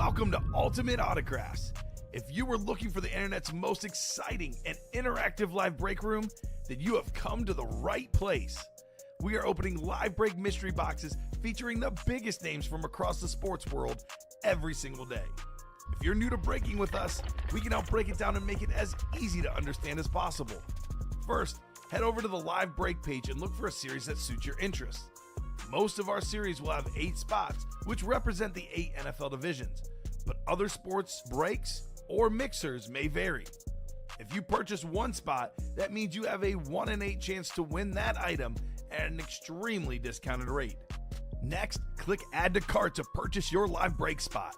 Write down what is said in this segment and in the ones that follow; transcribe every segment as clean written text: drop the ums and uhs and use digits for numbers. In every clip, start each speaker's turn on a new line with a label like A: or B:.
A: Welcome to Ultimate Autographs. If you were looking for the internet's most exciting and interactive live break room, then you have come to the right place. We are opening live break mystery boxes featuring the biggest names from across the sports world every single day. If you're new to breaking with us, we can help break it down and make it as easy to understand as possible. First, head over to the live break page and look for a series that suits your interests. Most of our series will have 8 spots, which represent the 8 NFL divisions, but other sports breaks or mixers may vary. If you purchase one spot, that means you have a 1 in 8 chance to win that item at an extremely discounted rate. Next, click Add to Cart to purchase your live break spot.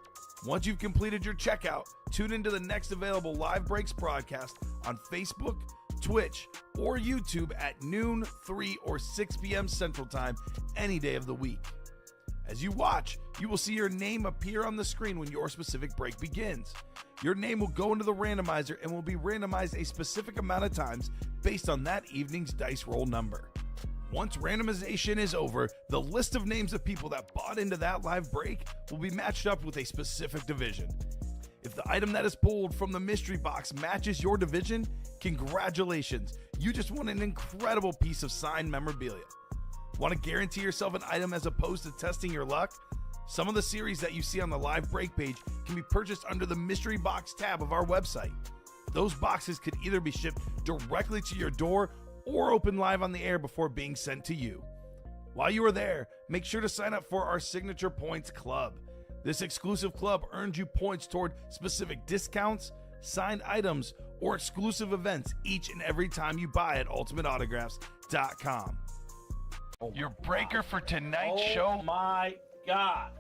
A: Once you've completed your checkout, tune into the next available live breaks broadcast on Facebook, Twitch, or YouTube at noon, 3, or 6 p.m. Central Time any day of the week. As you watch, you will see your name appear on the screen when your specific break begins. Your name will go into the randomizer and will be randomized a specific amount of times based on that evening's dice roll number. Once randomization is over, the list of names of people that bought into that live break will be matched up with a specific division. If the item that is pulled from the mystery box matches your division, congratulations, you just won an incredible piece of signed memorabilia. Want to guarantee yourself an item as opposed to testing your luck? Some of the series that you see on the live break page can be purchased under the mystery box tab of our website. Those boxes could either be shipped directly to your door or open live on the air before being sent to you. While you are there, make sure to sign up for our Signature Points Club. This exclusive club earns you points toward specific discounts, signed items, or exclusive events each and every time you buy at ultimateautographs.com. Your breaker for tonight's show,
B: Oh my God,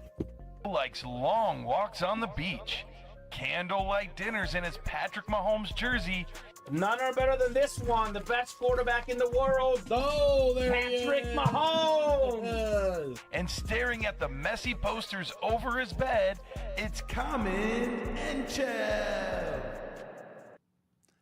A: likes long walks on the beach, candlelight dinners in his Patrick Mahomes jersey,
B: none are better than this one, the best quarterback in the world.
C: Oh, there
B: Patrick
C: he is.
B: Mahomes.
A: and staring at the messy posters over his bed, it's Kamen Entchev.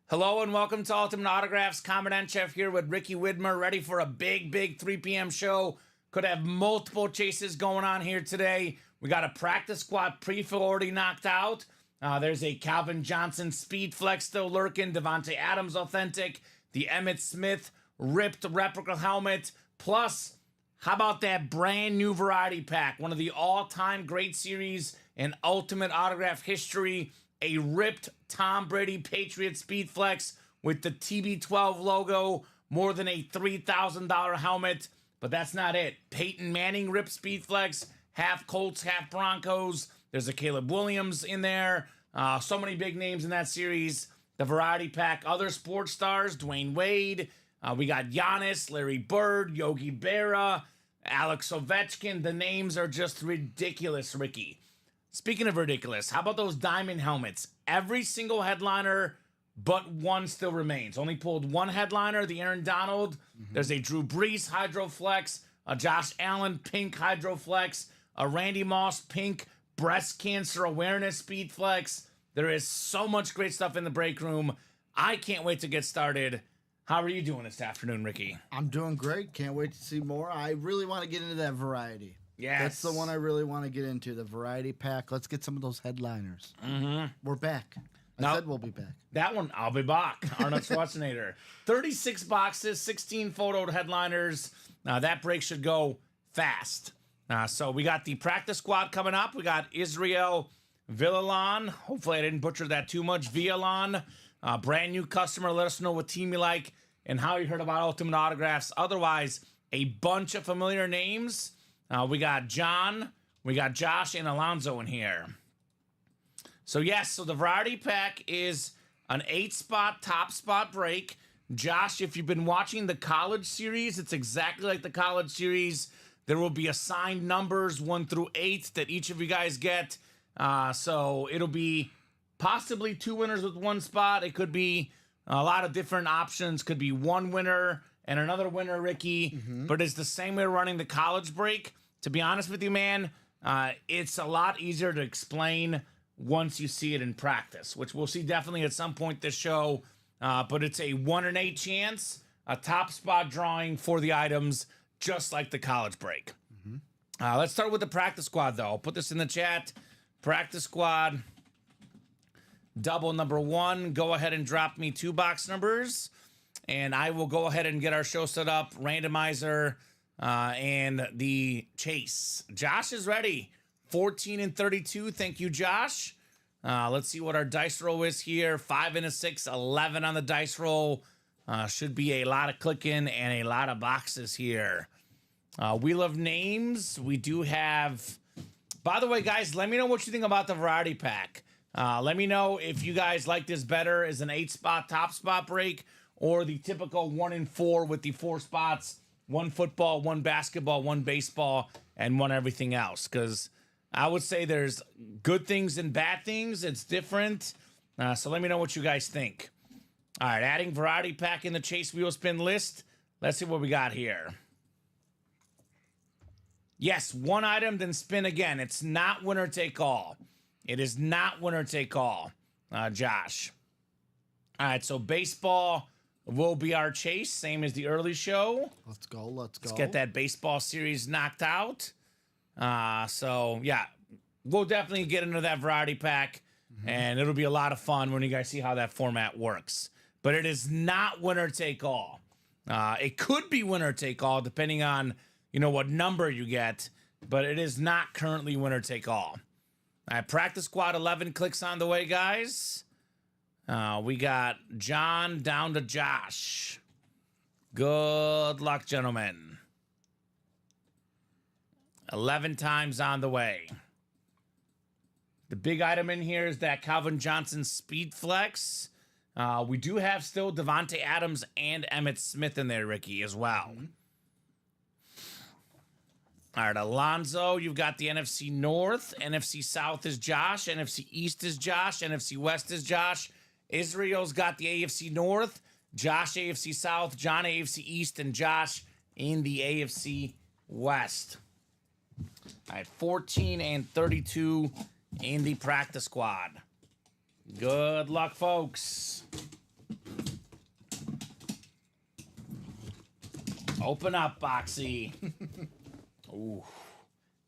B: Hello and welcome to Ultimate Autographs. Kamen Entchev here with Ricky Widmer, ready for a big 3 p.m. show. Could have multiple chases going on here today. We got a practice squad pre-fill already knocked out. There's a Calvin Johnson Speed Flex still lurking. Devontae Adams authentic. The Emmitt Smith ripped replica helmet. Plus, how about that brand new variety pack? One of the all-time great series in Ultimate Autograph history. A ripped Tom Brady Patriot Speed Flex with the TB12 logo. More than a $3,000 helmet. But that's not it. Peyton Manning ripped Speed Flex. Half Colts, half Broncos. There's a Caleb Williams in there. So many big names in that series. The variety pack, other sports stars, Dwayne Wade. We got Giannis, Larry Bird, Yogi Berra, Alex Ovechkin. The names are just ridiculous, Ricky. Speaking of ridiculous, how about those diamond helmets? Every single headliner but one still remains. Only pulled one headliner, the Aaron Donald. There's a Drew Brees Hydroflex, a Josh Allen pink Hydroflex, a Randy Moss pink breast cancer awareness Speed Flex. There is so much great stuff in the break room. I can't wait to get started. How are you doing this afternoon, Ricky?
C: I'm doing great. Can't wait to see more. I really want to get into that variety.
B: Yes.
C: That's the one I really want to get into, the variety pack. Let's get some of those headliners. We're back. I said we'll be back.
B: That one, I'll be back. Arnold Schwarzenegger. 36 boxes, 16 photoed headliners. That break should go fast. So we got the practice squad coming up. We got Israel Villalon. Hopefully I didn't butcher that too much. Villalon, brand new customer. Let us know what team you like and how you heard about Ultimate Autographs. Otherwise, a bunch of familiar names. We got John, we got Josh, and Alonzo in here. So yes, so the variety pack is an 8-spot top spot break. Josh, if you've been watching the college series, it's exactly like the college series. There will be assigned numbers 1 through 8 that each of you guys get. So it'll be possibly 2 winners with 1 spot. It could be a lot of different options. Could be 1 winner and another winner, Ricky. But it's the same way running the college break. To be honest with you, man, it's a lot easier to explain once you see it in practice, which we'll see definitely at some point this show. But it's a 1 in 8 chance, a top spot drawing for the items, just like the college break. Let's start with the practice squad, though. I'll put this in the chat. Practice squad double number 1. Go ahead and drop me 2 box numbers, and I will go ahead and get our show set up. Randomizer and the chase. Josh is ready. 14 and 32. Thank you, Josh. Let's see what our dice roll is here. 5 and a 6, 11 on the dice roll. Should be a lot of clicking and a lot of boxes here. Wheel of Names. We do have... By the way, guys, let me know what you think about the variety pack. Let me know if you guys like this better as an 8-spot top spot break or the typical 1 in 4 with the 4 spots, 1 football, 1 basketball, 1 baseball, and 1 everything else. Because I would say there's good things and bad things. It's different. So let me know what you guys think. All right, adding variety pack in the Chase Wheel Spin list. Let's see what we got here. Yes, 1 item, then spin again. It's not winner take all. It is not winner take all, Josh. All right, so baseball will be our chase, same as the early show.
C: Let's go. Let's
B: get that baseball series knocked out. So, yeah, we'll definitely get into that variety pack, and it'll be a lot of fun when you guys see how that format works. But it is not winner take all. It could be winner take all depending on, what number you get, but it is not currently winner take all. All right, practice squad 11 clicks on the way, guys. We got John down to Josh. Good luck, gentlemen. 11 times on the way. The big item in here is that Calvin Johnson Speed Flex. We do have still Devontae Adams and Emmitt Smith in there, Ricky, as well. All right, Alonzo, you've got the NFC North. NFC South is Josh. NFC East is Josh. NFC West is Josh. Israel's got the AFC North. Josh, AFC South. John, AFC East. And Josh in the AFC West. All right, 14 and 32 in the practice squad. Good luck, folks. Open up, Boxy. Ooh,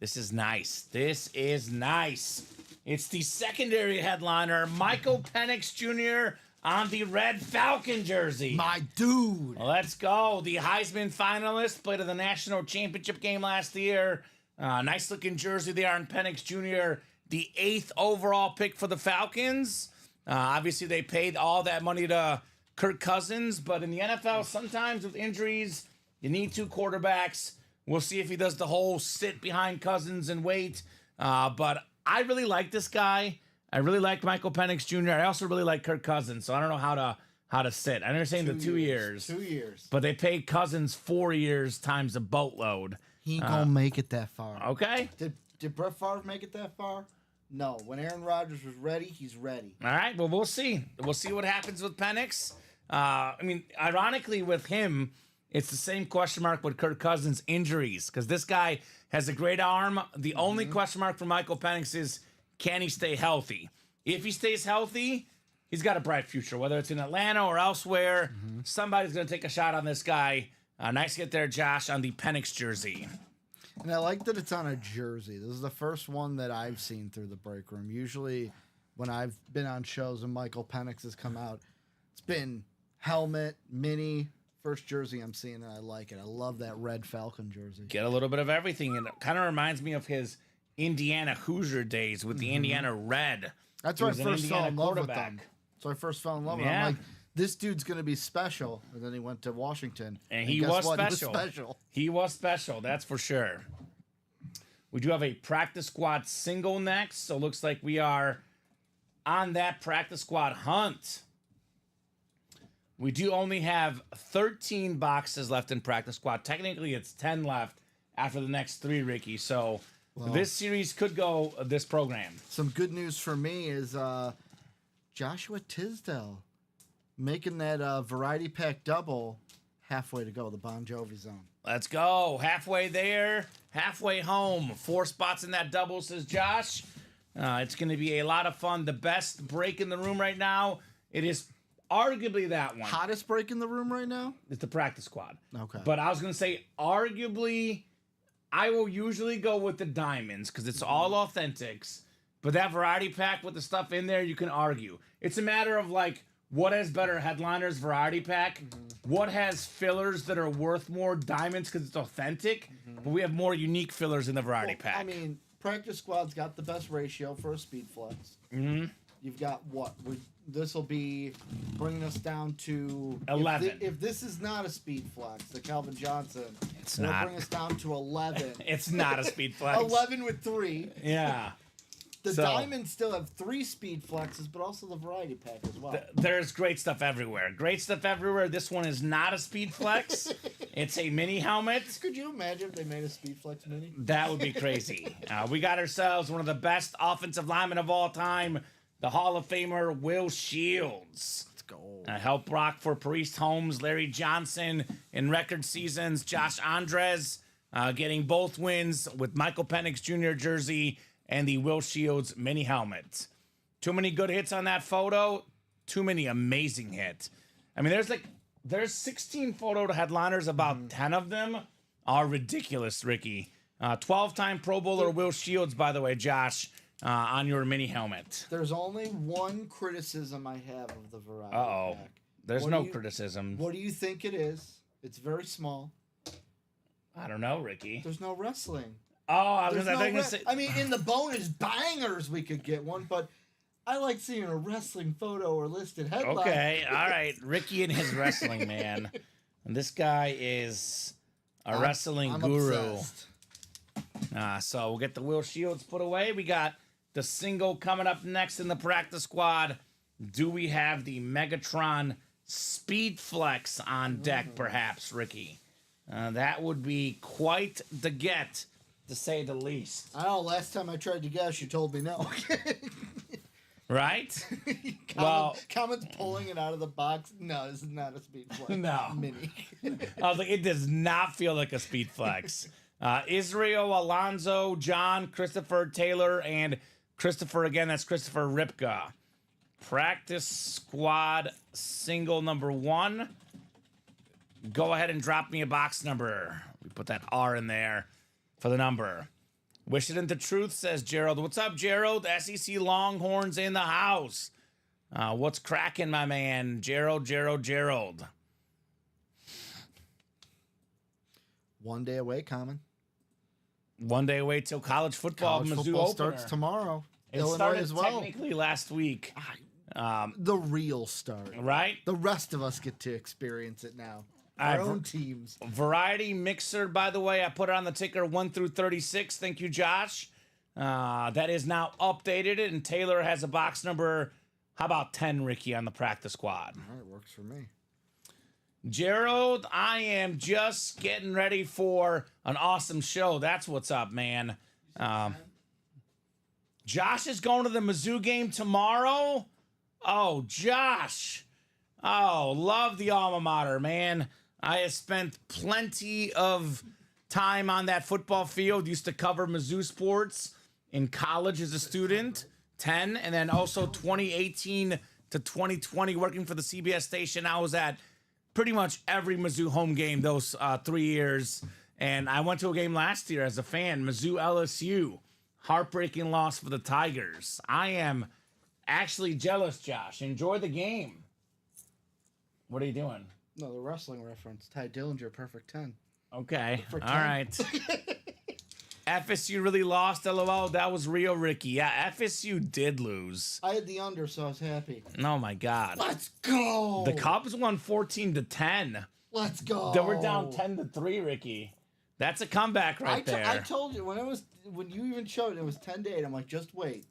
B: this is nice. This is nice. It's the secondary headliner, Michael Penix Jr. on the red Falcon jersey.
C: My dude.
B: Let's go. The Heisman finalist, played in the national championship game last year. Nice looking jersey there on Penix Jr., the 8th overall pick for the Falcons. Obviously, they paid all that money to Kirk Cousins, but in the NFL, sometimes with injuries, you need 2 quarterbacks. We'll see if he does the whole sit behind Cousins and wait. But I really like this guy. I really like Michael Penix Jr. I also really like Kirk Cousins, so I don't know how to sit. I understand the 2 years.
C: 2 years.
B: But they paid Cousins 4 years times a boatload.
C: He ain't gonna make it that far.
B: Okay.
C: Did Brett Favre make it that far? No. When Aaron Rodgers was ready, he's ready.
B: All right. Well, we'll see. We'll see what happens with Penix. Ironically, with him, it's the same question mark with Kirk Cousins' injuries, because this guy has a great arm. The only question mark for Michael Penix is, can he stay healthy? If he stays healthy, he's got a bright future, whether it's in Atlanta or elsewhere. Somebody's going to take a shot on this guy. Nice get there, Josh, on the Penix jersey.
C: And I like that it's on a jersey. This is the first one that I've seen through the break room. Usually when I've been on shows and Michael Penix has come out, it's been helmet, mini. First jersey I'm seeing, and I like it. I love that red Falcon jersey.
B: Get a little bit of everything, and it kind of reminds me of his Indiana Hoosier days with the Indiana red.
C: That's why I first fell in love with them. So I first fell in love with him. I'm like, this dude's going to be special. And then he went to Washington.
B: And he was special. He was special, that's for sure. We do have a practice squad single next, so it looks like we are on that practice squad hunt. We do only have 13 boxes left in practice squad. Technically, it's 10 left after the next 3, Ricky. So this series could go this program.
C: Some good news for me is Joshua Tisdale making that variety pack double halfway to go, the Bon Jovi zone.
B: Let's go. Halfway there, halfway home. 4 spots in that double, says Josh. It's going to be a lot of fun. The best break in the room right now, it is arguably that one.
C: Hottest break in the room right now?
B: It's the practice squad.
C: Okay.
B: But I was going to say, arguably, I will usually go with the diamonds because it's all authentics. But that variety pack with the stuff in there, you can argue. It's a matter of like, what has better headliners, variety pack? What has fillers that are worth more? Diamonds because it's authentic, but we have more unique fillers in the variety pack.
C: I mean, Practice Squad's got the best ratio for a speed flex. You've got what? This will be bringing us down to
B: 11.
C: If this is not a speed flex, the Calvin Johnson,
B: It's
C: it'll
B: not.
C: bring us down to 11.
B: It's not a speed flex.
C: 11 with 3.
B: Yeah.
C: The
B: So-
C: Diamonds still have 3 speed flexes, but also the variety pack as well.
B: There's great stuff everywhere. Great stuff everywhere. This one is not a speed flex. It's a mini helmet.
C: Could you imagine if they made a speed flex mini?
B: That would be crazy. We got ourselves one of the best offensive linemen of all time, the Hall of Famer Will Shields.
C: Let's go.
B: Help block for Priest Holmes, Larry Johnson in record seasons, Josh Andres getting both wins with Michael Penix Jr. jersey and the Will Shields mini helmet. Too many good hits on that photo. Too many amazing hits. I mean, there's 16 photo headliners. About 10 of them are ridiculous, Ricky. 12-time Pro Bowler Will Shields, by the way, Josh, on your mini helmet.
C: There's only one criticism I have of the variety
B: Uh-oh.
C: pack.
B: There's
C: What
B: no
C: do you-
B: criticism.
C: What do you think it is? It's very small.
B: I don't know, Ricky.
C: There's no wrestling.
B: Oh, I was
C: There's
B: gonna,
C: no
B: think
C: re- I mean, in the bonus bangers, we could get one, but I like seeing a wrestling photo or listed headline.
B: Okay, all right. Ricky and his wrestling, man. And this guy is a wrestling
C: I'm
B: guru.
C: obsessed.
B: So we'll get the Will Shields put away. We got the single coming up next in the practice squad. Do we have the Megatron Speed Flex on deck, perhaps, Ricky? That would be quite the get, to say the least.
C: I know, last time I tried to guess, you told me no.
B: Right? Well,
C: Comment's pulling it out of the box. No, this is not a speed flex.
B: No.
C: Mini.
B: I was like, it does not feel like a speed flex. Israel, Alonzo, John, Christopher Taylor, and Christopher again. That's Christopher Ripka. Practice squad single number 1. Go ahead and drop me a box number. We put that R in there for the number. Wish it into truth, says Gerald. What's up, Gerald? SEC Longhorns in the house. What's cracking, my man? Gerald.
C: One day away, Common.
B: One day away till college football.
C: College
B: Mizzou
C: football
B: opener.
C: starts tomorrow.
B: It
C: Illinois
B: started
C: as well.
B: technically last week,
C: The real start.
B: right?
C: The rest of us get to experience it now.
B: I've-
C: Our own teams.
B: Variety mixer, by the way, I put it on the ticker 1 through 36. Thank you, Josh. That is now updated, and Taylor has a box number. How about 10, Ricky, on the practice squad?
C: All right, works for me.
B: Gerald, I am just getting ready for an awesome show. That's what's up, man. Josh is going to the Mizzou game tomorrow. Oh, Josh. Oh, love the alma mater, man. I have spent plenty of time on that football field. Used to cover Mizzou sports in college as a student, 10, and then also 2018 to 2020 working for the CBS station. I was at pretty much every Mizzou home game those 3 years. And I went to a game last year as a fan, Mizzou LSU. Heartbreaking loss for the Tigers. I am actually jealous, Josh. Enjoy the game. What are you doing?
C: No, the wrestling reference. Ty Dillinger, perfect 10.
B: Okay.
C: For
B: All
C: 10.
B: right. FSU really lost, LOL. That was real, Ricky. Yeah, FSU did lose.
C: I had the under, so I was happy.
B: Oh, my God.
C: Let's go.
B: The Cubs won 14-10.
C: Let's go.
B: They were down 10-3, Ricky. That's a comeback right there.
C: I told you when you even showed it was 10-8. I'm like, just wait.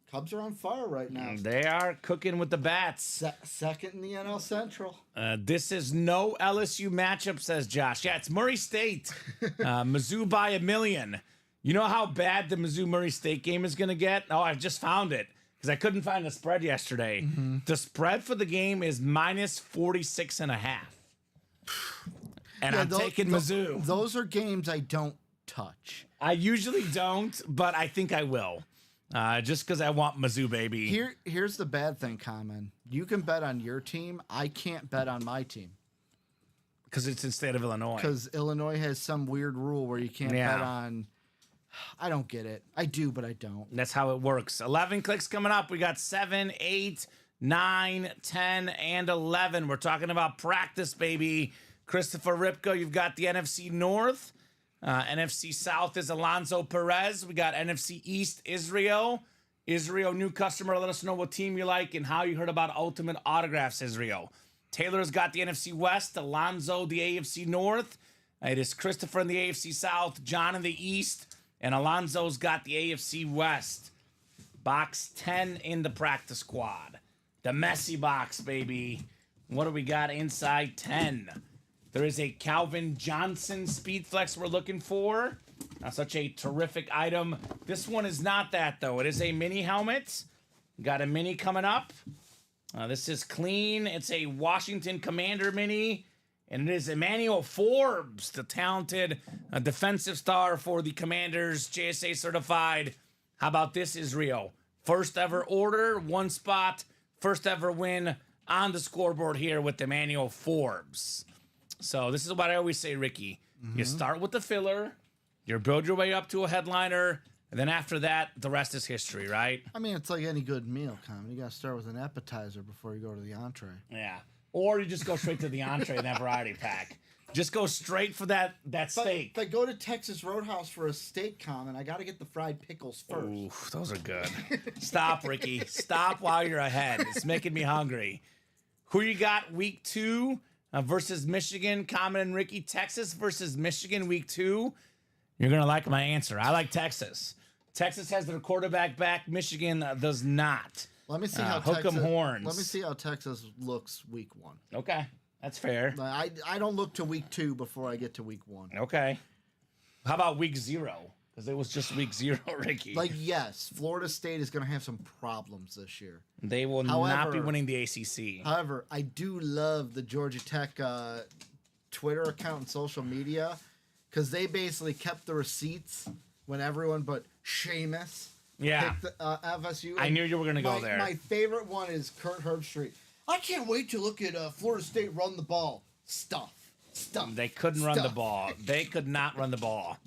C: Cubs are on fire right now.
B: They are cooking with the bats.
C: Second in the NL Central.
B: This is no LSU matchup, says Josh. Yeah, it's Murray State. Mizzou by 1,000,000. You know how bad the Mizzou-Murray State game is going to get? Oh, I just found it because I couldn't find the spread yesterday. The spread for the game is minus 46.5. And I'm taking Mizzou.
C: Those are games I don't touch.
B: I usually don't, but I think I will. Just because I want Mizzou, baby.
C: Here's the bad thing, Common. You can bet on your team. I can't bet on my team.
B: Because it's in state of Illinois.
C: Because Illinois has some weird rule where you can't bet on I don't get it. I do, but I don't.
B: That's how it works. 11 clicks coming up. We got 7, 8, 9, 10, and 11. We're talking about practice, baby. Christopher Ripka, you've got the NFC North. NFC South is Alonso Perez. We got NFC East, Israel. Israel, new customer. Let us know what team you like and how you heard about Ultimate Autographs, Israel. Taylor's got the NFC West. Alonso, the AFC North. It is Christopher in the AFC South. John in the East. And Alonso's got the AFC West. Box 10 in the practice squad. The messy box, baby. What do we got inside 10? There is a Calvin Johnson Speed Flex we're looking for. Such a terrific item. This one is not that, though. It is a mini helmet. Got a mini coming up. This is clean. It's a Washington Commander mini. And it is Emmanuel Forbes, the talented defensive star for the Commanders, JSA certified. How about this, Israel? First ever order, one spot, first ever win on the scoreboard here with Emmanuel Forbes. So this is what I always say, Ricky. You start with the filler, you build your way up to a headliner, and then after that, the rest is history, right?
C: I mean, it's like any good meal, Common. You got to start with an appetizer before you go to the entree.
B: Yeah. Or you just go straight to the entree in that variety pack. Just go straight for that steak.
C: If I go to Texas Roadhouse for a steak, Common, I got to get the fried pickles first.
B: Ooh, those are good. Stop, Ricky. Stop while you're ahead. It's making me hungry. Who you got week 2 versus Michigan? Kamen and Ricky. Texas versus Michigan week 2. You're going to like my answer. I like Texas. Texas has their quarterback back. Michigan does not.
C: Let me see how
B: hook 'em
C: Texas,
B: horns.
C: Let me see how Texas looks week 1.
B: Okay, that's fair.
C: I don't look to week 2 before I get to week 1.
B: Okay. How about week 0? Because it was just week 0, Ricky.
C: Like, yes, Florida State is going to have some problems this year.
B: They will not be winning the ACC.
C: However, I do love the Georgia Tech Twitter account and social media because they basically kept the receipts when everyone but Seamus picked FSU.
B: I knew you were going to go there.
C: My favorite one is Kurt Herbstreit. I can't wait to look at Florida State run the ball. Stuff.
B: They couldn't run the ball. They could not run the ball.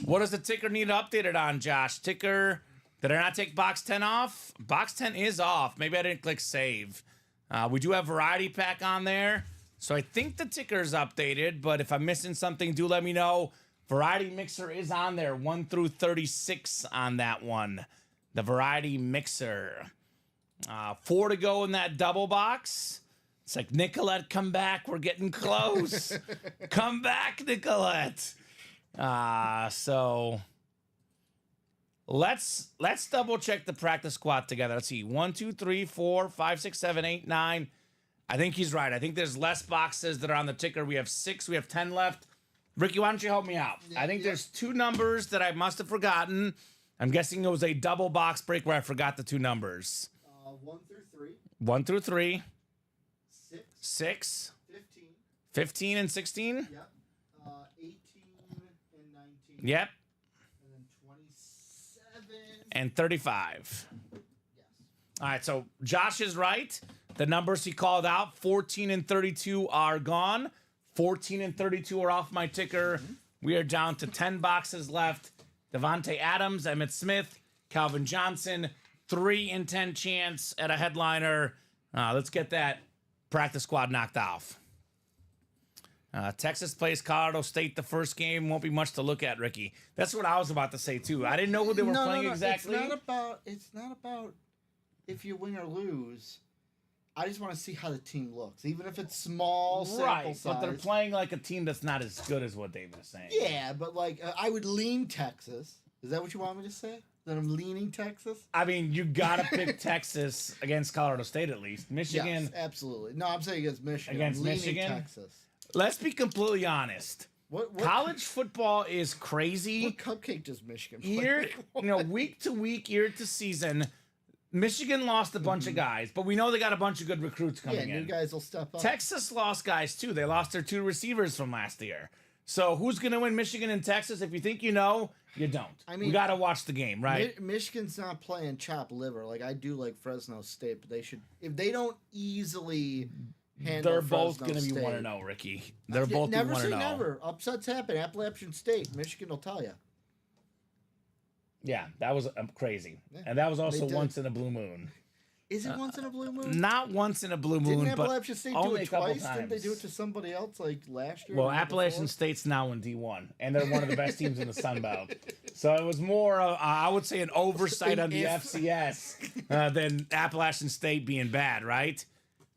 B: What does the ticker need updated on, Josh? Ticker, did I not take box 10 off? Box 10 is off. Maybe I didn't click save. We do have variety pack on there. So I think the ticker is updated, but if I'm missing something, do let me know. Variety Mixer is on there, 1 through 36 on that one. The Variety Mixer. 4 to go in that double box. It's like, Nicolette, come back. We're getting close. Come back, Nicolette. So let's double check the practice squad together. Let's see. 1, 2, 3, 4, 5, 6, 7, 8, 9. I think he's right. I think there's less boxes that are on the ticker. We have 6. We have 10 left. Ricky, why don't you help me out? I think there's 2 numbers that I must have forgotten. I'm guessing it was a double box break where I forgot the 2 numbers.
C: 1 through 3.
B: 1 through 3.
C: 6.
B: 6.
C: 15.
B: 15 and 16?
C: Yep. 18 and 19.
B: Yep.
C: And then 27.
B: And 35.
C: Yes.
B: All right, so Josh is right. The numbers he called out, 14 and 32 are gone. 14 and 32 are off my ticker. We are down to 10 boxes left. Devontae Adams, Emmitt Smith, Calvin Johnson, 3 in 10 chance at a headliner. Let's get that practice squad knocked off. Texas plays Colorado State the first game. Won't be much to look at, Ricky. That's what I was about to say, too. I didn't know who they were playing exactly.
C: It's not about if you win or lose. I just want to see how the team looks, even if it's small sample size.
B: But they're playing like a team that's not as good as what David is saying.
C: Yeah, but like I would lean Texas. Is that what you want me to say? That I'm leaning Texas?
B: I mean, you gotta pick Texas against Colorado State at least. Michigan,
C: yes, absolutely. No, I'm saying against Michigan.
B: Against
C: I'm leaning
B: Michigan?
C: Texas.
B: Let's be completely honest.
C: What
B: College football is crazy.
C: What cupcake does Michigan play?
B: Week to week, year to season. Michigan lost a bunch of guys, but we know they got a bunch of good recruits coming in.
C: Yeah, new guys will step up.
B: Texas lost guys, too. They lost their 2 receivers from last year. So who's going to win Michigan and Texas? If you think you know, you don't. I mean, we got to watch the game, right?
C: Michigan's not playing chopped liver. Like, I do like Fresno State, but they should... If they don't easily handle
B: They're both
C: going to
B: be 1-0, Ricky. They're both 1-0.
C: Never say never. Upsets happen. Appalachian State. Michigan will tell you.
B: Yeah, that was crazy.
C: Yeah,
B: And that was also
C: they did.
B: once in a blue moon.
C: Is it once in a blue moon?
B: Not once in a blue moon,
C: Didn't
B: but
C: Appalachian State do
B: only
C: it
B: a couple
C: twice?
B: times.
C: Didn't they do it to somebody else like last year?
B: Well,
C: or the year
B: Appalachian
C: before?
B: State's now in D1, and they're one of the best teams in the Sun Belt. So it was more, I would say, an oversight on the
C: If-
B: FCS than Appalachian State being bad, right?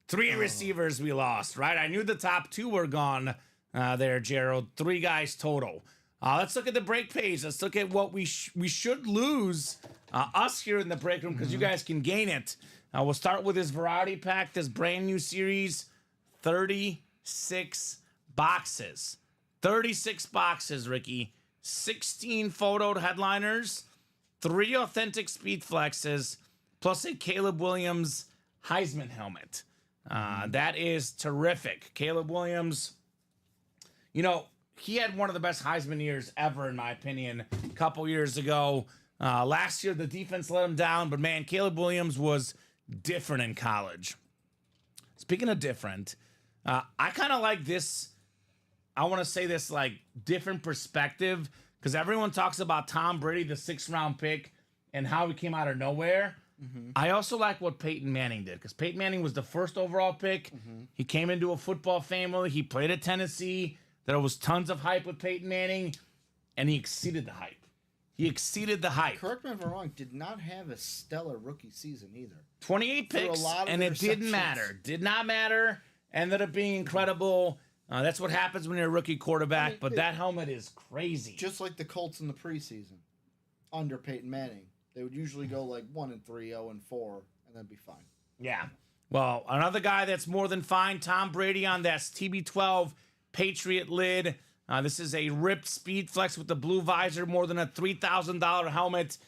B: 3 receivers we lost, right? I knew the top 2 were gone there, Gerald. 3 guys total. Let's look at the break page. Let's look at what we should lose, us here in the break room, because you guys can gain it. We'll start with this variety pack, this brand new series, 36 boxes. 36 boxes, Ricky. 16 photoed headliners, 3 authentic speed flexes, plus a Caleb Williams Heisman helmet. That is terrific. Caleb Williams, you know, he had one of the best Heisman years ever, in my opinion, a couple years ago. Last year, the defense let him down, but man, Caleb Williams was different in college. Speaking of different, I kind of like this. I want to say this like different perspective, because everyone talks about Tom Brady, the 6th round pick, and how he came out of nowhere. I also like what Peyton Manning did, because Peyton Manning was the 1st overall pick. He came into a football family. He played at Tennessee. There was tons of hype with Peyton Manning, and he exceeded the hype. He exceeded the hype.
C: Correct me if I'm wrong, did not have a stellar rookie season either.
B: 28
C: Threw a
B: picks,
C: lot of
B: and it didn't
C: interceptions.
B: matter. Did not matter. Ended up being incredible. That's what happens when you're a rookie quarterback,
C: I mean,
B: but that helmet is crazy.
C: Just like the Colts in the preseason under Peyton Manning. They would usually go like 1-3, 0-4, and then be fine.
B: Yeah. Well, another guy that's more than fine, Tom Brady on that TB12 Patriot lid. This is a ripped speed flex with the blue visor, more than a $3,000 helmet.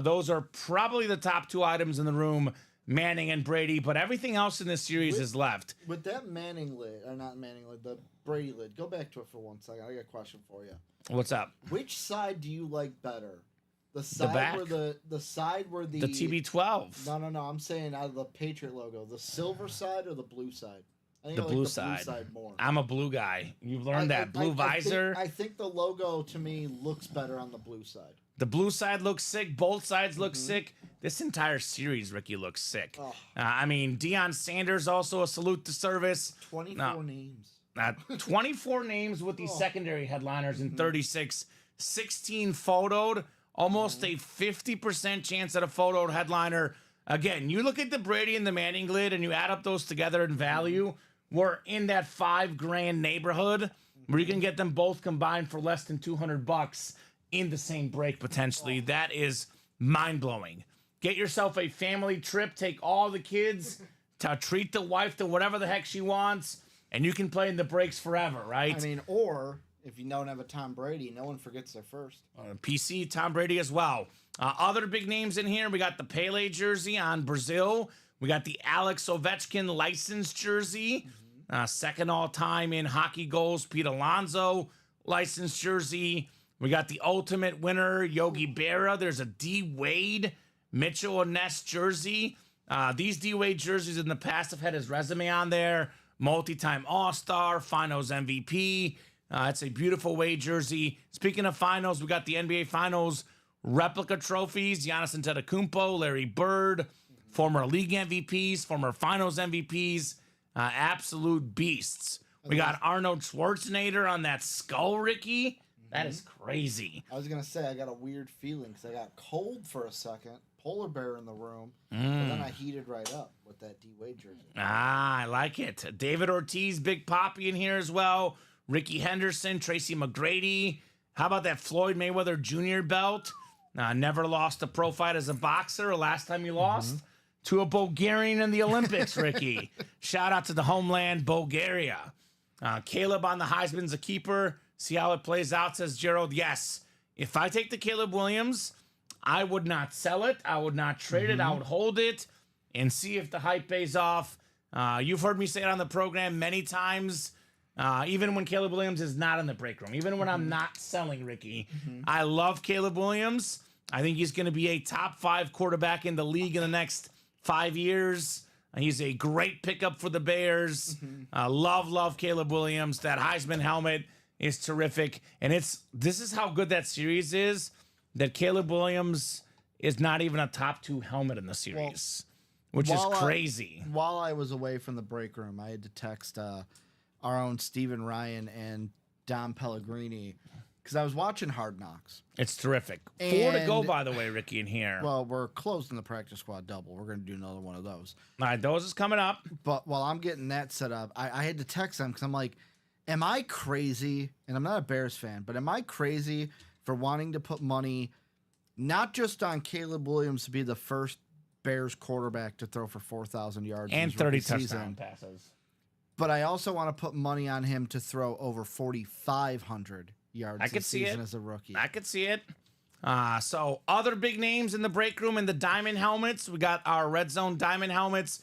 B: Those are probably the top 2 items in the room, Manning and Brady, but everything else in this series is left.
C: With that Manning lid, or not Manning lid, the Brady lid, go back to it for 1 second. I got a question for you.
B: What's up?
C: Which side do you like better? The side
B: back?
C: where the side where the
B: TB12.
C: No. I'm saying out of the Patriot logo, the silver side or the blue side? I think
B: The
C: I like
B: blue
C: the
B: side.
C: blue side more.
B: I'm a blue guy. You've learned that. Blue visor.
C: I think the logo to me looks better on the blue side.
B: The blue side looks sick. Both sides look sick. This entire series, Ricky, looks sick.
C: Oh.
B: I mean, Deion Sanders also a salute to service.
C: 24 names.
B: 24 names with these secondary headliners in 36. 16 photoed. Almost a 50% chance at a photoed headliner. Again, you look at the Brady and the Manning lid and you add up those together in value. We're in that $5,000 neighborhood where you can get them both combined for less than $200 in the same break potentially. That is mind-blowing. Get yourself a family trip. Take all the kids to treat the wife to whatever the heck she wants, and you can play in the breaks forever, right?
C: I mean, or if you don't have a Tom Brady, no one forgets their first.
B: PC, Tom Brady as well. Other big names in here, we got the Pele jersey on Brazil. We got the Alex Ovechkin licensed jersey. Second all-time in hockey goals, Pete Alonso licensed jersey. We got the ultimate winner, Yogi Berra. There's a D. Wade, Mitchell and Ness jersey. These D. Wade jerseys in the past have had his resume on there. Multi-time All-Star, Finals MVP. It's a beautiful Wade jersey. Speaking of finals, we got the NBA Finals replica trophies. Giannis Antetokounmpo, Larry Bird, former league MVPs, former Finals MVPs. Absolute beasts. We got Arnold Schwarzenegger on that skull, Ricky. That is crazy.
C: I was going to say, I got a weird feeling because I got cold for a second. Polar bear in the room. But then I heated right up with that D. Wade jersey.
B: I like it. David Ortiz, Big Papi in here as well. Ricky Henderson, Tracy McGrady. How about that Floyd Mayweather Jr. belt? Never lost a pro fight as a boxer. Last time you lost to a Bulgarian in the Olympics, Ricky. Shout out to the homeland, Bulgaria. Caleb on the Heisman's a keeper. See how it plays out, says Gerald. Yes. If I take the Caleb Williams, I would not sell it. I would not trade it. I would hold it and see if the hype pays off. You've heard me say it on the program many times. Even when Caleb Williams is not in the break room, even when I'm not selling Ricky, I love Caleb Williams. I think he's going to be a top 5 quarterback in the league in the next 5 years. He's a great pickup for the Bears. Love Caleb Williams. That Heisman helmet is terrific. And this is how good that series is. that Caleb Williams is not even a top 2 helmet in the series, which is crazy.
C: While I was away from the break room, I had to text our own Steven Ryan and Dom Pellegrini because I was watching Hard Knocks.
B: It's terrific. 4 to go, by the way, Ricky, in here.
C: Well, we're closed in the practice squad double. We're going to do another one of those.
B: All right, those is coming up.
C: But while I'm getting that set up, I had to text them because I'm like, am I crazy? And I'm not a Bears fan, but am I crazy for wanting to put money not just on Caleb Williams to be the first Bears quarterback to throw for 4,000 yards
B: and
C: in
B: 30
C: his rookie
B: touchdown
C: season,
B: passes.
C: but I also want to put money on him to throw over 4,500 yards
B: I could
C: this
B: see
C: season
B: it
C: as a rookie.
B: I could see it. So other big names in the break room in the diamond helmets. We got our red zone diamond helmets.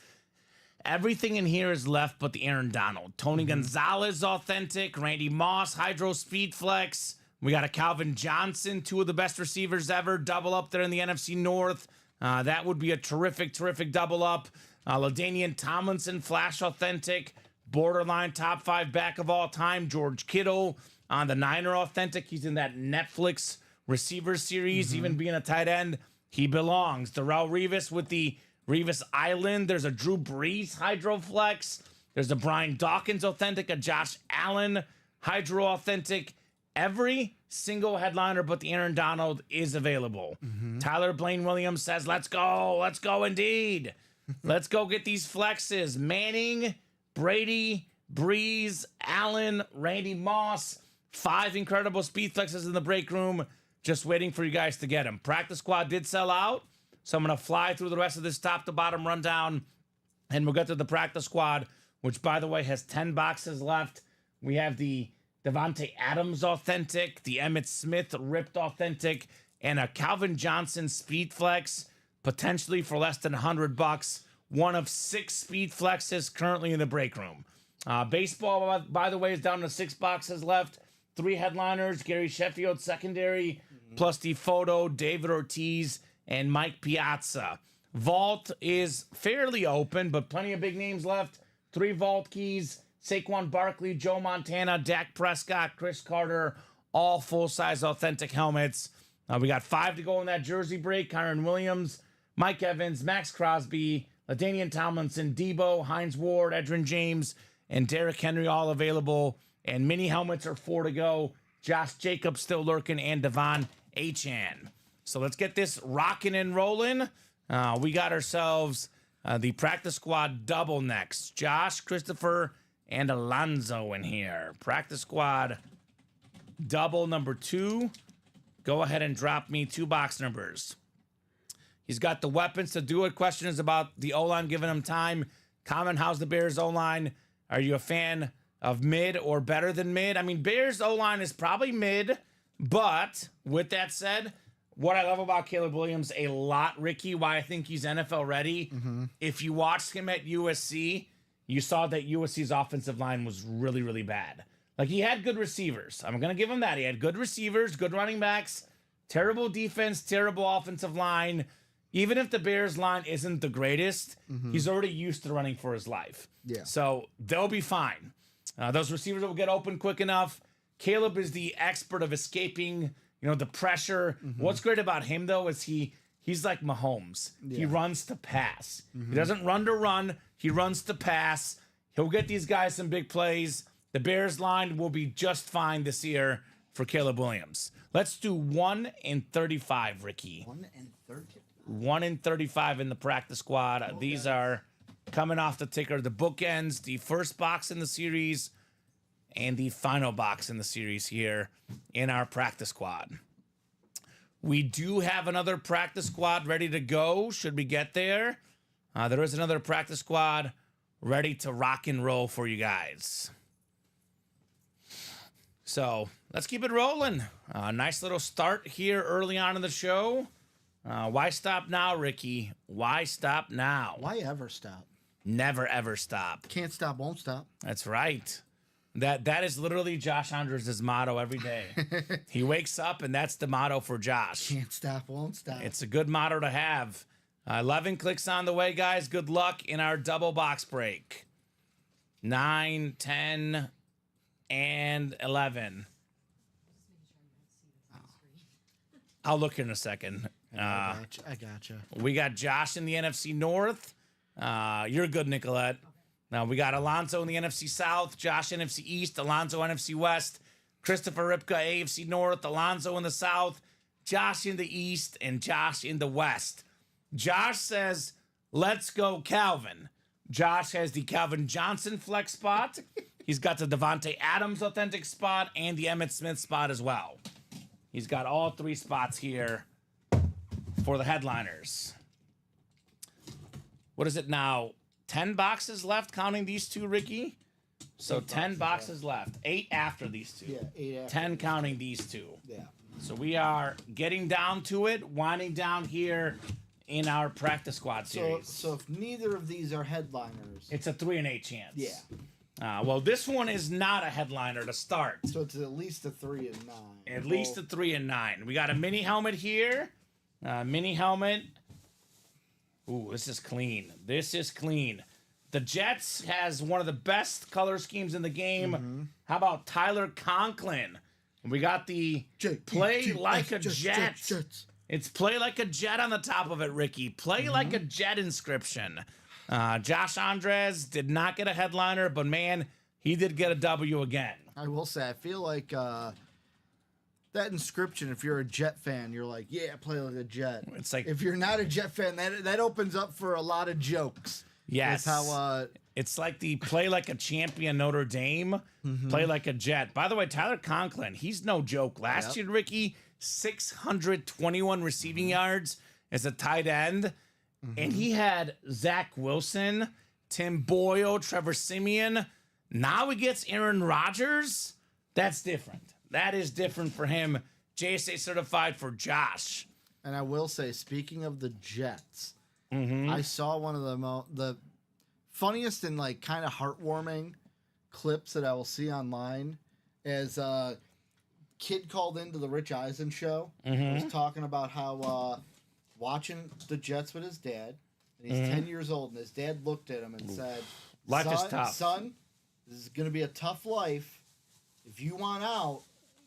B: Everything in here is left but the Aaron Donald. Tony Gonzalez, authentic. Randy Moss, Hydro Speed Flex. We got a Calvin Johnson, 2 of the best receivers ever, double up there in the NFC North. That would be a terrific, terrific double up. LaDainian Tomlinson, Flash authentic. Borderline top 5 back of all time. George Kittle on the Niner authentic. He's in that Netflix receiver series, even being a tight end. He belongs. Darrell Revis with the Revis Island. There's a Drew Brees Hydroflex. There's a Brian Dawkins authentic, a Josh Allen Hydro authentic. Every single headliner but the Aaron Donald is available. Tyler Blaine Williams says, let's go indeed. Let's go get these flexes. Manning, Brady, Breeze, Allen, Randy Moss, 5 incredible speed flexes in the break room. Just waiting for you guys to get them. Practice squad did sell out, so I'm going to fly through the rest of this top to bottom rundown, and we'll get to the practice squad, which, by the way, has 10 boxes left. We have the Devontae Adams authentic, the Emmitt Smith ripped authentic, and a Calvin Johnson speed flex, potentially for less than $100. One of 6 speed flexes currently in the break room. Baseball, by the way, is down to 6 boxes left. 3 headliners, Gary Sheffield secondary, plus the photo, David Ortiz, and Mike Piazza. Vault is fairly open, but plenty of big names left. 3 vault keys, Saquon Barkley, Joe Montana, Dak Prescott, Chris Carter, all full-size authentic helmets. We got 5 to go in that jersey break. Kyron Williams, Mike Evans, Max Crosby, LaDainian Tomlinson, Debo, Hines Ward, Edgerrin James, and Derrick Henry all available. And mini helmets are 4 to go. Josh Jacobs still lurking, and Devon Achane. So let's get this rocking and rolling. We got ourselves the practice squad double next. Josh, Christopher, and Alonzo in here. Practice squad double number 2. Go ahead and drop me 2 box numbers. He's got the weapons to do it. Question is about the O-line giving him time. Comment, how's the Bears O-line? Are you a fan of mid or better than mid? I mean, Bears O-line is probably mid, but with that said, what I love about Caleb Williams a lot, Ricky, why I think he's NFL ready, if you watched him at USC, you saw that USC's offensive line was really, really bad. Like, he had good receivers. I'm going to give him that. He had good receivers, good running backs, terrible defense, terrible offensive line. Even if the Bears line isn't the greatest, he's already used to running for his life.
C: Yeah.
B: So they'll be fine. Those receivers will get open quick enough. Caleb is the expert of escaping, the pressure. What's great about him, though, is he's like Mahomes. Yeah. He runs to pass. He doesn't run to run. He runs to pass. He'll get these guys some big plays. The Bears line will be just fine this year for Caleb Williams. Let's do 1 in 35, Ricky.
C: 1 in 30.
B: 1 in 35 in the practice squad. Okay. These are coming off the ticker. The bookends, the first box in the series, and the final box in the series here in our practice squad. We do have another practice squad ready to go should we get there. There is another practice squad ready to rock and roll for you guys. So let's keep it rolling. Nice little start here early on in the show. Why stop now, Ricky? Why stop now?
C: Why ever stop?
B: Never, ever stop.
C: Can't stop, won't stop.
B: That's right. That is literally Josh Andres' motto every day. He wakes up, and that's the motto for Josh.
C: Can't stop, won't stop.
B: It's a good motto to have. 11 clicks on the way, guys. Good luck in our double box break. 9, 10, and 11. I'll look here in a second.
C: I gotcha.
B: We got Josh in the NFC North. You're good, Nicolette. Now we got Alonzo in the NFC South, Josh NFC East, Alonzo NFC West, Christopher Ripka AFC North, Alonzo in the South, Josh in the East, and Josh in the West. Josh says, let's go Calvin. Josh has the Calvin Johnson flex spot. He's got the Devontae Adams authentic spot and the Emmitt Smith spot as well. He's got all 3 spots here for the headliners. What is it now? 10 boxes left, counting these 2, Ricky? So 10 boxes left. 8 after these 2.
C: Yeah, 8 after
B: 10 counting these 2.
C: Yeah.
B: So we are getting down to it, winding down here in our practice squad series.
C: So if neither of these are headliners,
B: it's a 3 in 8 chance.
C: yeah.
B: Well, this one is not a headliner to start.
C: So it's at least a 3 and 9.
B: At least a 3 and 9. We got a mini helmet here. Mini helmet. Ooh, this is clean. This is clean. The Jets has one of the best color schemes in the game. How about Tyler Conklin? We got the play like a jet. It's play like a jet on the top of it, Ricky. Play like a jet inscription. Josh Andres did not get a headliner, but man, he did get a W again.
C: I will say, I feel like that inscription, if you're a Jet fan, you're like, yeah, play like a Jet.
B: It's like,
C: if you're not a Jet fan, that opens up for a lot of jokes.
B: yes.
C: That's how
B: it's like the play like a champion Notre Dame, play like a Jet. By the way, Tyler Conklin, he's no joke. Last year, Ricky, 621 receiving yards as a tight end. And he had Zach Wilson, Tim Boyle, Trevor Simeon. Now he gets Aaron Rodgers. That's different. That is different for him. JSA certified for Josh.
C: And I will say, speaking of the Jets, I saw one of the funniest and like kind of heartwarming clips that I will see online as a kid called into the Rich Eisen show. Was talking about how watching the Jets with his dad, and he's 10 years old, and his dad looked at him and said,
B: Life is tough.
C: Son, this is going to be a tough life. If you want out,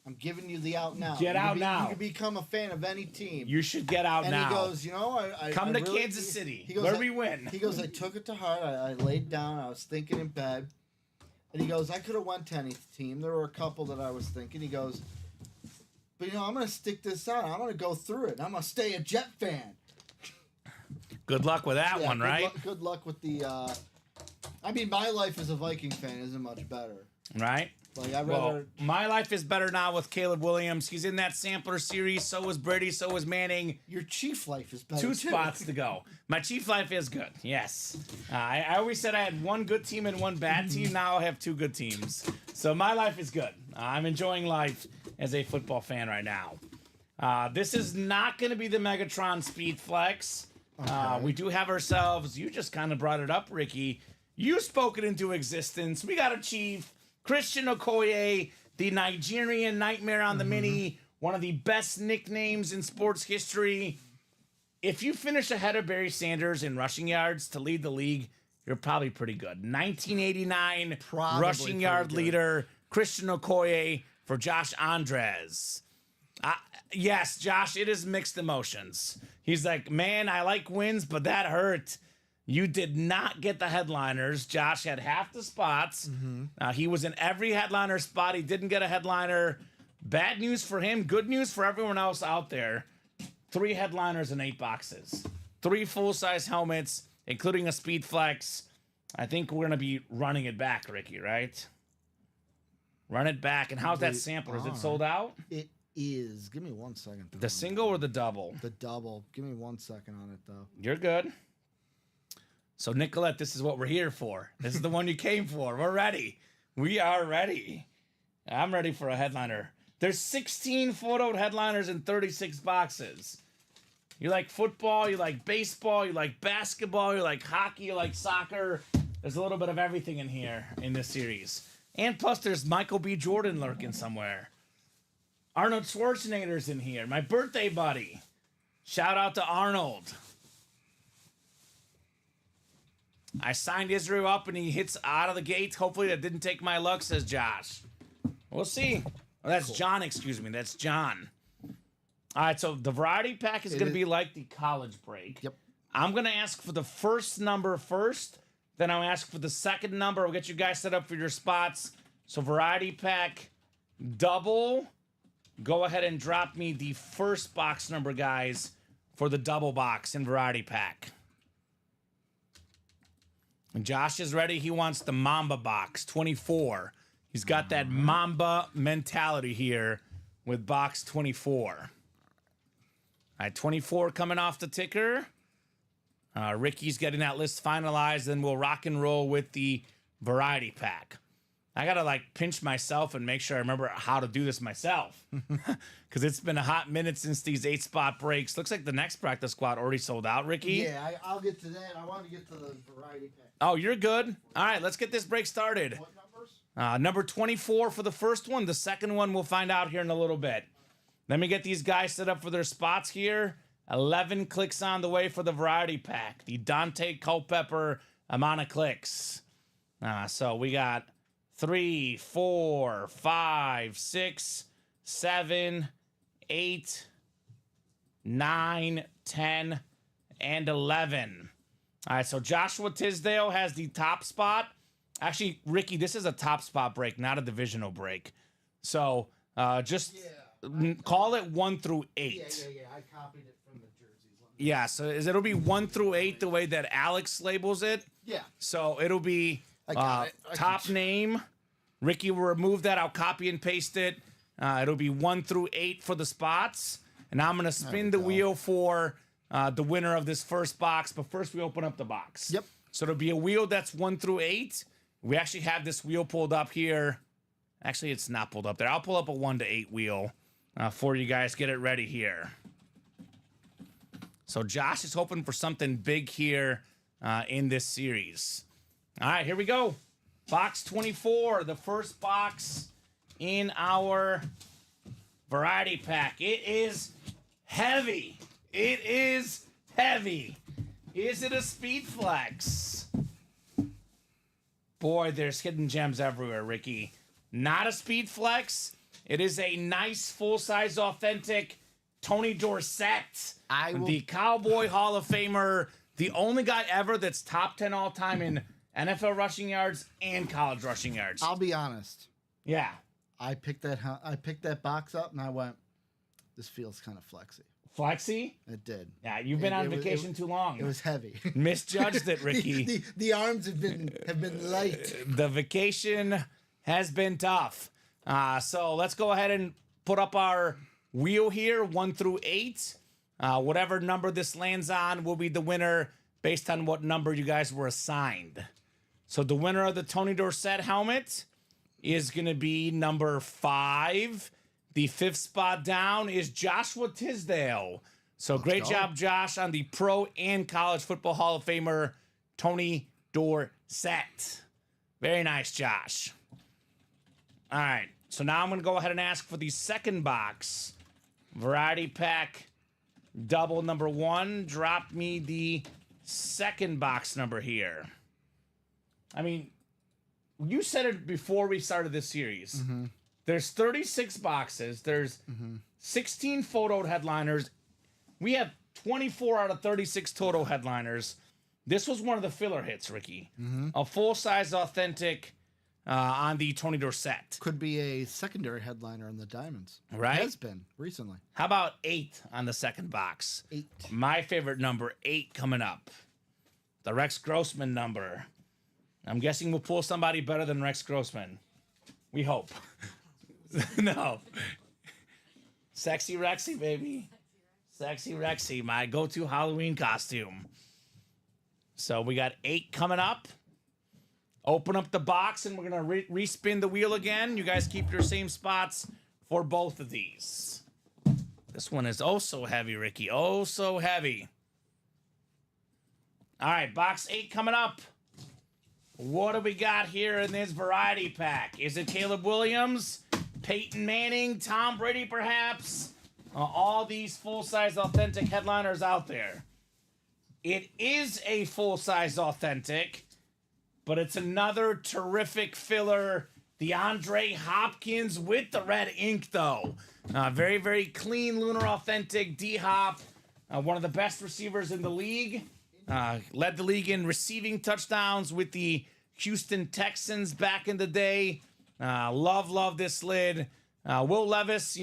C: I'm giving you the out now.
B: Get out now.
C: You can become a fan of any team.
B: You should get out now.
C: And he goes, you know, I
B: come to
C: really,
B: Kansas City,
C: he goes,
B: where we win.
C: He goes, I took it to heart. I laid down. I was thinking in bed. And he goes, I could have went to any team. There were a couple that I was thinking. He goes, but, you know, I'm going to stick this out. I'm going to go through it. I'm going to stay a Jet fan.
B: Good luck with that one, right?
C: Good luck with the... I mean, my life as a Viking fan isn't much better.
B: Right?
C: Like, I'd rather...
B: Well, my life is better now with Caleb Williams. He's in that sampler series. So was Brady. So was Manning.
C: Your Chief life is better,
B: 2 spots to go. My Chief life is good. Yes. I always said I had 1 good team and 1 bad team. Now I have 2 good teams. So my life is good. I'm enjoying life as a football fan right now. This is not going to be the Megatron Speed Flex. Okay. We do have ourselves, you just kind of brought it up, Ricky. You spoke it into existence. We got a Chief, Christian Okoye, the Nigerian Nightmare on the Mini, one of the best nicknames in sports history. If you finish ahead of Barry Sanders in rushing yards to lead the league, you're probably pretty good. 1989 rushing yard leader, Christian Okoye for Josh Andres. Yes, Josh, it is mixed emotions. He's like, man, I like wins, but that hurt. You did not get the headliners. Josh had half the spots. He was in every headliner spot. He didn't get a headliner. Bad news for him. Good news for everyone else out there. 3 headliners and 8 boxes. 3 full-size helmets, including a Speed Flex. I think we're going to be running it back, Ricky, right? Run it back. And how's that sampler? Is it sold out?
C: It is. Give me 1 second.
B: The single or the double?
C: The double. Give me 1 second on it, though.
B: You're good. So, Nicolette, this is what we're here for. This is the one you came for. We're ready. We are ready. I'm ready for a headliner. There's 16 photoed headliners in 36 boxes. You like football, you like baseball, you like basketball, you like hockey, you like soccer. There's a little bit of everything in here in this series. And plus, there's Michael B. Jordan lurking somewhere. Arnold Schwarzenegger's in here. My birthday buddy. Shout out to Arnold. I signed Israel up and he hits out of the gate. Hopefully that didn't take my luck, says Josh. We'll see. Oh, that's cool. John, excuse me. That's John. All right, so the variety pack is going to be like the college break.
C: Yep.
B: I'm going to ask for the first number first. Then I'll ask for the second number. We'll get you guys set up for your spots. So variety pack double. Go ahead and drop me the first box number, guys, for the double box in variety pack. And Josh is ready. He wants the Mamba box, 24. He's got that Mamba mentality here with box 24. All right, 24 coming off the ticker. Ricky's getting that list finalized, then we'll rock and roll with the variety pack. I gotta like pinch myself and make sure I remember how to do this myself, because it's been a hot minute since these 8-spot breaks. Looks like the next practice squad already sold out, Ricky.
C: Yeah, I'll get to that. I want to get to the variety pack.
B: Oh, you're good. All right, let's get this break started.
C: What numbers?
B: Number 24 for the first one. The second one we'll find out here in a little bit. Let me get these guys set up for their spots here. 11 clicks on the way for the variety pack. The Dante Culpepper amount of clicks. So we got 3, 4, 5, 6, 7, 8, 9, 10, and 11. All right, so Joshua Tisdale has the top spot. Actually, Ricky, this is a top spot break, not a divisional break. So just call it 1 through 8.
C: Yeah. I copied it from the jerseys.
B: Yeah, so it'll be 1 through 8 the way that Alex labels it.
C: Yeah.
B: So it'll be top name. Ricky will remove that. I'll copy and paste it. It'll be 1 through 8 for the spots. And I'm going to spin the wheel for the winner of this first box. But first we open up the box.
C: Yep.
B: So it'll be a wheel that's 1 through 8. We actually have this wheel pulled up here. Actually, it's not pulled up there. I'll pull up a 1 to 8 wheel for you guys. Get it ready here. So Josh is hoping for something big here in this series. All right, here we go. Box 24, the first box in our variety pack. It is heavy. It is heavy. Is it a Speed Flex? Boy, there's hidden gems everywhere, Ricky. Not a Speed Flex. It is a nice, full-size, authentic Tony Dorsett, the Cowboy Hall of Famer, the only guy ever that's top 10 all-time in NFL rushing yards and college rushing yards.
C: I'll be honest.
B: Yeah.
C: I picked that box up and I went, this feels kind of flexy.
B: Flexy?
C: It did.
B: Yeah, you've been on vacation too long.
C: It was heavy.
B: Misjudged it, Ricky.
C: the arms have been light.
B: The vacation has been tough. So let's go ahead and put up our wheel here, 1 through 8. Whatever number this lands on will be the winner based on what number you guys were assigned. So the winner of the Tony Dorsett helmet is going to be number 5. The 5th spot down is Joshua Tisdale. So great job, Josh, on the Pro and College Football Hall of Famer, Tony Dorsett. Very nice, Josh. All right, so now I'm going to go ahead and ask for the second box. Variety pack double number 1. Drop me the second box number here. I mean, you said it before we started this series. Mm-hmm. There's 36 boxes. There's 16 photo headliners. We have 24 out of 36 total headliners. This was one of the filler hits, Ricky. Mm-hmm. A full-size, authentic on the Tony Dorsett.
C: Could be a secondary headliner in the Diamonds.
B: Right?
C: Has been recently.
B: How about 8 on the second box?
C: 8.
B: My favorite number, 8 coming up. The Rex Grossman number. I'm guessing we'll pull somebody better than Rex Grossman. We hope. No. Sexy Rexy, baby. Sexy Rexy, my go-to Halloween costume. So we got 8 coming up. Open up the box, and we're going to respin the wheel again. You guys keep your same spots for both of these. This one is oh so heavy, Ricky. Oh so heavy. All right, box 8 coming up. What do we got here in this variety pack? Is it Caleb Williams, Peyton Manning, Tom Brady perhaps? All these full-size authentic headliners out there. It is a full-size authentic, but it's another terrific filler DeAndre Hopkins with the red ink, though. Very, very clean, lunar authentic. D-Hop, one of the best receivers in the league. Led the league in receiving touchdowns with the Houston Texans back in the day. Love this lid. Will Levis,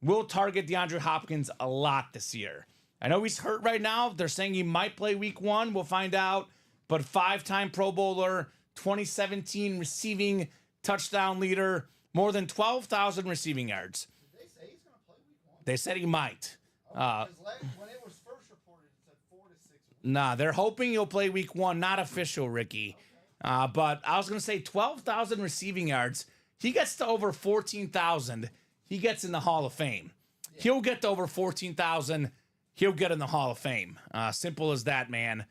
B: will target DeAndre Hopkins a lot this year. I know he's hurt right now. They're saying he might play week 1. We'll find out. But 5-time Pro Bowler, 2017 receiving touchdown leader, more than 12,000 receiving yards.
C: Did they say he's going to play week 1?
B: They said he might.
C: When it was first reported, it said 4 to 6 weeks.
B: Nah, they're hoping he'll play week 1. Not official, Ricky. But I was going to say 12,000 receiving yards. He gets to over 14,000. He gets in the Hall of Fame. Yeah. He'll get to over 14,000. He'll get in the Hall of Fame. Simple as that, man.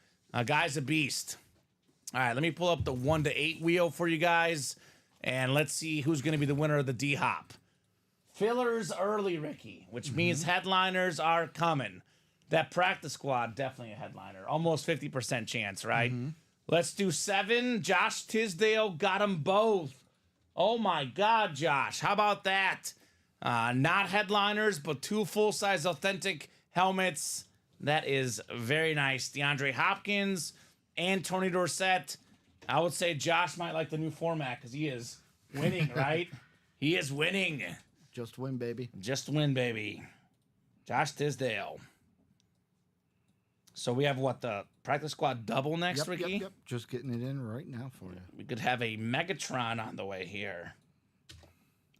B: Guy's a beast. All right, let me pull up the 1 to 8 wheel for you guys, and let's see who's going to be the winner of the D-Hop. Fillers early, Ricky, which means headliners are coming. That practice squad, definitely a headliner. Almost 50% chance, right? Let's do 7. Josh Tisdale got them both. Oh, my God, Josh. How about that? Not headliners, but 2 full-size authentic helmets. That is very nice. DeAndre Hopkins and Tony Dorsett. I would say Josh might like the new format because he is winning, right? He is winning.
C: Just win, baby.
B: Just win, baby. Josh Tisdale. So we have what, the practice squad double next, Ricky?
C: Yep. Just getting it in right now for you.
B: We could have a Megatron on the way here.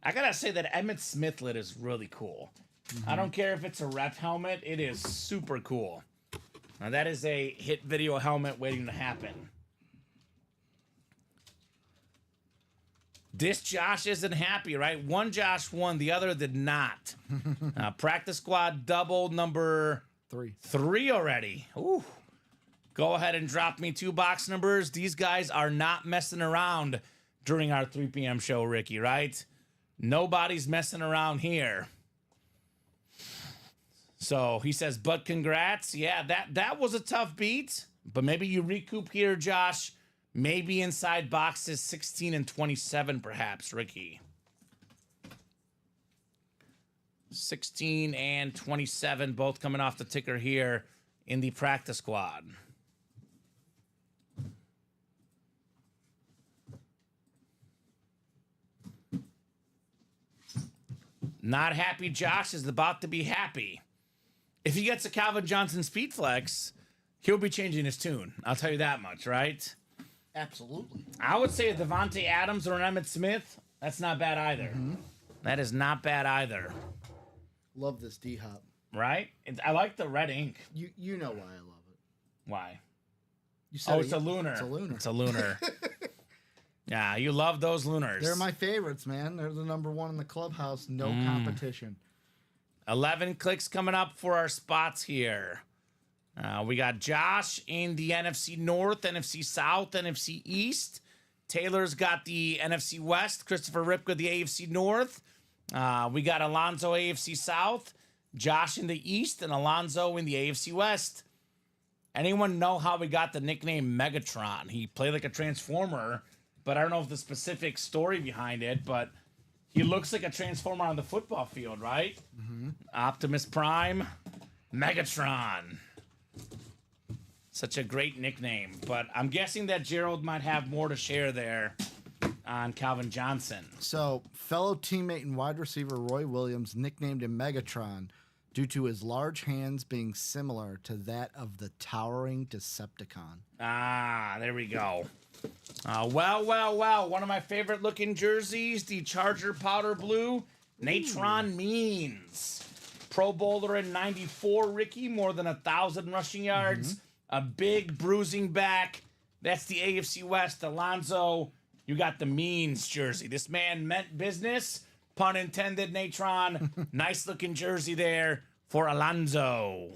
B: I gotta say that Emmitt Smith lid is really cool. I don't care if it's a rep helmet. It is super cool. Now, that is a hit video helmet waiting to happen. This Josh isn't happy, right? One Josh won, the other did not. Practice squad double number 3 already. Ooh. Go ahead and drop me 2 box numbers. These guys are not messing around during our 3 p.m. show, Ricky, right? Nobody's messing around here. So he says, but congrats. Yeah, that was a tough beat, but maybe you recoup here, Josh. Maybe inside boxes 16 and 27, perhaps, Ricky. 16 and 27, both coming off the ticker here in the practice squad. Not happy Josh is about to be happy. If he gets a Calvin Johnson Speed Flex, he'll be changing his tune. I'll tell you that much, right?
C: Absolutely.
B: I would say a Devontae Adams or an Emmitt Smith, that's not bad either. That is not bad either.
C: Love this D-Hop.
B: Right? I like the red ink.
C: You know why I love it.
B: Why?
C: You said
B: it's a lunar.
C: It's a lunar.
B: It's a lunar. Yeah, you love those lunars.
C: They're my favorites, man. They're the number 1 in the clubhouse. No competition.
B: 11 clicks coming up for our spots here. We got Josh in the NFC North, NFC South, NFC East. Taylor's got the NFC West. Christopher Ripka, the AFC North. We got Alonzo, AFC South. Josh in the East and Alonzo in the AFC West. Anyone know how we got the nickname Megatron? He played like a Transformer, but I don't know if the specific story behind it, but he looks like a Transformer on the football field, right? Optimus Prime, Megatron. Such a great nickname, but I'm guessing that Gerald might have more to share there on Calvin Johnson.
C: So, fellow teammate and wide receiver Roy Williams nicknamed him Megatron due to his large hands being similar to that of the towering Decepticon.
B: Ah, there we go. Well. One of my favorite looking jerseys, the Charger Powder Blue, Natron Means. Pro Bowler in 94, Ricky, more than 1,000 rushing yards. A big bruising back. That's the AFC West. Alonzo, you got the Means jersey. This man meant business. Pun intended, Natron. Nice looking jersey there for Alonzo.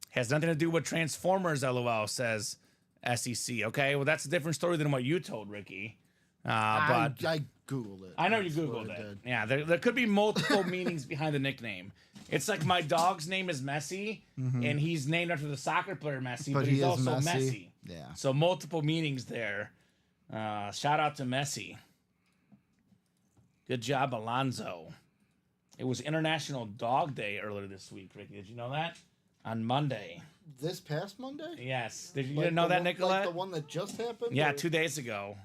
B: Has nothing to do with Transformers, LOL, says SEC. Okay, well, that's a different story than what you told, Ricky. But
C: I Googled it.
B: I know you Googled it. Yeah, there could be multiple meanings behind the nickname. It's like my dog's name is Messi, and he's named after the soccer player Messi, but he's also Messi.
C: Yeah.
B: So multiple meanings there. Shout out to Messi. Good job, Alonzo. It was International Dog Day earlier this week, Ricky. Did you know that? On Monday.
C: This past Monday?
B: Yes. Did you
C: Like
B: didn't know that,
C: one,
B: Nicolette?
C: Like the one that just happened?
B: Yeah,
C: or-
B: 2 days ago.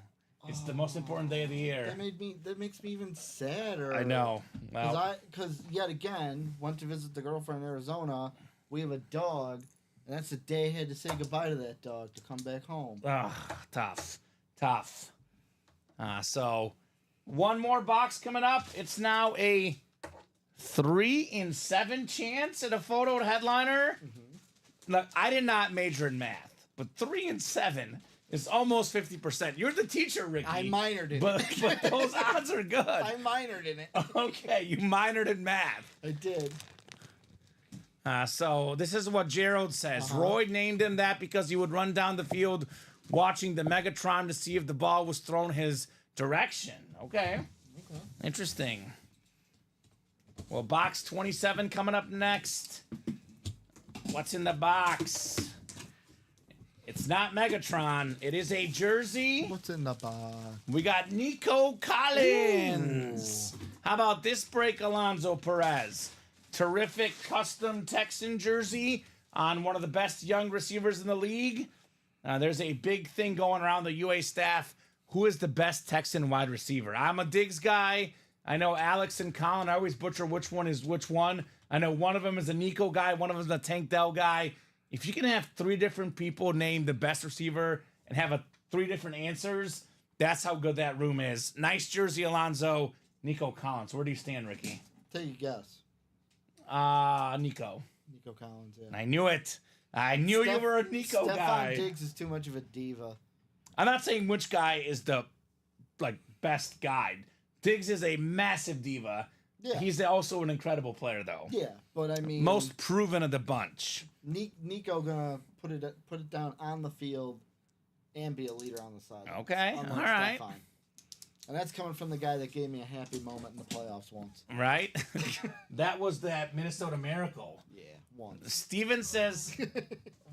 B: It's the most important day of the year.
C: That makes me even sadder.
B: I know. Well,
C: Because yet again, went to visit the girlfriend in Arizona. We have a dog, and that's the day I had to say goodbye to that dog to come back home.
B: tough. So, one more box coming up. It's now a 3 in 7 chance at a photo headliner. Look, I did not major in math, but 3 in 7 is almost 50%. You're the teacher, Ricky.
C: I minored in it.
B: But those odds are good.
C: I minored in it.
B: Okay, you minored in math.
C: I did.
B: So this is what Gerald says. Roy named him that because he would run down the field watching the Megatron to see if the ball was thrown his direction. Okay. Interesting. Well, box 27 coming up next. What's in the box? It's not Megatron. It is a jersey.
C: What's in the box?
B: We got Nico Collins. How about this break, Alonzo Perez? Terrific custom Texan jersey on one of the best young receivers in the league. There's a big thing going around the UA staff. Who is the best Texan wide receiver? I'm a Diggs guy. I know Alex and Colin. I always butcher which one is which one. I know one of them is a Nico guy. One of them is a Tank Dell guy. If you can have 3 different people name the best receiver and have 3 different answers, that's how good that room is. Nice jersey, Alonzo. Nico Collins. Where do you stand, Ricky?
C: Take a guess.
B: Nico.
C: Nico Collins, yeah.
B: I knew it. I knew you were a Nico guy.
C: Stephon Diggs is too much of a diva.
B: I'm not saying which guy is the best guy. Diggs is a massive diva.
C: Yeah.
B: He's also an incredible player, though.
C: Yeah, but I mean,
B: Most proven of the bunch.
C: Nico gonna put it down on the field and be a leader on the side.
B: Okay,
C: Unlike
B: all right.
C: Stephon. And that's coming from the guy that gave me a happy moment in the playoffs once.
B: Right? That was that Minnesota Miracle.
C: Yeah, once.
B: Steven says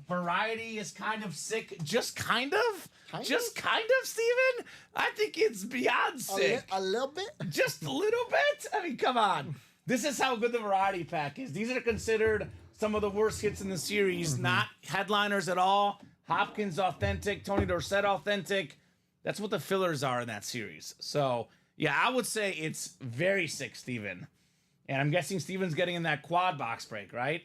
B: variety is kind of sick. Just kind of? Just kind of, Steven? I think it's beyond sick.
C: A little bit?
B: Just a little bit? I mean, come on. This is how good the variety pack is. These are considered some of the worst hits in the series, not headliners at all. Hopkins authentic, Tony Dorsett authentic. That's what the fillers are in that series. So, yeah, I would say it's very sick, Steven. And I'm guessing Steven's getting in that quad box break, right?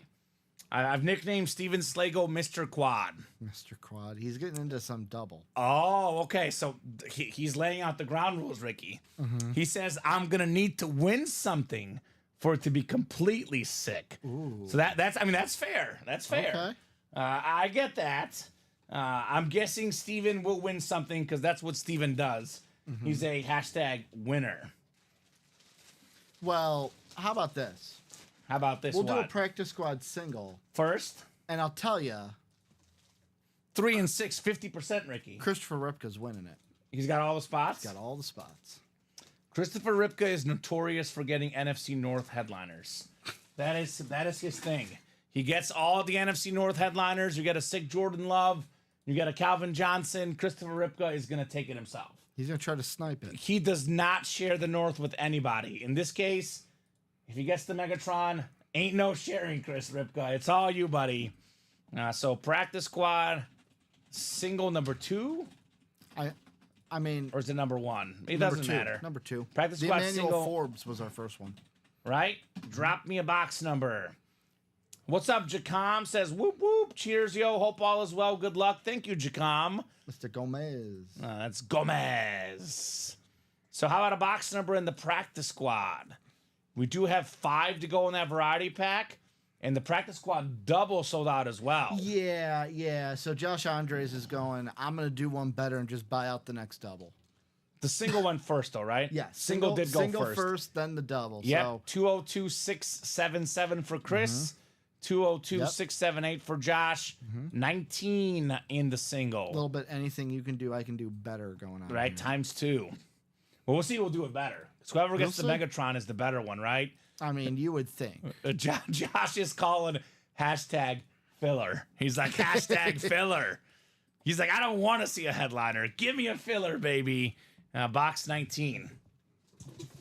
B: I've nicknamed Steven Slago Mr. Quad.
C: Mr. Quad. He's getting into some double.
B: Oh, okay. So he's laying out the ground rules, Ricky. He says, I'm going to need to win something for it to be completely sick.
C: Ooh.
B: So that's fair. That's fair.
C: Okay.
B: I get that. I'm guessing Steven will win something because that's what Steven does. He's a hashtag winner.
C: Well, how about this?
B: How about this
C: We'll
B: one?
C: do a practice squad single,
B: First,
C: and I'll tell you,
B: 3 and 6, 50%, Ricky.
C: Christopher Ripka's winning it.
B: He's got all the spots?
C: Got all the spots.
B: Christopher Ripka is notorious for getting NFC North headliners. That is his thing. He gets all the NFC North headliners. You get a sick Jordan Love. You get a Calvin Johnson. Christopher Ripka is going to take it himself.
C: He's going to try to snipe it.
B: He does not share the North with anybody. In this case, if he gets the Megatron, ain't no sharing, Chris Ripka. It's all you, buddy. So practice squad, single number 2.
C: I mean,
B: or is it number 1? It
C: number
B: doesn't
C: 2,
B: matter.
C: Number 2.
B: Practice
C: the
B: squad
C: Emmanuel
B: single.
C: Forbes was our first one.
B: Right? Drop me a box number. What's up, Jacom? Says, whoop, whoop. Cheers, yo. Hope all is well. Good luck. Thank you, Jacom.
C: Mr. Gomez.
B: That's Gomez. So how about a box number in the practice squad? We do have 5 to go in that variety pack. And the practice squad double sold out as well.
C: Yeah. So Josh Andres is going, I'm going to do one better and just buy out the next double.
B: The single went first, though, right?
C: Yeah.
B: Single did go
C: single
B: first.
C: first, then the double.
B: Yep.
C: So
B: 202677 for Chris. 202678 for Josh. 19 in the single.
C: a little bit anything you can do, I can do better going on.
B: Right,
C: here.
B: times 2. Well, we'll see who'll do it better. So whoever gets
C: We'll
B: the
C: see.
B: Megatron is the better one, right?
C: I mean, you would think.
B: Josh is calling hashtag filler. He's like, hashtag filler. He's like, I don't want to see a headliner. Give me a filler, baby. Box 19.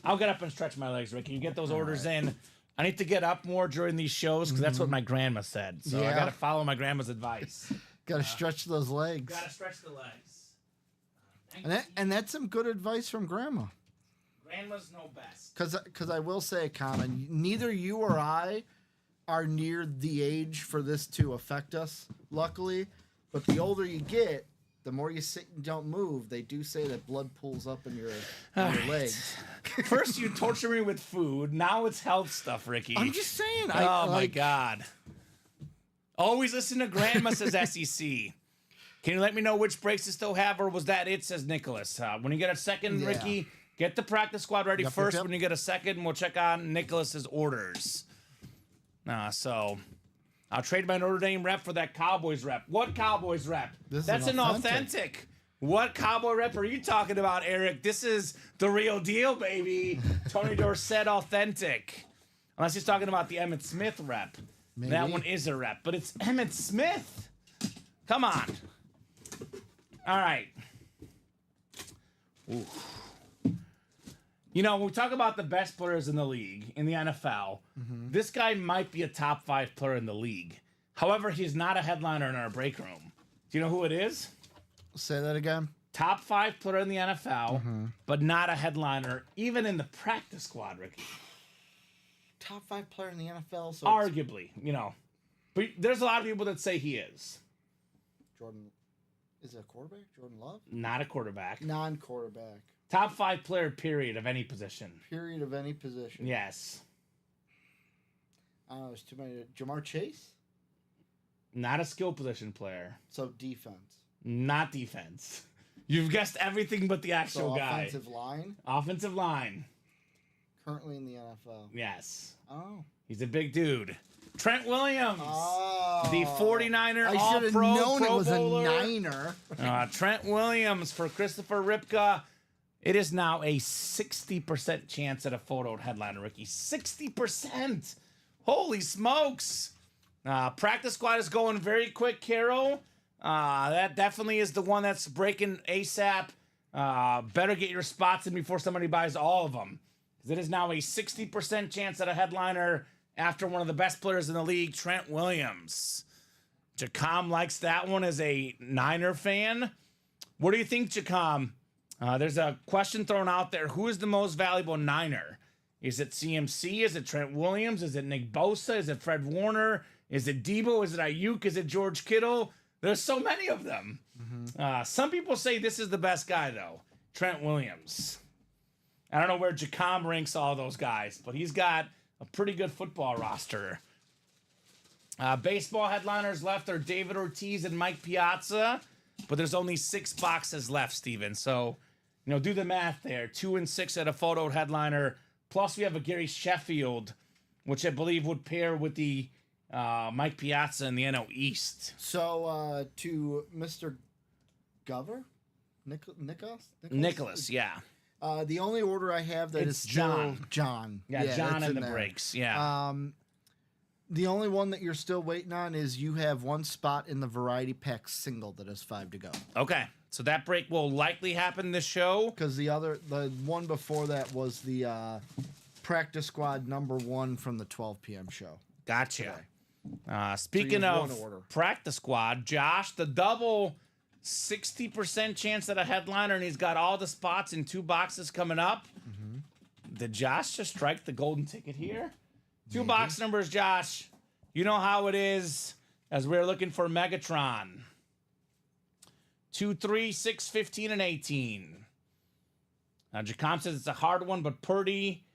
B: I'll get up and stretch my legs, Ricky. You get those orders in. I need to get up more during these shows because that's what my grandma said. So I
C: Yeah.
B: got to follow my grandma's advice.
C: Got to stretch those legs.
B: Got to stretch the legs.
C: And that's some good advice from Grandma.
B: Grandmas know best.
C: Because I will say, Kamen, neither you or I are near the age for this to affect us, luckily. But the older you get, the more you sit and don't move. They do say that blood pools up in your legs.
B: First, you torture me with food. Now it's health stuff, Ricky.
C: I'm just saying.
B: Oh, my God. Always listen to Grandma, says SEC. Can you let me know which breaks you still have, or was that it, says Nicholas? When you get a second,
C: Yeah.
B: Ricky, get the practice squad ready
C: Yep,
B: first.
C: yep.
B: When you get a second, we'll check on Nicholas's orders. So I'll trade my Notre Dame rep for that Cowboys rep. What Cowboys rep?
C: This is
B: That's
C: an
B: an authentic. What Cowboy rep are you talking about, Eric? This is the real deal, baby. Tony Dorsett authentic. Unless he's talking about the Emmitt Smith rep.
C: Maybe.
B: That one is a rep, but it's Emmitt Smith. Come on. All right. Ooh. You know, when we talk about the best players in the league, in the NFL, this guy might be a top 5 player in the league. However, he's not a headliner in our break room. Do you know who it is?
C: Say that again.
B: Top 5 player in the NFL, but not a headliner, even in the practice squad, Ricky.
C: Top 5 player in the NFL. So it's
B: Arguably, you know. But there's a lot of people that say he is.
C: Jordan. Is it a quarterback? Jordan Love?
B: Not a quarterback.
C: Non-quarterback.
B: Top 5 player, period, of any position.
C: Period of any position.
B: Yes.
C: I don't know. There's too many. Jamar Chase?
B: Not a skill position player.
C: So defense.
B: Not defense. You've guessed everything but the actual
C: So
B: guy.
C: offensive line?
B: Offensive line.
C: Currently in the NFL.
B: Yes.
C: Oh.
B: He's a big dude. Trent Williams.
C: Oh.
B: The 49er
C: I should have
B: All-Pro
C: known
B: Pro
C: it was
B: Bowler.
C: a Niner.
B: Trent Williams for Christopher Ripka. It is now a 60% chance at a photo headliner, Ricky. 60%. Holy smokes. Practice squad is going very quick, Carol. That definitely is the one that's breaking ASAP. Better get your spots in before somebody buys all of them. Because it is now a 60% chance at a headliner after one of the best players in the league, Trent Williams. Jacom likes that one as a Niner fan. What do you think, Jacom? There's a question thrown out there. Who is the most valuable Niner? Is it CMC? Is it Trent Williams? Is it Nick Bosa? Is it Fred Warner? Is it Debo? Is it Ayuk? Is it George Kittle? There's so many of them. Some people say this is the best guy, though. Trent Williams. I don't know where Jacom ranks all those guys, but he's got a pretty good football roster. Baseball headliners left are David Ortiz and Mike Piazza, but there's only 6 boxes left, Steven. So, do the math there. 2 and 6 at a photo headliner. Plus, we have a Gary Sheffield, which I believe would pair with the Mike Piazza in the NL East.
C: So, to Mr. Gover?
B: Nicholas, yeah.
C: The only order I have that
B: It's
C: is still
B: John.
C: John.
B: Yeah, John
C: it's
B: and
C: in
B: the
C: there.
B: breaks, yeah.
C: The only one that you're still waiting on is you have one spot in the variety pack single that has 5 to go.
B: Okay, so that break will likely happen this show.
C: Because the one before that was the practice squad number 1 from the 12 p.m. show.
B: Gotcha. Speaking
C: you have
B: of
C: one order.
B: practice squad, Josh, the double 60% chance at a headliner, and he's got all the spots in 2 boxes coming up. Did Josh just strike the golden ticket here? 2 box numbers, Josh. You know how it is as we're looking for Megatron. 2, 3, 6, 15, and 18. Now, Jacom says it's a hard one, but Purdy,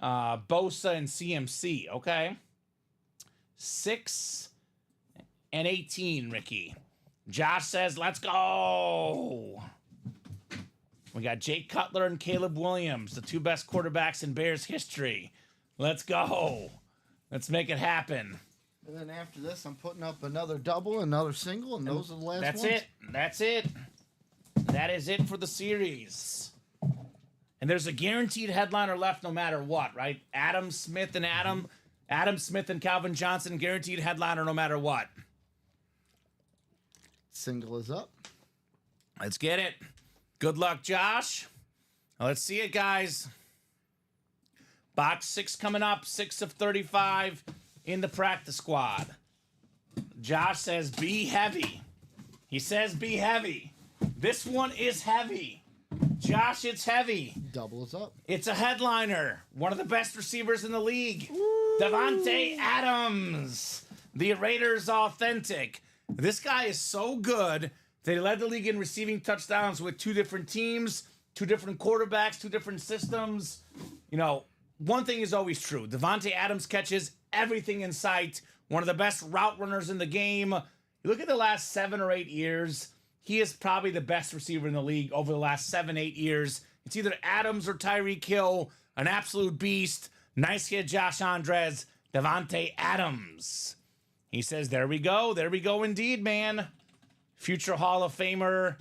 B: Bosa, and CMC. Okay. 6 and 18, Ricky. Josh says, let's go. We got Jake Cutler and Caleb Williams, the 2 best quarterbacks in Bears history. Let's go. Let's make it happen.
C: And then after this, I'm putting up another double, another single, and those are the last
B: That's
C: ones.
B: it. That's it. That is it for the series. And there's a guaranteed headliner left no matter what, right? Adam Smith and Calvin Johnson, guaranteed headliner no matter what.
C: Single is up.
B: Let's get it. Good luck, Josh. Let's see it, guys. Box 6 coming up, 6 of 35 in the practice squad. Josh says, be heavy. He says, be heavy. This one is heavy. Josh, it's heavy.
C: Double is up.
B: It's a headliner. One of the best receivers in the league. Davante Adams. The Raiders Authentic. This guy is so good that he led the league in receiving touchdowns with 2 different teams, 2 different quarterbacks, 2 different systems. You know, one thing is always true. Davante Adams catches everything in sight. One of the best route runners in the game. You look at the last 7 or 8 years, he is probably the best receiver in the league over the last 7, 8 years. It's either Adams or Tyreek Hill, an absolute beast. Nice hit, Josh Andres. Davante Adams. He says, there we go indeed, man. Future Hall of Famer.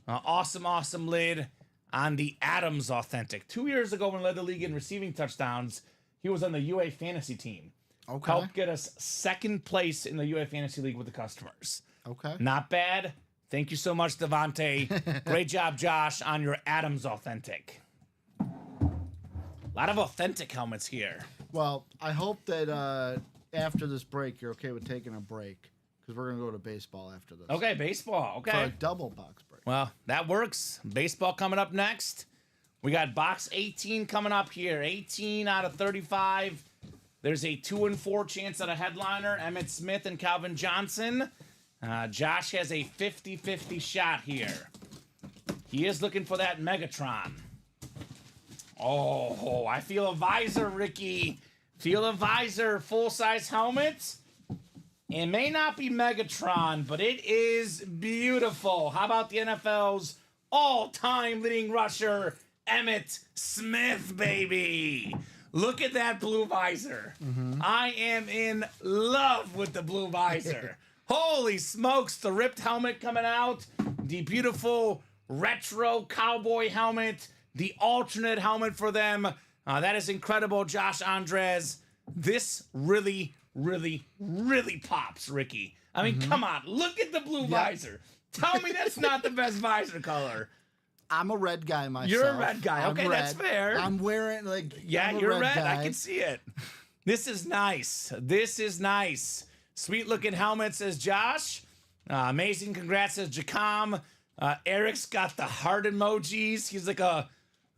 B: Awesome lid on the Adams Authentic. 2 years ago when he led the league in receiving touchdowns, he was on the UA Fantasy team.
C: Okay.
B: Helped get us 2nd place in the UA Fantasy League with the customers.
C: Okay.
B: Not bad. Thank you so much, Davante. Great job, Josh, on your Adams Authentic. A lot of authentic helmets here.
C: Well, I hope that after this break, you're okay with taking a break, because we're going to go to baseball after this.
B: Okay, baseball.
C: For
B: Okay.
C: a double box break.
B: Well, that works. Baseball coming up next. We got box 18 coming up here. 18 out of 35. There's a 2 and 4 chance at a headliner. Emmitt Smith and Calvin Johnson. Josh has a 50-50 shot here. He is looking for that Megatron. Oh, I feel a visor, Ricky. Feel a visor. Full-size helmet. It may not be Megatron, but it is beautiful. How about the NFL's all-time leading rusher, Emmitt Smith, baby? Look at that blue visor. I am in love with the blue visor. Holy smokes, the ripped helmet coming out. The beautiful retro cowboy helmet. The alternate helmet for them. That is incredible, Josh Andres. This really pops, Ricky. I mean, come on. Look at the blue visor. Tell me that's not the best visor color.
C: I'm a red guy myself.
B: You're a red guy.
C: I'm
B: Okay, that's
C: red.
B: fair.
C: I'm wearing, like,
B: Yeah,
C: I'm a
B: you're red.
C: guy.
B: I can see it. This is nice. This is nice. Sweet looking helmet, says Josh. Amazing. Congrats, says Jacom. Eric's got the heart emojis. He's like a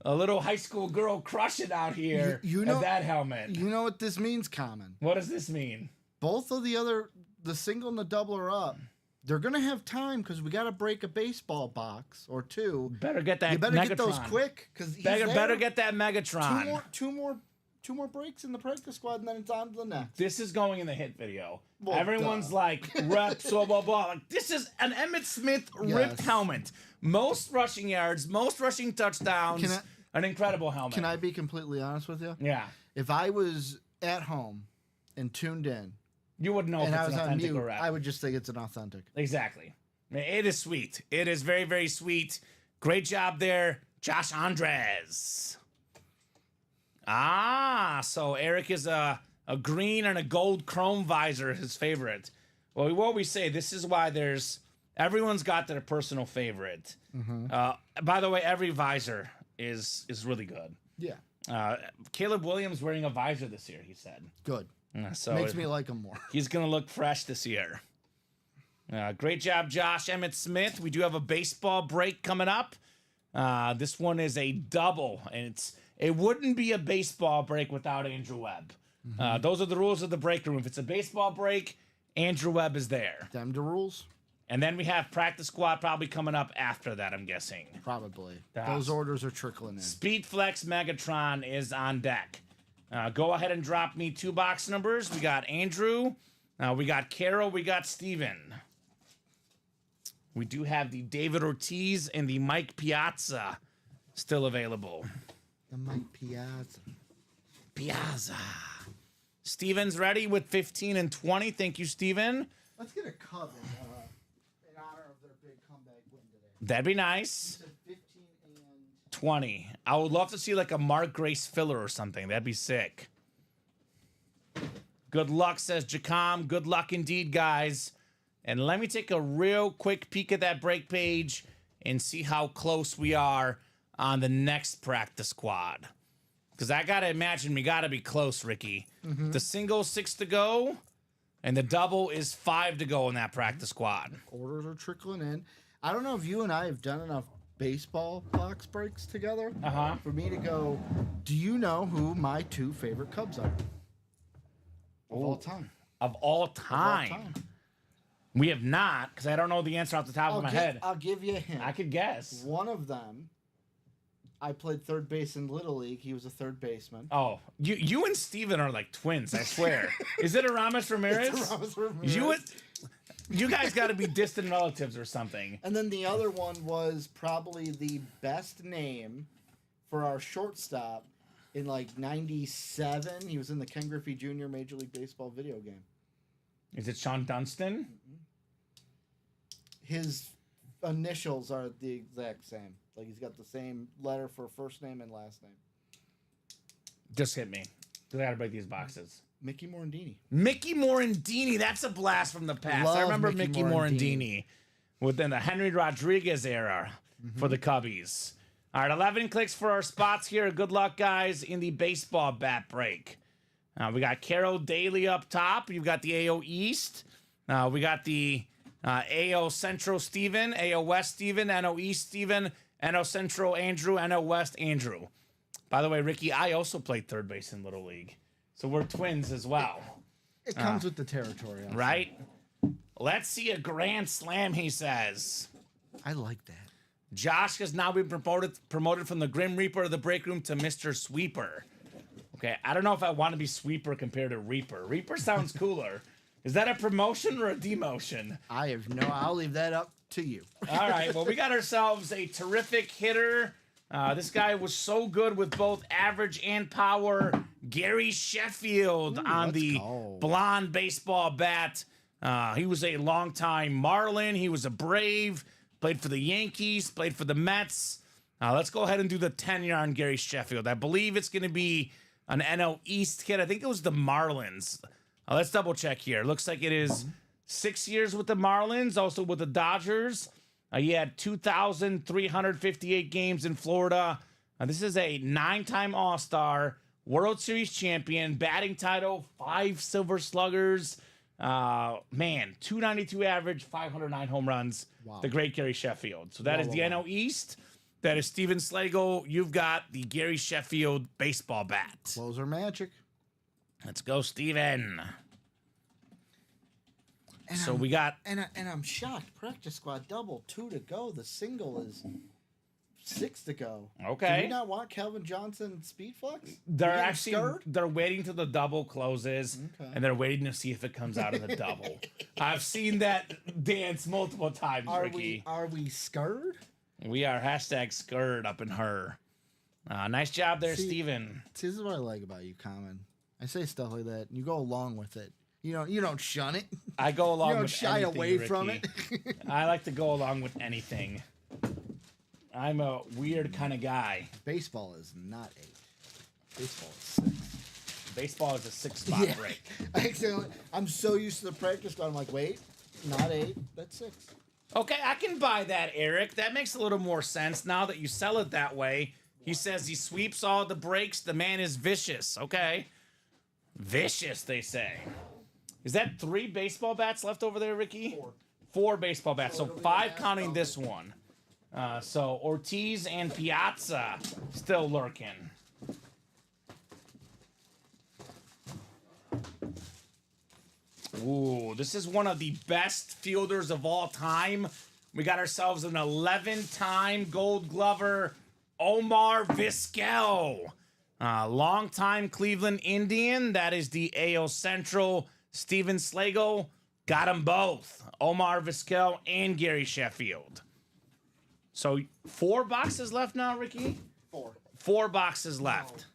B: little high school girl crushing out here
C: You know
B: at that helmet.
C: You know what this means, Kamen?
B: What does this mean?
C: Both of the single and the double are up. They're going to have time because we got to break a baseball box or 2.
B: Better get that
C: You better
B: Megatron.
C: get those quick because
B: Better get that Megatron.
C: Two more breaks in the practice squad, and then it's on to the next.
B: This is going in the hit video.
C: Well,
B: Everyone's
C: duh.
B: like, reps, blah, blah, blah. Like, this is an Emmitt Smith ripped
C: Yes.
B: helmet. Most rushing yards, most rushing touchdowns. An incredible helmet.
C: Can I be completely honest with you?
B: Yeah.
C: If I was at home and tuned in
B: You wouldn't know if
C: and I
B: it's
C: was
B: an
C: on
B: authentic
C: mute,
B: or rep.
C: I would just think it's an authentic.
B: Exactly. It is sweet. It is very, very sweet. Great job there, Josh Andres. So Eric is a green and a gold chrome visor, his favorite. Well, what we say, this is why everyone's got their personal favorite. By the way, every visor is really good.
C: Yeah.
B: Caleb Williams wearing a visor this year, he said.
C: Good.
B: So
C: Makes me like him more.
B: he's going to look fresh this year. Great job, Josh. Emmitt Smith. We do have a baseball break coming up. This one is a double, and it wouldn't be a baseball break without Andrew Webb. Those are the rules of the break room. If it's a baseball break, Andrew Webb is there.
C: Them the rules?
B: And then we have practice squad probably coming up after that, I'm guessing.
C: Probably.
B: The
C: Those
B: house.
C: orders are trickling in.
B: Speed Flex Megatron is on deck. Go ahead and drop me 2 box numbers. We got Andrew, we got Carol, we got Steven. We do have the David Ortiz and the Mike Piazza still available.
C: The Mike Piazza.
B: Piazza. Steven's ready with 15 and 20. Thank you, Steven.
C: Let's get a Cub in honor of their big comeback win today.
B: That'd be nice.
C: You said 15 and
B: 20. I would love to see like a Mark Grace filler or something. That'd be sick. Good luck, says Jacom. Good luck indeed, guys. And let me take a real quick peek at that break page and see how close we are on the next practice squad. because I got to imagine we got to be close, Ricky. The single 6 to go, and the double is 5 to go in that practice squad.
C: Orders are trickling in. I don't know if you and I have done enough baseball box breaks together for me to go, do you know who my 2 favorite Cubs are? Of all time.
B: Of all time. We have not, because I don't know the answer off the top of my head.
C: I'll give you a hint.
B: I could guess.
C: One of them, I played third base in Little League. He was a third baseman.
B: Oh, you and Steven are like twins, I swear. Is it Aramis Ramirez?
C: It's Aramis Ramirez.
B: You guys got to be distant relatives or something.
C: And then the other one was probably the best name for our shortstop in like 97. He was in the Ken Griffey Jr. Major League Baseball video game.
B: Is it Sean Dunston?
C: His initials are the exact same. Like he's got the same letter for first name and last name.
B: Just hit me. I got to break these boxes.
C: Mickey Morandini.
B: Mickey Morandini. That's a blast from the past. I remember Mickey Morandini within the Henry Rodriguez era for the Cubbies. All right, 11 clicks for our spots here. Good luck, guys, in the baseball bat break. We got Carol Daly up top. You've got the AO East. We got the AO Central Steven, AO West Steven, NO East Steven, NO Central Andrew, NO West Andrew. By the way, Ricky, I also played third base in Little League. So we're twins as well.
C: It comes with the territory.
B: Right? Let's see a grand slam, he says.
C: I like that.
B: Josh has now been promoted from the Grim Reaper of the break room to Mr. Sweeper. Okay, I don't know if I want to be Sweeper compared to Reaper. Reaper sounds cooler. Is that a promotion or a demotion?
C: I'll leave that up to you.
B: All right, well, we got ourselves a terrific hitter. This guy was so good with both average and power. Gary Sheffield on the blonde baseball bat. He was a longtime Marlin. He was a Brave. Played for the Yankees. Played for the Mets. Let's go ahead and do the tenure on Gary Sheffield. I believe it's going to be an NL East kid. I think it was the Marlins. Let's double check here. Looks like it is 6 years with the Marlins. Also with the Dodgers. He had 2,358 games in Florida. This is a 9-time All-Star, World Series champion, batting title, 5 Silver Sluggers. 292 average, 509 home runs. Wow. The great Gary Sheffield. So that is the NL East. That is Steven Slagle. You've got the Gary Sheffield baseball bat.
C: Closer magic.
B: Let's go, Steven. So we got...
C: And I'm shocked. Practice squad double, 2 to go. The single is 6 to go.
B: Okay.
C: Do we not want Calvin Johnson speed flux?
B: They're waiting till the double closes, and they're waiting to see if it comes out of the double. I've seen that dance multiple times, Ricky.
C: Are we scared?
B: We are #scared up in her. Nice job there, Steven.
C: This is what I like about you, Kamen. I say stuff like that, and you go along with it. You don't shun it.
B: I go along with
C: shy
B: anything,
C: away
B: Ricky.
C: from it.
B: I like to go along with anything. I'm a weird kind of guy.
C: Baseball is not 8. Baseball is 6.
B: Baseball is a 6-spot break.
C: I'm so used to the practice squad. I'm like, wait, not 8. That's 6.
B: Okay, I can buy that, Eric. That makes a little more sense now that you sell it that way. He says he sweeps all the breaks. The man is vicious. Okay. Vicious, they say. Is that 3 baseball bats left over there, Ricky? 4 baseball bats. So 5 counting this one. So Ortiz and Piazza still lurking. Ooh, this is one of the best fielders of all time. We got ourselves an 11-time Gold Glover, Omar Vizquel. Longtime Cleveland Indian. That is the AL Central. Steven Slagle. Got them both. Omar Vizquel and Gary Sheffield. So 4 boxes left now, Ricky?
C: 4.
B: 4 boxes left.
C: No.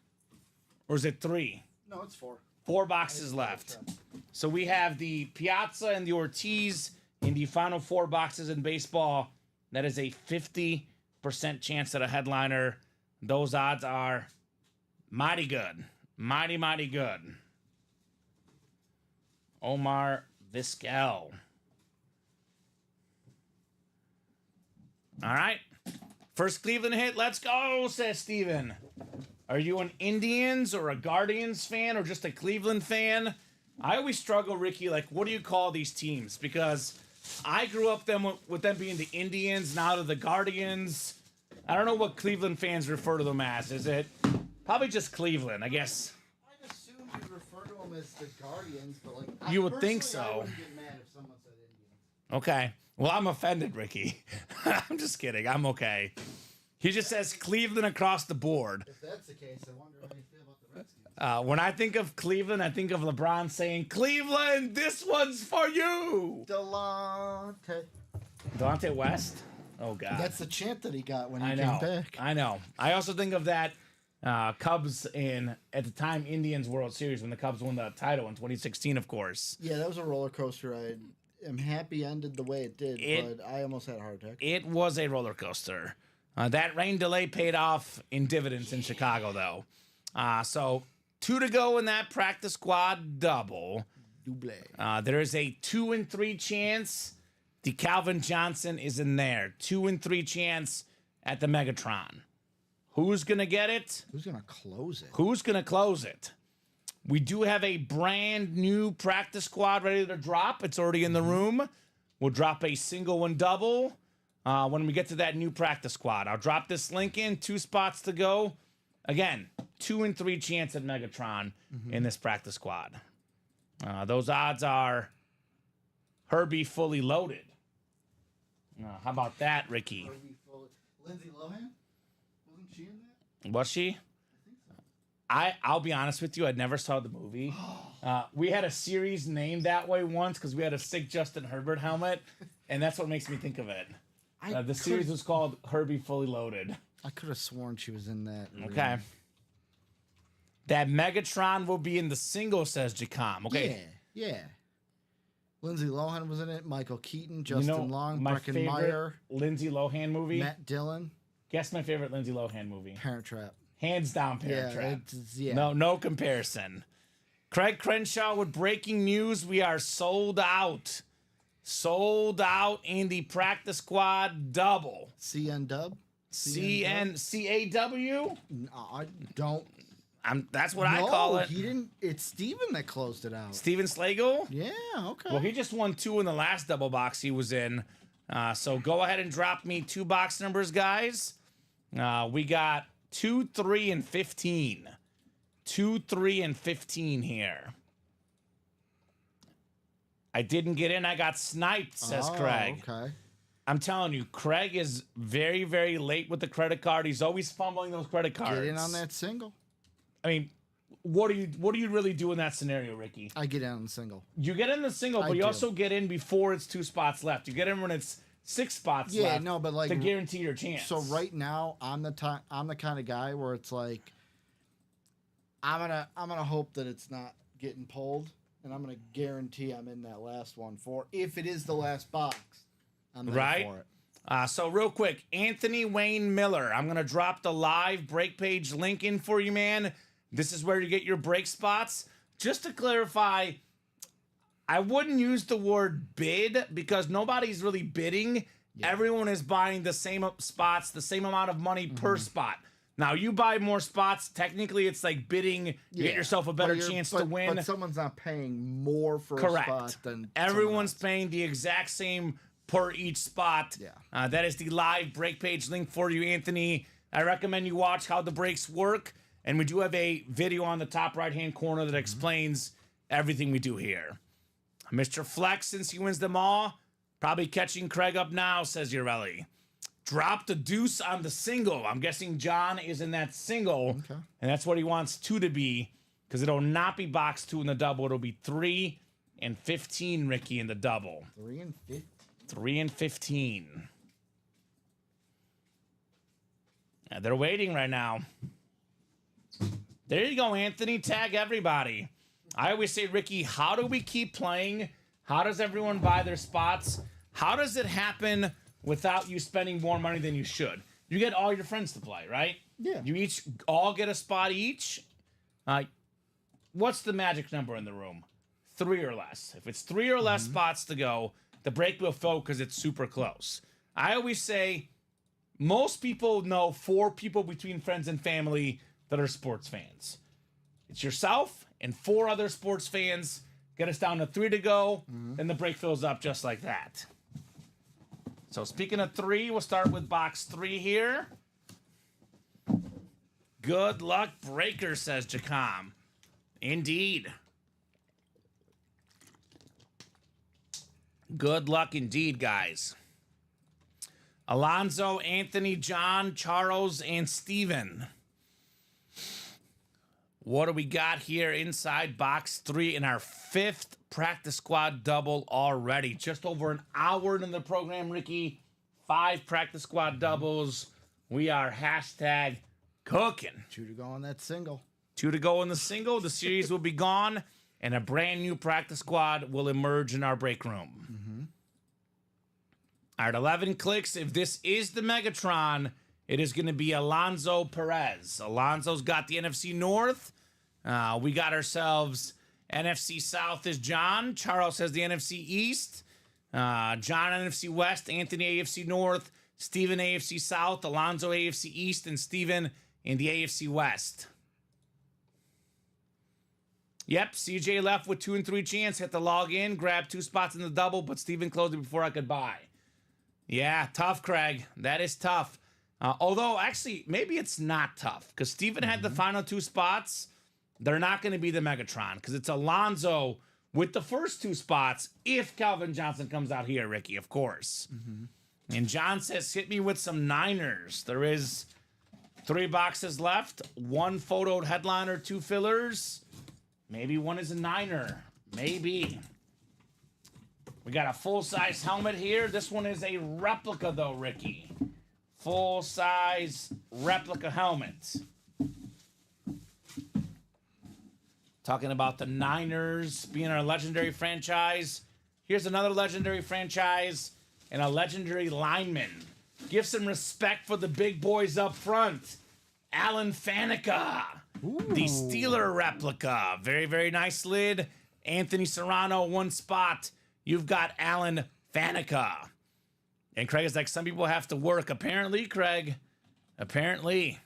B: Or is it 3?
C: No, it's 4.
B: 4 boxes left. So we have the Piazza and the Ortiz in the final 4 boxes in baseball. That is a 50% chance at a headliner. Those odds are mighty good. Mighty, mighty good. Omar Vizquel. All right. First Cleveland hit. Let's go, says Steven. Are you an Indians or a Guardians fan or just a Cleveland fan? I always struggle, Ricky, like, what do you call these teams? Because I grew up with them being the Indians, now they're the Guardians. I don't know what Cleveland fans refer to them as. Is it probably just Cleveland, I guess?
C: I'd assume you'd refer to them as the Guardians, but like
B: You would think so.
C: I wouldn't get mad if someone said Indians.
B: Okay. Well, I'm offended, Ricky. I'm just kidding. I'm okay. He just says Cleveland across the board.
C: If that's the case, I wonder how you feel about the Redskins.
B: When I think of Cleveland, I think of LeBron saying, Cleveland, this one's for you. Delonte West? Oh, God.
C: That's the chant that he got when he
B: I
C: came
B: know.
C: back.
B: I know. I also think of that Cubs at the time, Indians World Series when the Cubs won the title in 2016, of course.
C: Yeah, that was a roller coaster ride. I'm happy ended the way it did, but I almost had a heart attack.
B: It was a roller coaster. That rain delay paid off in dividends in Chicago, though. So 2 to go in that practice squad double. There is a 2 and 3 chance the Calvin Johnson is in there. 2 and 3 chance at the Megatron. Who's going to get it?
C: Who's going to close it?
B: Who's going to close it? We do have a brand new practice squad ready to drop. It's already in the room. We'll drop a single and double when we get to that new practice squad. I'll drop this link in. 2 spots to go. Again, 2 and 3 chance at Megatron in this practice squad. Those odds are Herbie fully loaded. How about that, Ricky?
C: Lindsay Lohan? Wasn't she in that?
B: Was she? I'll be honest with you, I never saw the movie. We had a series named that way once because we had a sick Justin Herbert helmet, and that's what makes me think of it. The series was called Herbie Fully Loaded.
C: I could have sworn she was in that.
B: Okay. That Megatron will be in the single, says Jacom. Okay.
C: Yeah. Lindsay Lohan was in it. Michael Keaton, Justin Long, Breckin Meyer,
B: Lindsay Lohan movie.
C: Matt Dillon.
B: Guess my favorite Lindsay Lohan movie.
C: Parent Trap.
B: Hands down, Parent Trap.
C: Yeah.
B: No comparison. Craig Crenshaw with breaking news. We are sold out. Sold out in the practice squad double.
C: CN Dub?
B: CAW?
C: I don't.
B: That's what I call it.
C: He didn't. It's Steven that closed it out.
B: Steven Slagle?
C: Yeah, okay.
B: Well, he just won 2 in the last double box he was in. So go ahead and drop me 2 box numbers, guys. We got 2, 3, and 15. 2, 3, and 15 here. I didn't get in. I got sniped, says Craig.
C: Okay.
B: I'm telling you, Craig is very, very late with the credit card. He's always fumbling those credit cards.
C: Get in on that single.
B: I mean, what do you really do in that scenario, Ricky?
C: I get in on the single.
B: You get in the single, but you also get in before it's 2 spots left. You get in when it's 6 spots left.
C: Yeah, no, but like
B: to guarantee your chance.
C: So right now, I'm the kind of guy where it's like I'm gonna hope that it's not getting pulled, and I'm gonna guarantee I'm in that last one for if it is the last box. I'm there for it.
B: So real quick, Anthony Wayne Miller. I'm gonna drop the live break page link in for you, man. This is where you get your break spots. Just to clarify, I wouldn't use the word bid because nobody's really bidding. Yeah. Everyone is buying the same spots, the same amount of money per spot. Now, you buy more spots. Technically, it's like bidding. You get yourself a better chance to win.
C: But someone's not paying more for a spot than
B: everyone's paying the exact same per each spot.
C: Yeah.
B: That is the live break page link for you, Anthony. I recommend you watch how the breaks work. And we do have a video on the top right-hand corner that explains everything we do here. Mr. Flex, since he wins them all, probably catching Craig up now, says Urelli. Drop the deuce on the single. I'm guessing John is in that single.
C: Okay.
B: And that's what he wants 2 to be, because it'll not be box 2 in the double. It'll be 3 and 15, Ricky, in the double.
C: 3 and 15.
B: 3 and 15. Yeah, they're waiting right now. There you go, Anthony. Tag everybody. I always say, Ricky, how do we keep playing? How does everyone buy their spots? How does it happen without you spending more money than you should? You get all your friends to play, right?
C: Yeah.
B: You each all get a spot each. What's the magic number in the room? 3 or less. If it's 3 or less spots to go, the break will fill because it's super close. I always say most people know 4 people between friends and family that are sports fans. It's yourself and 4 other sports fans. Get us down to 3 to go, and the break fills up just like that. So speaking of 3, we'll start with box 3 here. Good luck, breaker, says Jacom. Indeed. Good luck indeed, guys. Alonzo, Anthony, John, Charles, and Steven. What do we got here inside box 3 in our 5th practice squad double already? Just over an hour into the program, Ricky. 5 practice squad doubles. We are hashtag cooking.
C: 2 to go on that single.
B: 2 to go in the single. The series will be gone, and a brand new practice squad will emerge in our break room. All right, 11 clicks. If this is the Megatron, it is going to be Alonzo Perez. Alonzo's got the NFC North. We got ourselves NFC South is John. Charles has the NFC East. John NFC West. Anthony AFC North. Steven AFC South. Alonzo AFC East. And Steven in the AFC West. Yep, CJ left with 2 and 3 chance. Hit the log in. Grabbed 2 spots in the double, but Steven closed it before I could buy. Yeah, tough, Craig. That is tough. Although, actually, maybe it's not tough because Steven had the final 2 spots. They're not going to be the Megatron because it's Alonzo with the first 2 spots if Calvin Johnson comes out here, Ricky, of course. And John says, hit me with some Niners. There is 3 boxes left. 1 photoed headliner, 2 fillers. Maybe 1 is a Niner. Maybe. We got a full-size helmet here. This one is a replica, though, Ricky. Full-size replica helmet. Talking about the Niners being our legendary franchise. Here's another legendary franchise and a legendary lineman. Give some respect for the big boys up front. Alan Faneca. The Steeler replica. Very, very nice lid. Anthony Serrano, 1 spot. You've got Alan Faneca. And Craig is like, some people have to work. Apparently, Craig. Apparently.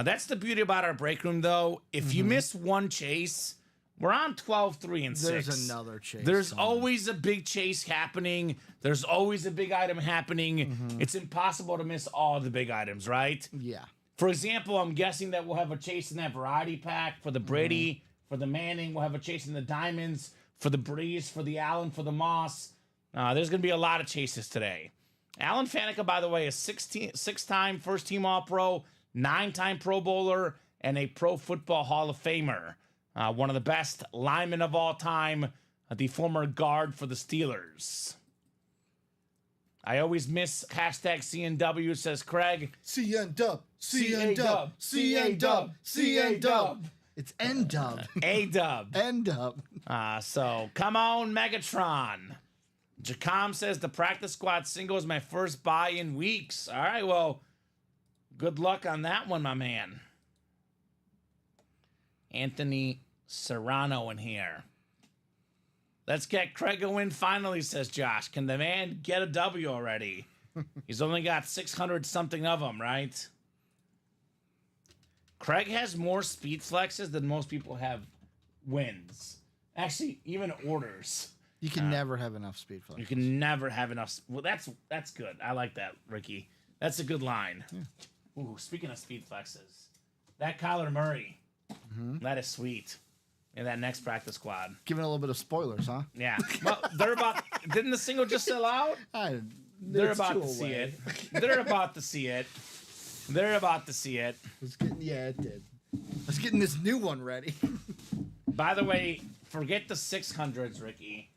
B: That's the beauty about our break room, though. If you miss 1 chase, we're on 12, 3, and 6.
C: There's another chase.
B: There's always a big chase happening. There's always a big item happening. It's impossible to miss all the big items, right?
C: Yeah.
B: For example, I'm guessing that we'll have a chase in that variety pack for the Brady, for the Manning. We'll have a chase in the Diamonds, for the Breeze, for the Allen, for the Moss. There's going to be a lot of chases today. Alan Faneca, by the way, is 6-time first-team All-Pro, 9-time Pro Bowler, and a Pro Football Hall of Famer. One of the best linemen of all time, the former guard for the Steelers. I always miss hashtag CNW, says Craig.
C: CN Dub, CN Dub, CN Dub, CN Dub. It's N Dub.
B: A Dub.
C: N Dub.
B: So come on, Megatron. Jacom says the practice squad single is my first buy in weeks. All right, well, good luck on that one, my man. Anthony Serrano in here. Let's get Craig a win finally, says Josh. Can the man get a W already? He's only got 600 something of them, right? Craig has more speed flexes than most people have wins. Actually, even orders.
C: You can never have enough speed flex.
B: You can never have enough. Well, that's good. I like that, Ricky. That's a good line. Yeah. Ooh, speaking of speed flexes, that Kyler Murray, that is sweet. In that next practice squad.
C: Giving a little bit of spoilers, huh?
B: Yeah. Well, they're about. Didn't the single just sell out? They're about to see it. They're about to see it. They're about to see it.
C: Yeah, it did. I was getting this new one ready.
B: By the way, forget the 600s, Ricky.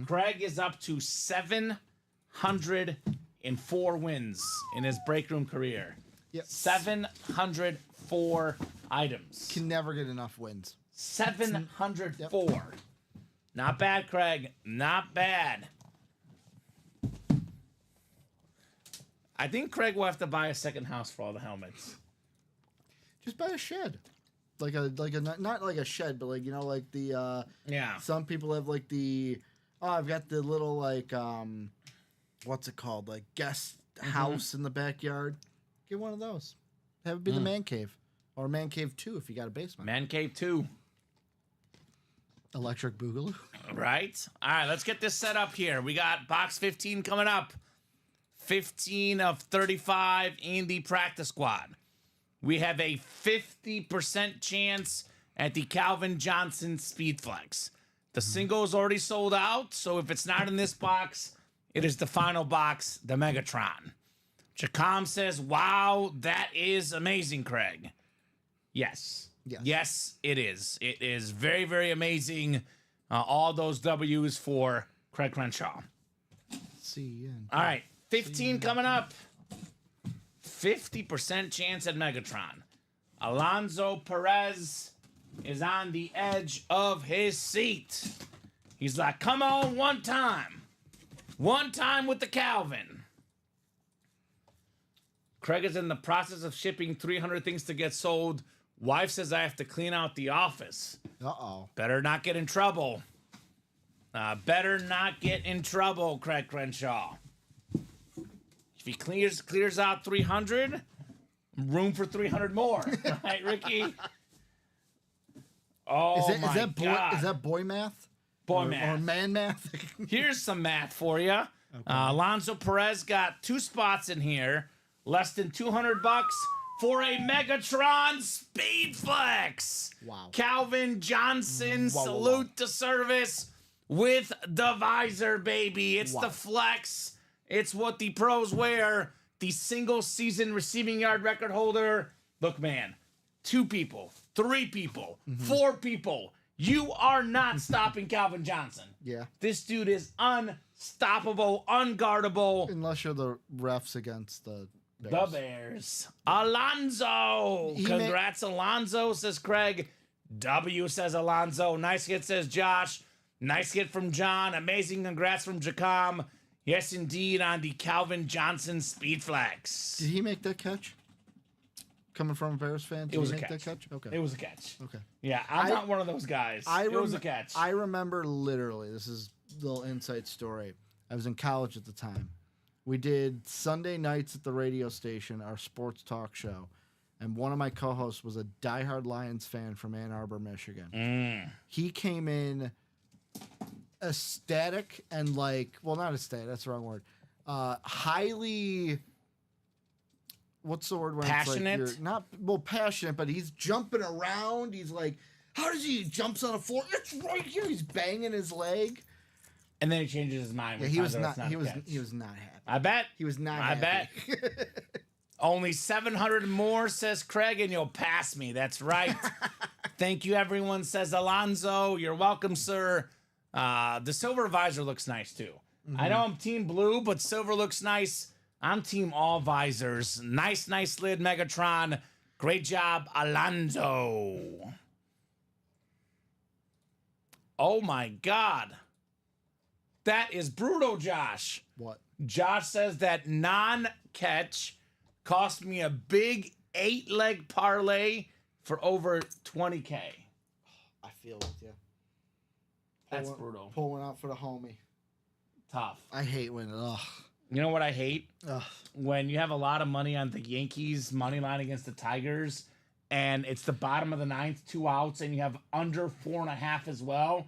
B: Craig is up to 704 wins in his break room career.
C: Yep.
B: 704 items.
C: Can never get enough wins.
B: 704.
C: Yep.
B: Not bad, Craig. Not bad. I think Craig will have to buy a second house for all the helmets.
C: Just buy a shed. Like a not like a shed, but like, you know, like the
B: yeah.
C: Some people have like I've got the little like what's it called? Like guest house in the backyard. Get one of those. Have it be the man cave. Or Man Cave 2 if you got a basement.
B: Man Cave 2.
C: Electric Boogaloo.
B: Right? All right, let's get this set up here. We got box 15 coming up. 15 of 35 in the practice squad. We have a 50% chance at the Calvin Johnson Speed Flex. The single is already sold out, so if it's not in this box, it is the final box, the Megatron. Chacom says, wow, that is amazing, Craig. Yes. Yes, it is. It is very, very amazing. All those W's for Craig Crenshaw. All right, 15 coming up. 50% chance at Megatron. Alonso Perez is on the edge of his seat. He's like, come on, one time. One time with the Calvin. Craig is in the process of shipping 300 things to get sold. Wife says I have to clean out the office.
C: Uh-oh.
B: Better not get in trouble. Better not get in trouble, Craig Crenshaw. If he clears out 300, room for 300 more. Right, Ricky? Oh,
C: is that boy math?
B: Boy math.
C: Or man math?
B: Here's some math for you. Okay. Alonso Perez got 2 spots in here. Less than $200 for a Megatron Speed Flex.
C: Wow.
B: Calvin Johnson, salute to service with the visor, baby. It's the flex. It's what the pros wear. The single season receiving yard record holder. Look, man, 2 people, 3 people, 4 people. You are not stopping Calvin Johnson.
C: Yeah.
B: This dude is unstoppable, unguardable.
C: Unless you're the refs against the Bears.
B: The Bears. Alonzo. Congrats, Alonzo, says Craig. W says Alonzo. Nice hit, says Josh. Nice hit from John. Amazing congrats from Jacom. Yes, indeed, on the Calvin Johnson Speed Flex.
C: Did he make that catch? Coming from a Bears fan? Did
B: It was
C: he
B: a
C: make
B: catch.
C: that catch? Okay.
B: It was a catch.
C: Okay.
B: Yeah, I'm not one of those guys. It was a catch.
C: I remember literally, this is a little inside story. I was in college at the time. We did Sunday nights at the radio station, our sports talk show, and one of my co-hosts was a diehard Lions fan from Ann Arbor, Michigan. He came in ecstatic and not ecstatic, that's the wrong word. Highly, what's the word? When
B: passionate?
C: It's like passionate, but he's jumping around. He's like, how does he jumps on a floor? It's right here. He's banging his leg.
B: And then he changes his mind.
C: Yeah, he was not happy.
B: I bet.
C: He was not
B: I
C: happy.
B: bet. Only 700 more, says Craig, and you'll pass me. That's right. Thank you, everyone, says Alonzo. You're welcome, sir. The silver visor looks nice, too. I know I'm team blue, but silver looks nice. I'm team all visors. Nice lid, Megatron. Great job, Alonzo. Oh, my God. That is brutal, Josh.
C: What?
B: Josh says that non-catch cost me a big 8-leg parlay for over 20K.
C: I feel with you.
B: That's brutal.
C: Pull one out for the homie.
B: Tough.
C: I hate when,
B: You know what I hate?
C: Ugh.
B: When you have a lot of money on the Yankees money line against the Tigers, and it's the bottom of the 9th, 2 outs, and you have under 4.5 as well.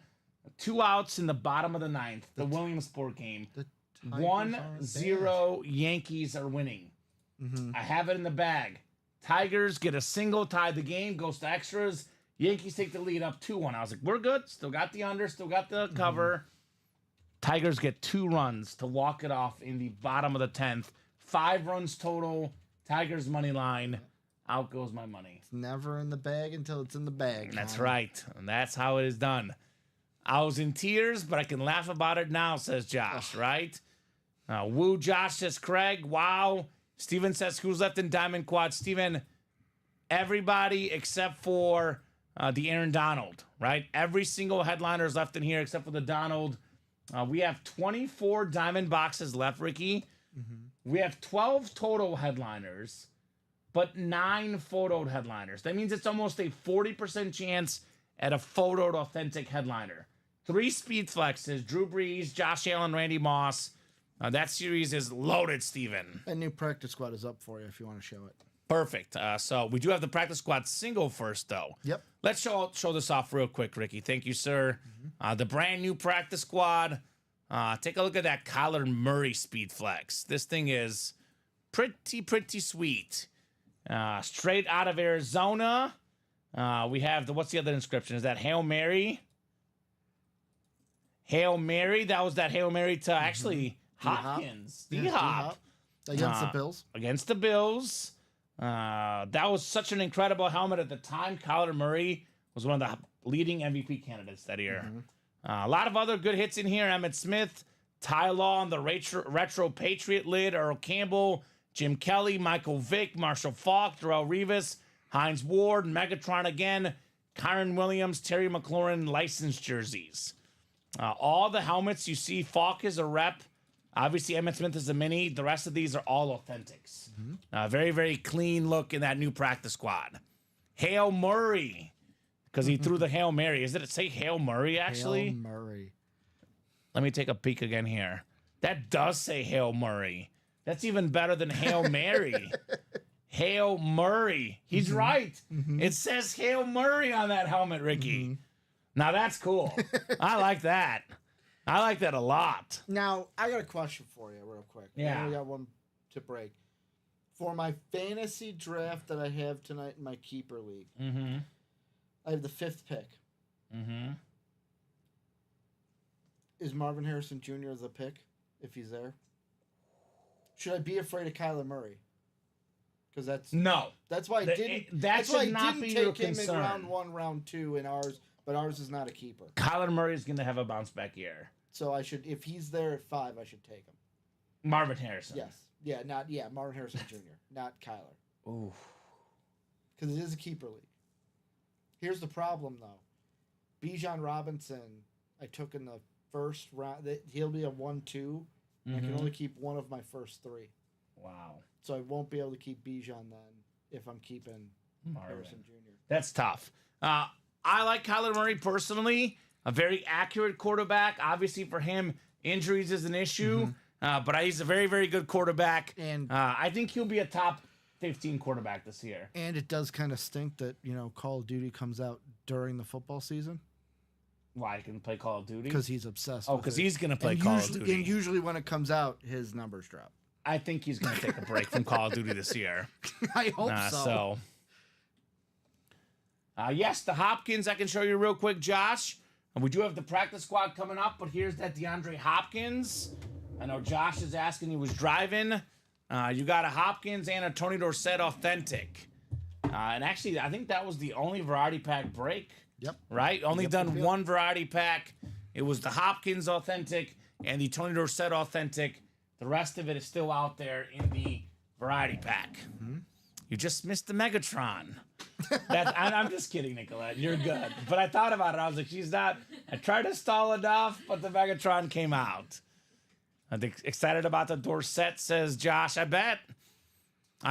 B: 2 outs in the bottom of the 9th, the Williamsport game. 1-0 Yankees are winning. I have it in the bag. Tigers get a single, tie the game, goes to extras. Yankees take the lead up 2-1. I was like, we're good. Still got the under, still got the cover. Tigers get 2 runs to walk it off in the bottom of the 10th. 5 runs total. Tigers money line. Out goes my money.
C: It's never in the bag until it's in the bag.
B: That's right. And that's how it is done. I was in tears, but I can laugh about it now, says Josh, right? Woo, Josh, says Craig. Wow. Steven says, who's left in Diamond Quad? Steven, everybody except for the Aaron Donald, right? Every single headliner is left in here except for the Donald. We have 24 Diamond boxes left, Ricky. We have 12 total headliners, but 9 photoed headliners. That means it's almost a 40% chance at a photoed authentic headliner. 3 speed flexes, Drew Brees, Josh Allen, Randy Moss. That series is loaded, Steven.
C: That new practice squad is up for you if you want to show it.
B: Perfect. So we do have the practice squad single first, though.
C: Yep.
B: Let's show this off real quick, Ricky. Thank you, sir. The brand new practice squad. Take a look at that Kyler Murray speed flex. This thing is pretty sweet. Straight out of Arizona. We have what's the other inscription? Is that Hail Mary? Hail Mary. That was that Hail Mary to actually Hopkins. D-Hop.
C: Against the Bills.
B: Against the Bills. That was such an incredible helmet at the time. Kyler Murray was one of the leading MVP candidates that year. A lot of other good hits in here. Emmitt Smith, Ty Law on the retro Patriot lid, Earl Campbell, Jim Kelly, Michael Vick, Marshall Faulk, Darrell Revis, Hines Ward, Megatron again, Kyron Williams, Terry McLaurin licensed jerseys. All the helmets you see, Faulk is a rep. Obviously, Emmitt Smith is a mini. The rest of these are all authentics. Very, very clean look in that new practice squad. Hail Murray, because he threw the Hail Mary. Does it say Hail Murray, actually?
C: Hail Murray.
B: Let me take a peek again here. That does say Hail Murray. That's even better than Hail Mary. Hail Murray. He's right. It says Hail Murray on that helmet, Ricky. Now, that's cool. I like that. I like that a lot.
C: Now, I got a question for you real quick.
B: Yeah.
C: I only got one to break. For my fantasy draft that I have tonight in my keeper league, I have the 5th pick. Is Marvin Harrison Jr. the pick, if he's there? Should I be afraid of Kyler Murray? Because that's why I didn't.
B: That should not be your
C: take him
B: concern.
C: in round 1, round 2 in ours, but ours is not a keeper.
B: Kyler Murray is going to have a bounce back year.
C: So I should, if he's there at 5, I should take him.
B: Marvin Harrison.
C: Yes. Marvin Harrison Jr., not Kyler.
B: Ooh.
C: Because it is a keeper league. Here's the problem, though. Bijan Robinson, I took in the first round. He'll be a 1-2. I can only keep one of my first 3.
B: Wow.
C: So I won't be able to keep Bijan then if I'm keeping
B: Marvin
C: Harrison Jr.
B: That's tough. I like Kyler Murray personally. A very accurate quarterback. Obviously, for him, injuries is an issue. But he's a very, very good quarterback.
C: And
B: I think he'll be a top 15 quarterback this year.
C: And it does kind of stink that, Call of Duty comes out during the football season.
B: Why, he can play Call of Duty?
C: Because he's obsessed
B: Oh,
C: with
B: because
C: it.
B: he's going to play
C: And
B: Call of Duty.
C: And usually when it comes out, his numbers drop.
B: I think he's going to take a break from Call of Duty this year.
C: I hope so.
B: Yes, the Hopkins, I can show you real quick, Josh. And we do have the practice squad coming up, but here's that DeAndre Hopkins. I know Josh is asking, he was driving. You got a Hopkins and a Tony Dorsett authentic. And actually, I think that was the only variety pack break.
C: Yep.
B: Right? Only done one variety pack. It was the Hopkins authentic and the Tony Dorsett authentic. The rest of it is still out there in the variety pack. You just missed the Megatron. I'm just kidding, Nicolette. You're good. But I thought about it. I was like, she's not. I tried to stall enough, but the Megatron came out. I'm excited about the Dorsett, says Josh. I bet.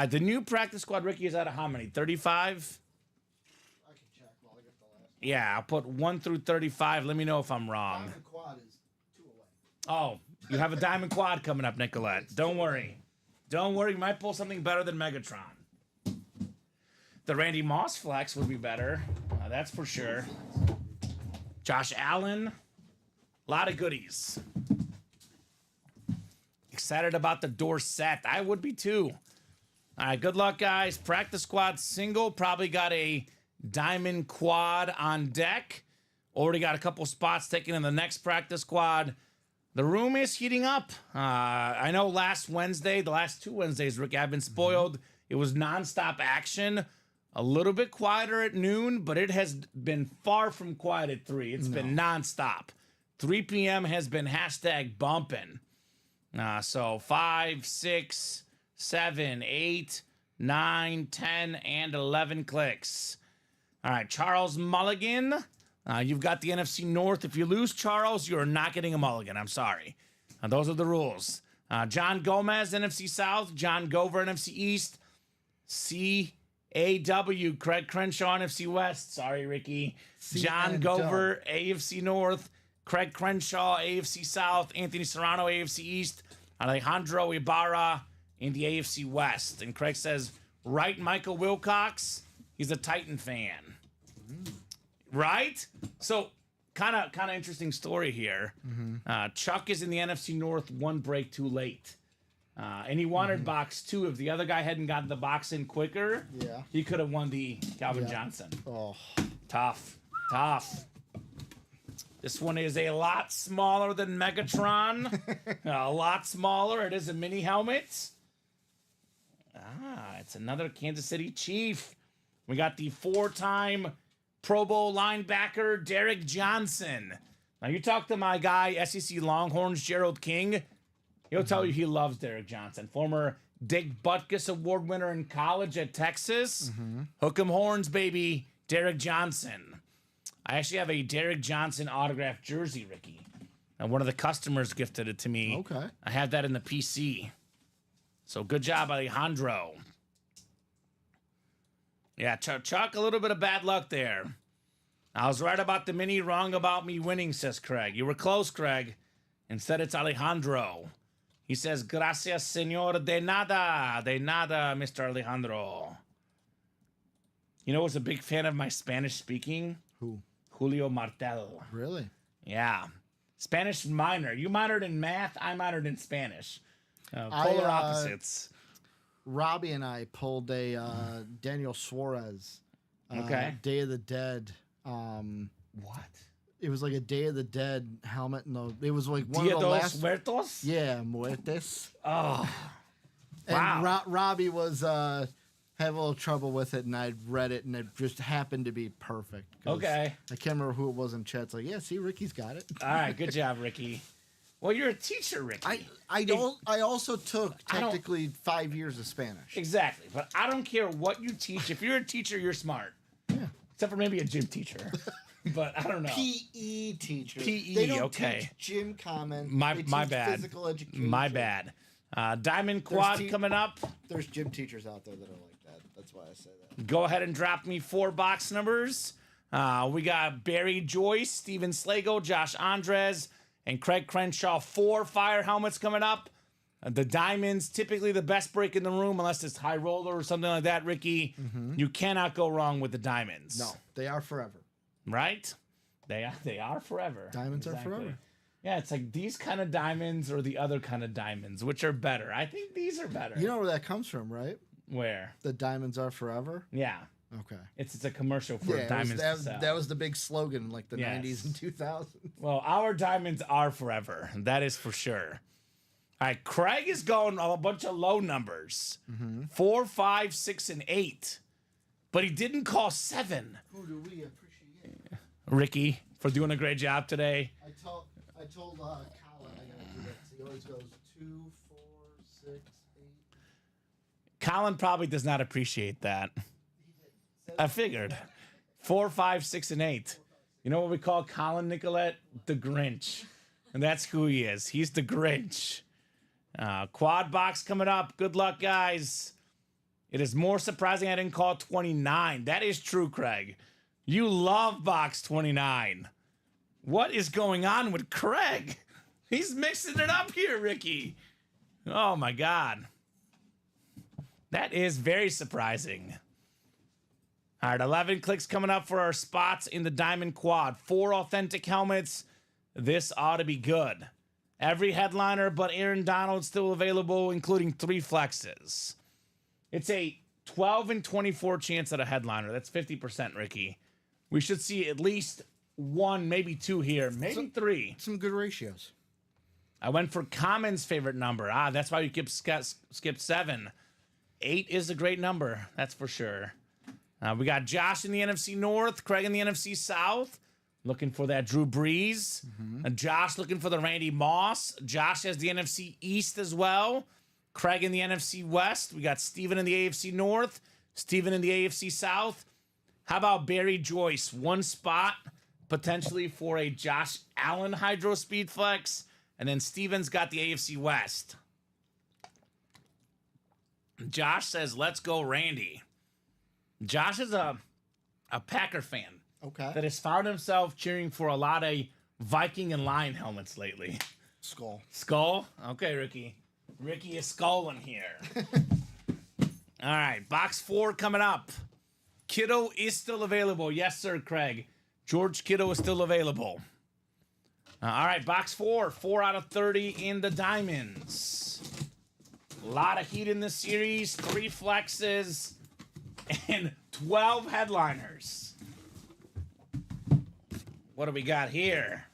B: The new practice squad, Ricky, is out of how many? 35?
C: I can check while I get the last.
B: Yeah, I'll put 1 through 35. Let me know if I'm wrong.
C: Diamond Quad is 2 away.
B: Oh, you have a Diamond Quad coming up, Nicolette. Don't worry. Don't worry. You might pull something better than Megatron. The Randy Moss flex would be better. That's for sure. Josh Allen. A lot of goodies. Excited about the Dorsett. I would be too. All right, good luck, guys. Practice squad single. Probably got a Diamond Quad on deck. Already got a couple spots taken in the next practice squad. The room is heating up. I know last Wednesday, the last 2 Wednesdays, Rick, I've been spoiled. It was nonstop action. A little bit quieter at noon, but it has been far from quiet at 3. It's been nonstop. 3 p.m. has been hashtag bumping. So 5, 6, 7, 8, 9, 10, and 11 clicks. All right, Charles Mulligan. You've got the NFC North. If you lose Charles, you're not getting a mulligan. I'm sorry. Those are the rules. John Gomez, NFC South. John Gover, NFC East. CAW, Craig Crenshaw, NFC West. Sorry, Ricky. John Gover, AFC North. Craig Crenshaw, AFC South. Anthony Serrano, AFC East. Alejandro Ibarra in the AFC West. And Craig says, Right, Michael Wilcox. He's a Titan fan. Right? So, kind of interesting story here. Chuck is in the NFC North, one break too late. And he wanted box 2. If the other guy hadn't gotten the box in quicker, he could have won the Calvin Johnson.
C: Oh,
B: Tough. This one is a lot smaller than Megatron. A lot smaller. It is a mini helmet. It's another Kansas City Chief. We got the 4-time Pro Bowl linebacker, Derek Johnson. Now, you talk to my guy, SEC Longhorns, Gerald King. He'll tell you he loves Derek Johnson. Former Dick Butkus Award winner in college at Texas. Hook 'em horns, baby. Derek Johnson. I actually have a Derek Johnson autographed jersey, Ricky. And one of the customers gifted it to me.
C: Okay.
B: I have that in the PC. So good job, Alejandro. Yeah, Chuck, a little bit of bad luck there. I was right about the mini, wrong about me winning, says Craig. You were close, Craig. Instead, it's Alejandro. He says, gracias, señor, de nada, Mr. Alejandro. You know who's a big fan of my Spanish speaking?
C: who?
B: Julio Martel.
C: Really?
B: Yeah. Spanish minor. You minored in math. I minored in Spanish. Polar opposites.
C: Robbie and I pulled a Daniel Suarez.
B: Okay.
C: Day of the Dead.
B: What?
C: It was like a Day of the Dead helmet. No, it was like one
B: Dia
C: of the
B: dos
C: last.
B: Muertos?
C: Yeah, Muertes.
B: Oh.
C: And
B: Wow.
C: Robbie was had a little trouble with it, and I read it, and it just happened to be perfect. 'Cause
B: Okay.
C: I can't remember who it was in chat. It's like, yeah, see, Ricky's got it.
B: All right. Good job, Ricky. Well, you're a teacher, Ricky.
C: I also took technically 5 years of Spanish.
B: Exactly. But I don't care what you teach. If you're a teacher, you're smart.
C: Yeah.
B: Except for maybe a gym teacher. But I don't know.
C: PE teacher.
B: PE,
C: they don't
B: okay.
C: teach gym comment.
B: My
C: they
B: bad.
C: teach Physical education.
B: My bad. Diamond Quad coming up.
C: There's gym teachers out there that are like that. That's why I say that.
B: Go ahead and drop me 4 box numbers. We got Barry Joyce, Steven Slago, Josh Andres, and Craig Crenshaw. 4 fire helmets coming up. The diamonds, typically the best break in the room, unless it's high roller or something like that, Ricky. You cannot go wrong with the diamonds.
C: No, they are forever.
B: Right? They are forever.
C: Diamonds are forever.
B: Yeah, it's like these kind of diamonds or the other kind of diamonds, which are better. I think these are better.
C: You know where that comes from, right?
B: Where?
C: The diamonds are forever.
B: Yeah.
C: Okay.
B: It's a commercial for diamonds to sell.
C: That was the big slogan in like the 90s and 2000s.
B: Well, our diamonds are forever. That is for sure. All right, Craig is going a bunch of low numbers. 4, 5, 6, and 8. But he didn't call 7.
C: Who do we appreciate?
B: Ricky, for doing a great job today.
C: I told Colin I gotta do that. He always goes 2, 4, 6, 8.
B: Colin probably does not appreciate that. I figured. 4, 5, 6, and 8. You know what we call Colin Nicolette? The Grinch. And that's who he is. He's the Grinch. Quad box coming up. Good luck, guys. It is more surprising I didn't call 29. That is true, Craig. You love box 29. What is going on with Craig? He's mixing it up here, Ricky. Oh, my God. That is very surprising. All right, 11 clicks coming up for our spots in the Diamond Quad. 4 authentic helmets. This ought to be good. Every headliner but Aaron Donald still available, including 3 flexes. It's a 12 and 24 chance at a headliner. That's 50%, Ricky. We should see at least 1, maybe 2 here, maybe 3.
C: Some good ratios.
B: I went for Kamen's favorite number. That's why you skip 7. 8 is a great number, that's for sure. We got Josh in the NFC North, Craig in the NFC South. Looking for that Drew Brees. Josh looking for the Randy Moss. Josh has the NFC East as well. Craig in the NFC West. We got Steven in the AFC North. Steven in the AFC South. How about Barry Joyce? 1 spot potentially for a Josh Allen Hydro Speed Flex. And then Steven's got the AFC West. Josh says, let's go Randy. Josh is a Packer fan.
C: Okay.
B: That has found himself cheering for a lot of Viking and Lion helmets lately.
C: Skull.
B: Skull? Okay, Ricky. Ricky is skulling here. All right, box 4 coming up. Kittle is still available. Yes, sir, Craig. George Kittle is still available. All right, box 4. 4 out of 30 in the diamonds. A lot of heat in this series. 3 flexes and 12 headliners. What do we got here?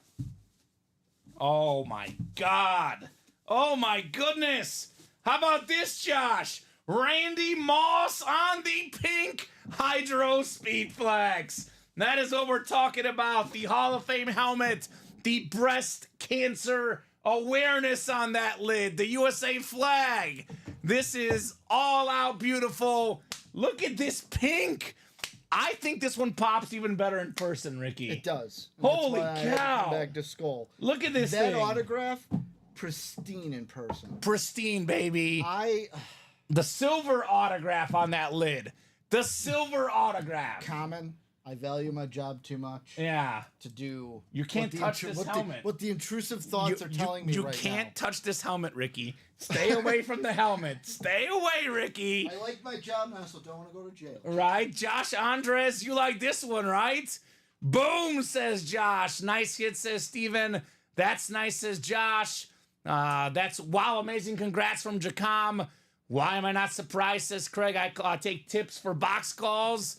B: Oh, my God. Oh, my goodness. How about this, Josh? Randy Moss on the pink Hydro Speed Flex. That is what we're talking about. The Hall of Fame helmet. The breast cancer awareness on that lid. The USA flag. This is all out beautiful. Look at this pink. I think this one pops even better in person, Ricky.
C: It does.
B: Holy
C: That's why I had to
B: cow.
C: come back to Skull.
B: Look at this
C: That
B: thing.
C: autograph, pristine in person.
B: Pristine, baby. The silver autograph on that lid. The silver autograph.
C: Kamen, I value my job too much.
B: Yeah.
C: To do.
B: You can't touch this helmet.
C: What the intrusive thoughts are telling me right now.
B: You can't touch this helmet, Ricky. Stay away from the helmet. Stay away, Ricky.
C: I like my job now, so don't want to go to jail.
B: Right? Josh Andres, you like this one, right? Boom, says Josh. Nice hit, says Steven. That's nice, says Josh. That's wow, amazing. Congrats from Jacom. Why am I not surprised, says Craig. I take tips for box calls.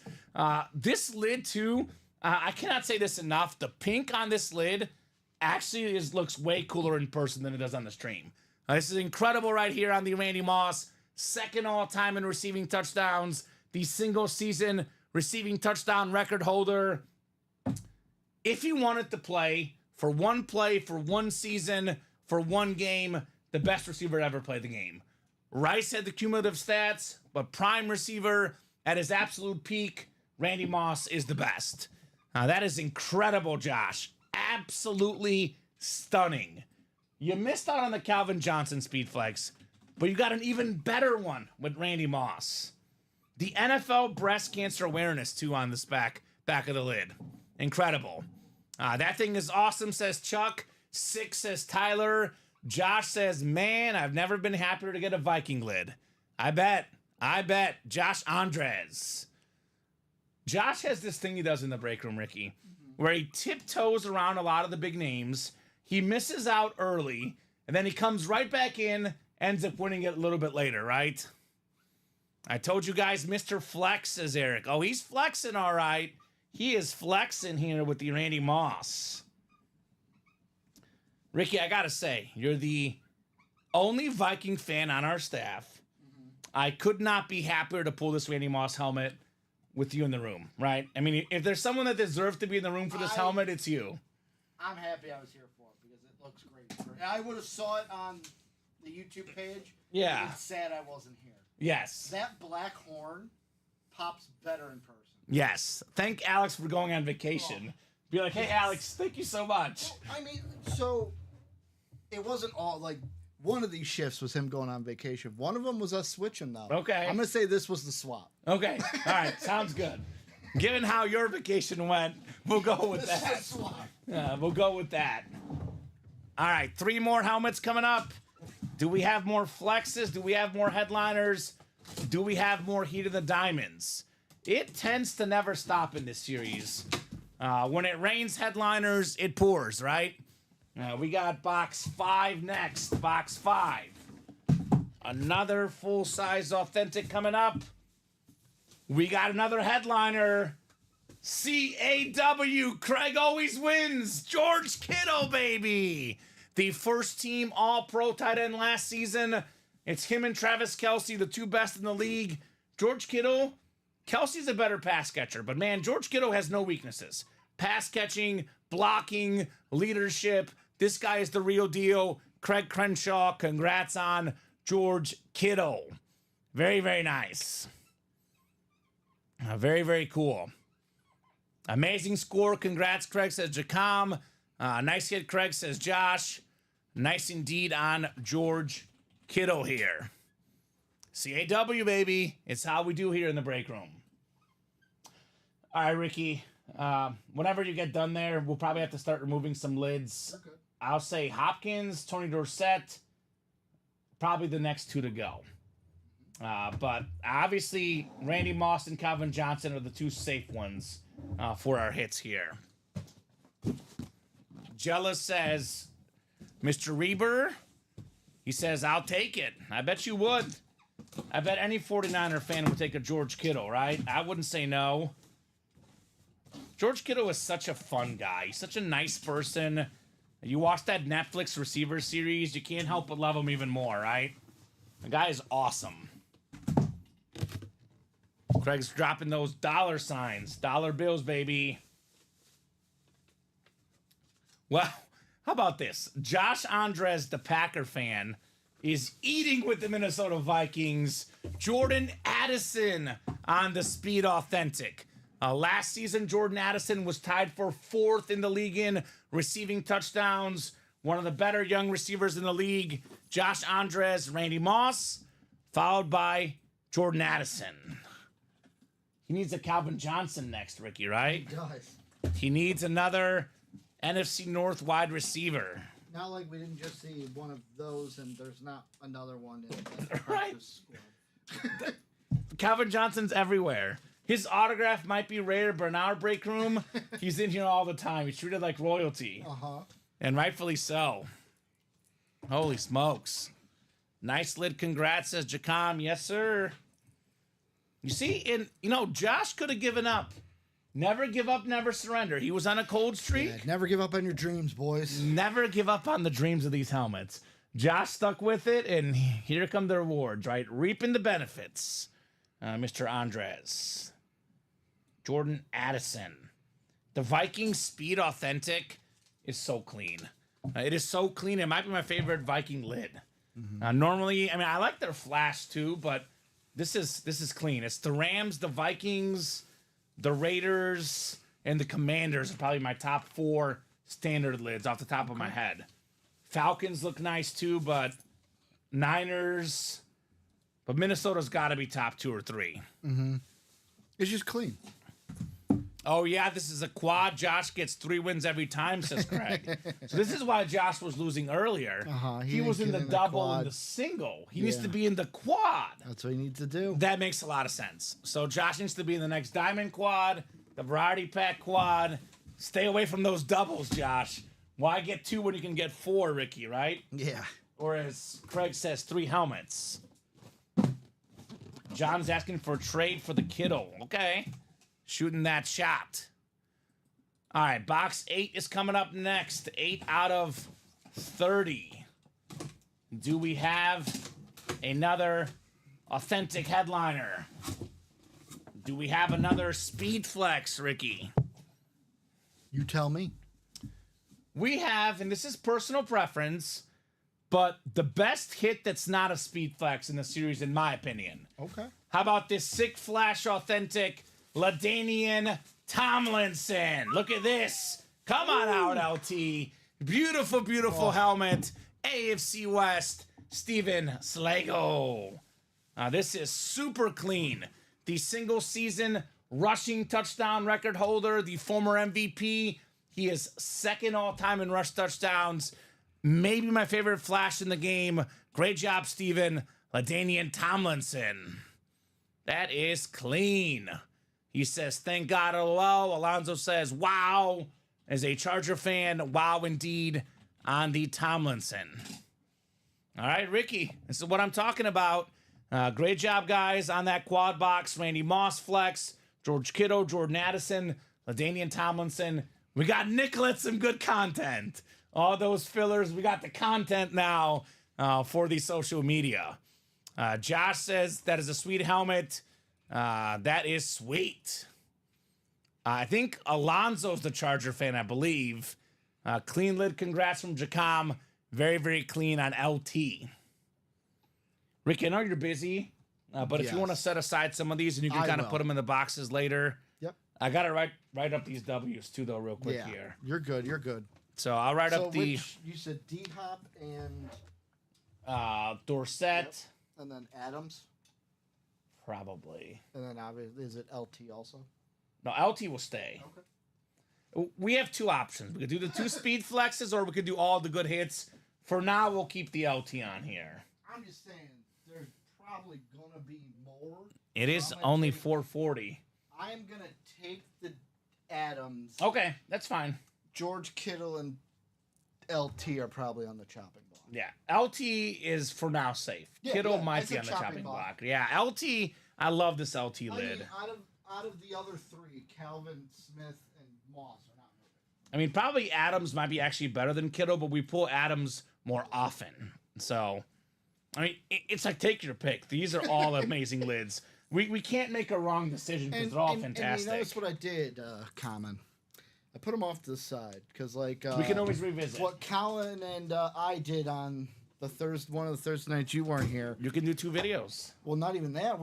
B: This lid, too, I cannot say this enough. The pink on this lid actually looks way cooler in person than it does on the stream. This is incredible right here on the Randy Moss. Second all-time in receiving touchdowns. The single-season receiving touchdown record holder. If you wanted to play, for one season, for one game, the best receiver to ever play the game. Rice had the cumulative stats, but prime receiver at his absolute peak, Randy Moss is the best. That is incredible, Josh. Absolutely stunning. You missed out on the Calvin Johnson Speed Flex, but you got an even better one with Randy Moss. The NFL breast cancer awareness, too, on this back of the lid. Incredible. That thing is awesome, says Chuck. 6 says Tyler. Josh says, man, I've never been happier to get a Viking lid. I bet. Josh Andres. Josh has this thing he does in the break room, Ricky, where he tiptoes around a lot of the big names. He misses out early, and then he comes right back in, ends up winning it a little bit later, right? I told you guys, Mr. Flex, says Eric. Oh, he's flexing all right. He is flexing here with the Randy Moss. Ricky, I gotta say, you're the only Viking fan on our staff. I could not be happier to pull this Randy Moss helmet with you in the room, right? I mean, if there's someone that deserves to be in the room for this helmet, it's you.
C: I'm happy I was here for it because it looks great. I would have saw it on the YouTube page.
B: Yeah.
C: It's sad I wasn't here.
B: Yes.
C: That black horn pops better in person.
B: Yes. Thank Alex for going on vacation. Be like, hey, Alex, thank you so much.
C: Well, I mean, so it wasn't all like one of these shifts was him going on vacation. One of them was us switching, though.
B: Okay.
C: I'm going to say this was the swap.
B: Okay. All right. Sounds good. Given how your vacation went, we'll go with
C: This
B: that.
C: is the swap.
B: We'll go with that. All right. 3 more helmets coming up. Do we have more flexes? Do we have more headliners? Do we have more heat of the diamonds? It tends to never stop in this series. When it rains headliners, it pours, right? We got box 5 next. Box 5. Another full-size authentic coming up. We got another headliner. CAW. Craig always wins. George Kittle, baby. The first team All-Pro tight end last season. It's him and Travis Kelce, the 2 best in the league. George Kittle. Kelsey's a better pass catcher, but man, George Kittle has no weaknesses. Pass catching, blocking, leadership. This guy is the real deal. Craig Crenshaw, congrats on George Kittle. Very, very nice. Very, very cool. Amazing score. Congrats, Craig, says Jacom. Nice hit, Craig, says Josh. Nice indeed on George Kittle here. CAW, baby. It's how we do here in the break room. All right, Ricky. Whenever you get done there, we'll probably have to start removing some lids.
C: Okay.
B: I'll say Hopkins, Tony Dorsett, probably the next 2 to go. But obviously, Randy Moss and Calvin Johnson are the two safe ones for our hits here. Jealous says, Mr. Reber, he says, I'll take it. I bet you would. I bet any 49er fan would take a George Kittle, right? I wouldn't say no. George Kittle is such a fun guy. He's such a nice person. You watch that Netflix receiver series, you can't help but love him even more, right? The guy is awesome. Craig's dropping those dollar signs. Dollar bills, baby. Well, how about this? Josh Andres, the Packer fan, is eating with the Minnesota Vikings. Jordan Addison on the Speed Authentic. Last season, Jordan Addison was tied for 4th in the league in receiving touchdowns. One of the better young receivers in the league. Josh Andres, Randy Moss, followed by Jordan Addison. He needs a Calvin Johnson next, Ricky, right?
C: He does.
B: He needs another NFC North wide receiver.
C: Not like we didn't just see one of those and there's not another one in the
B: Right.
C: practice squad.
B: Calvin Johnson's everywhere. His autograph might be rare, but in our break room, he's in here all the time. He's treated like royalty.
C: Uh-huh.
B: And rightfully so. Holy smokes. Nice lid. Congrats, says Jacom. Yes, sir. You see, Josh could have given up. Never give up, never surrender. He was on a cold streak.
C: Yeah, never give up on your dreams, boys.
B: Never give up on the dreams of these helmets. Josh stuck with it, and here come the rewards, right? Reaping the benefits. Mr. Andres. Jordan Addison. The Viking Speed Authentic is so clean. It is so clean. It might be my favorite Viking lid. Normally, I like their flash too, but this is clean. It's the Rams, the Vikings, the Raiders, and the Commanders are probably my top 4 standard lids off the top of my head. Falcons look nice too, but Niners, but Minnesota's got to be top 2 or 3.
C: It's just clean.
B: Oh, yeah, this is a quad. Josh gets 3 wins every time, says Craig. So this is why Josh was losing earlier. He was in the double and the single. He needs to be in the quad.
C: That's what he needs to do.
B: That makes a lot of sense. So Josh needs to be in the next Diamond quad, the Variety Pack quad. Stay away from those doubles, Josh. Why get 2 when you can get 4, Ricky, right?
C: Yeah.
B: Or as Craig says, 3 helmets. John's asking for a trade for the Kittle. Okay. Shooting that shot. All right, box 8 is coming up next. 8 out of 30. Do we have another authentic headliner? Do we have another Speed Flex, Ricky?
C: You tell me.
B: We have, and this is personal preference, but the best hit that's not a Speed Flex in the series, in my opinion.
C: Okay.
B: How about this sick flash authentic LaDainian Tomlinson? Look at this. Come on out, LT. Beautiful, beautiful helmet. AFC West, Steven Slago. This is super clean. The single season rushing touchdown record holder, the former MVP. He is second all time in rush touchdowns. Maybe my favorite flash in the game. Great job, Steven. LaDainian Tomlinson. That is clean. He says, thank God, hello. Alonzo says, wow. As a Charger fan, wow indeed on the Tomlinson. All right, Ricky, this is what I'm talking about. Great job, guys, on that quad box. Randy Moss flex, George Kittle, Jordan Addison, LaDainian Tomlinson. We got Nicolette some good content. All those fillers, we got the content now for the social media. Josh says that is a sweet helmet. That is sweet. I think Alonzo's the Charger fan, I believe. Clean lid, congrats from Jacom. Very, very clean on LT. Ricky, I know you're busy, but if you want to set aside some of these and you can kind of put them in the boxes later.
C: Yep.
B: I got to write up these W's too, though, real quick here.
C: You're good. You're good.
B: So I'll write up the...
C: You said D-Hop and...
B: Dorsett.
C: Yep. And then Adams.
B: Probably.
C: And then obviously, is it LT also?
B: No, LT will stay. Okay. We have 2 options. We could do the 2 speed flexes, or we could do all the good hits. For now, we'll keep the LT on here.
C: I'm just saying, there's probably gonna be more.
B: It is only 440.
C: I am gonna take the Adams.
B: Okay, that's fine.
C: George Kittle and LT are probably on the chopping block.
B: Yeah, LT is for now safe.
C: Yeah,
B: Kittle
C: yeah,
B: might
C: I
B: be on
C: said
B: the chopping block. Yeah, LT. I love this LT
C: I
B: lid.
C: mean, out of the other three, Calvin, Smith, and Moss are not moving.
B: I mean, probably Adams might be actually better than Kittle, but we pull Adams more often. So, I mean, it's like take your pick. These are all amazing lids. We can't make a wrong decision because they're all fantastic.
C: And you notice what I did, Common? I put them off to the side because, like,
B: we can always revisit.
C: What Colin and I did on one of the Thursday nights you weren't here.
B: You can do 2 videos.
C: Well, not even that.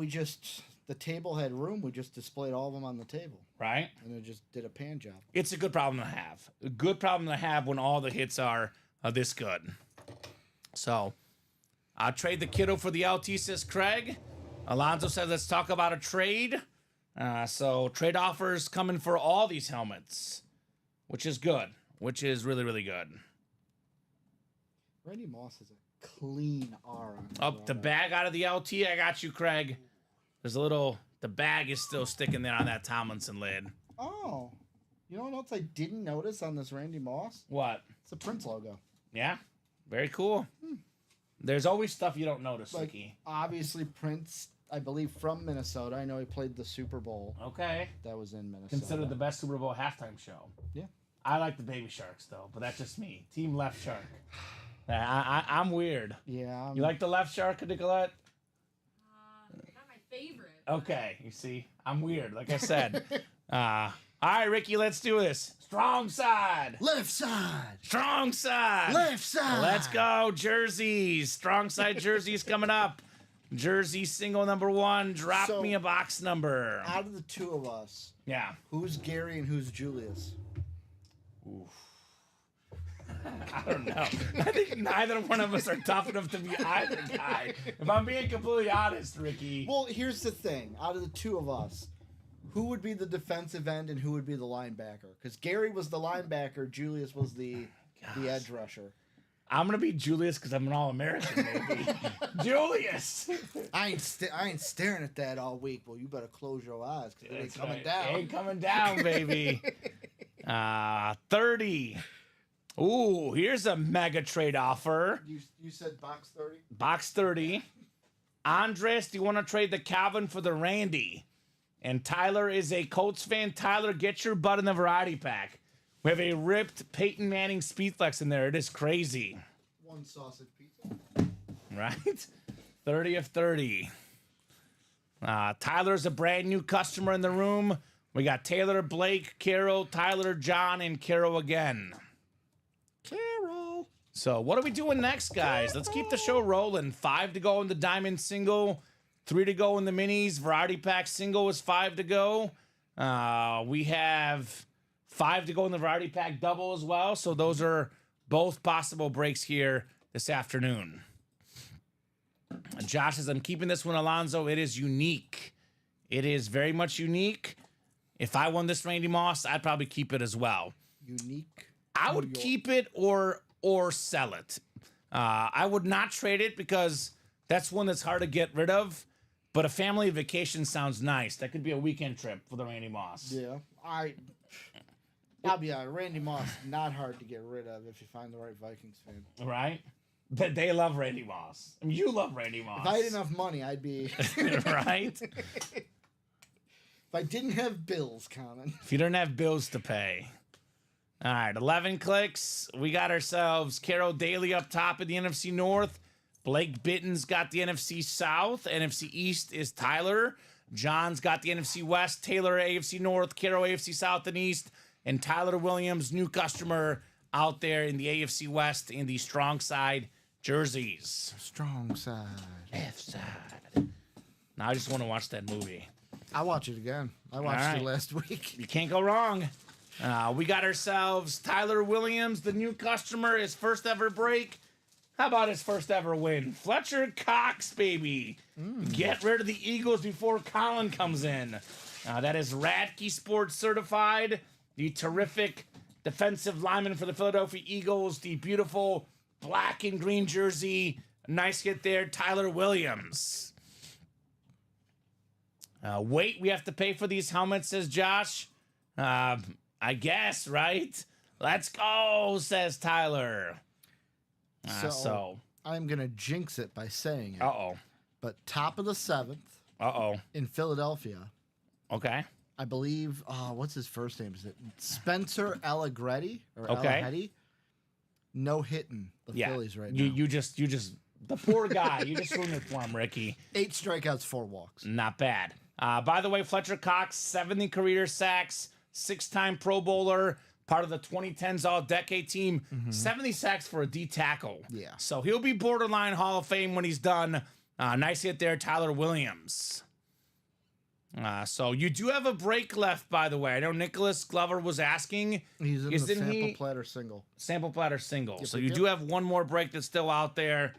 C: The table had room. We just displayed all of them on the table.
B: Right?
C: And it just did a pan job.
B: It's a good problem to have. A good problem to have when all the hits are this good. So, I'll trade the Kittle for the LT, says Craig. Alonzo says, let's talk about a trade. So, trade offers coming for all these helmets, which is good. Which is really, really good.
C: Randy Moss has a clean R on his
B: Up the
C: rubber.
B: bag out of the LT. I got you, Craig. There's the bag is still sticking there on that Tomlinson lid.
C: Oh. You know what else I didn't notice on this Randy Moss?
B: What?
C: It's a Prince logo.
B: Yeah. Very cool. There's always stuff you don't notice,
C: Like,
B: Ricky.
C: obviously, Prince, I believe, from Minnesota. I know he played the Super Bowl.
B: Okay.
C: That was in Minnesota.
B: Considered the best Super Bowl halftime show.
C: Yeah.
B: I like the Baby Sharks, though, but that's just me. Team Left Shark. I'm weird.
C: Yeah.
B: You like the Left Shark, Nicolette?
D: Not my favorite.
B: Okay, you see, I'm weird, like I said. All right, Ricky, let's do this. Strong side.
C: Left side.
B: Strong side.
C: Left side.
B: Let's go, jerseys. Strong side jerseys coming up. Jersey single number 1. Drop
C: So-
B: me a box number.
C: Out of the two of us,
B: Yeah.
C: who's Gary and who's Julius?
B: I don't know. I think neither one of us are tough enough to be either guy. If I'm being completely honest, Ricky.
C: Well, here's the thing. Out of the two of us, who would be the defensive end and who would be the linebacker? Because Gary was the linebacker, Julius was the edge rusher.
B: I'm gonna be Julius because I'm an All-American, maybe. Julius.
C: I ain't staring at that all week. Well, you better close your eyes because it ain't
B: That's
C: coming
B: right.
C: down.
B: Ain't coming down, baby. 30. Ooh, here's a mega trade offer.
C: You said box 30?
B: Box 30. Andres, do you want to trade the Calvin for the Randy? And Tyler is a Colts fan. Tyler, get your butt in the variety pack. We have a ripped Peyton Manning Speedflex in there. It is crazy.
C: One sausage pizza.
B: Right? 30 of 30. Tyler's a brand new customer in the room. We got Taylor, Blake, Carol, Tyler, John, and Carol again.
C: Carol.
B: So what are we doing next, guys? Let's keep the show rolling. 5 to go in the Diamond single. 3 to go in the minis. Variety pack single is 5 to go. We have 5 to go in the variety pack double as well. So those are both possible breaks here this afternoon. Josh says, I'm keeping this one, Alonzo. It is unique. It is very much unique. If I won this Randy Moss, I'd probably keep it as well.
C: Unique.
B: I would keep it or sell it. I would not trade it because that's one that's hard to get rid of. But a family vacation sounds nice. That could be a weekend trip for the Randy Moss.
C: Yeah. I'll be honest. Randy Moss, not hard to get rid of if you find the right Vikings fan.
B: Right? But they love Randy Moss. I mean, you love Randy Moss.
C: If I had enough money, I'd be.
B: Right?
C: If I didn't have bills, Common.
B: If you don't have bills to pay. All right, 11 clicks. We got ourselves Carol Daly up top in the NFC North. Blake Bitten's got the NFC South. NFC East is Tyler. John's got the NFC West. Taylor AFC North. Carol AFC South and East. And Tyler Williams, new customer out there in the AFC West in the strong side jerseys.
C: Strong side.
B: Left side. Now I just want to watch that movie.
C: I'll watch it again. I watched
B: All right.
C: it last week.
B: You can't go wrong. We got ourselves Tyler Williams, the new customer, his first ever break. How about his first ever win? Fletcher Cox, baby. Get rid of the Eagles before Colin comes in. That is Radke Sports certified. The terrific defensive lineman for the Philadelphia Eagles. The beautiful black and green jersey. Nice hit there, Tyler Williams. Wait, we have to pay for these helmets, says Josh. I guess, right? Let's go, says Tyler. So
C: I'm gonna jinx it by saying it.
B: Uh-oh.
C: But top of the 7th
B: Uh-oh.
C: in Philadelphia,
B: Okay.
C: I believe. What's his first name? Is it Spencer Allegretti or
B: Okay.
C: Allegretti? No hitting the
B: Yeah.
C: Phillies right now.
B: You just the poor guy. You just ruined it for him, Ricky.
C: 8 strikeouts, 4 walks.
B: Not bad. By the way, Fletcher Cox, 70 career sacks, 6-time Pro Bowler, part of the 2010s All-Decade team. 70 sacks for a D tackle.
C: Yeah.
B: So he'll be borderline Hall of Fame when he's done. Nice hit there, Tyler Williams. So you do have a break left, by the way. I know Nicholas Glover was asking.
C: He's in the
B: Isn't
C: sample
B: he-
C: platter single.
B: Sample platter single. So
C: yep,
B: you
C: yep.
B: do have one more break that's still out there.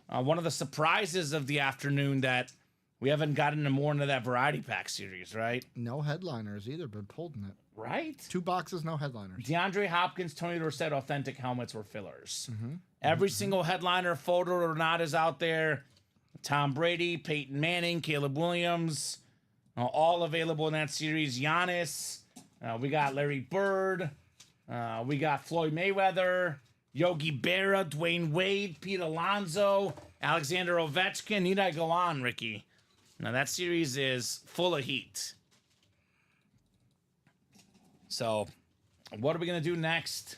B: One of the surprises of the afternoon that we haven't gotten more into that variety pack series, right?
C: No headliners either, but holding it.
B: Right?
C: 2 boxes, no headliners.
B: DeAndre Hopkins, Tony Dorsett, authentic helmets were fillers.
C: Mm-hmm.
B: Every single headliner, photo or not, is out there. Tom Brady, Peyton Manning, Caleb Williams, all available in that series. Giannis, we got Larry Bird, we got Floyd Mayweather, Yogi Berra, Dwayne Wade, Pete Alonso, Alexander Ovechkin. Need I go on, Ricky? Now that series is full of heat. So, what are we going to do next?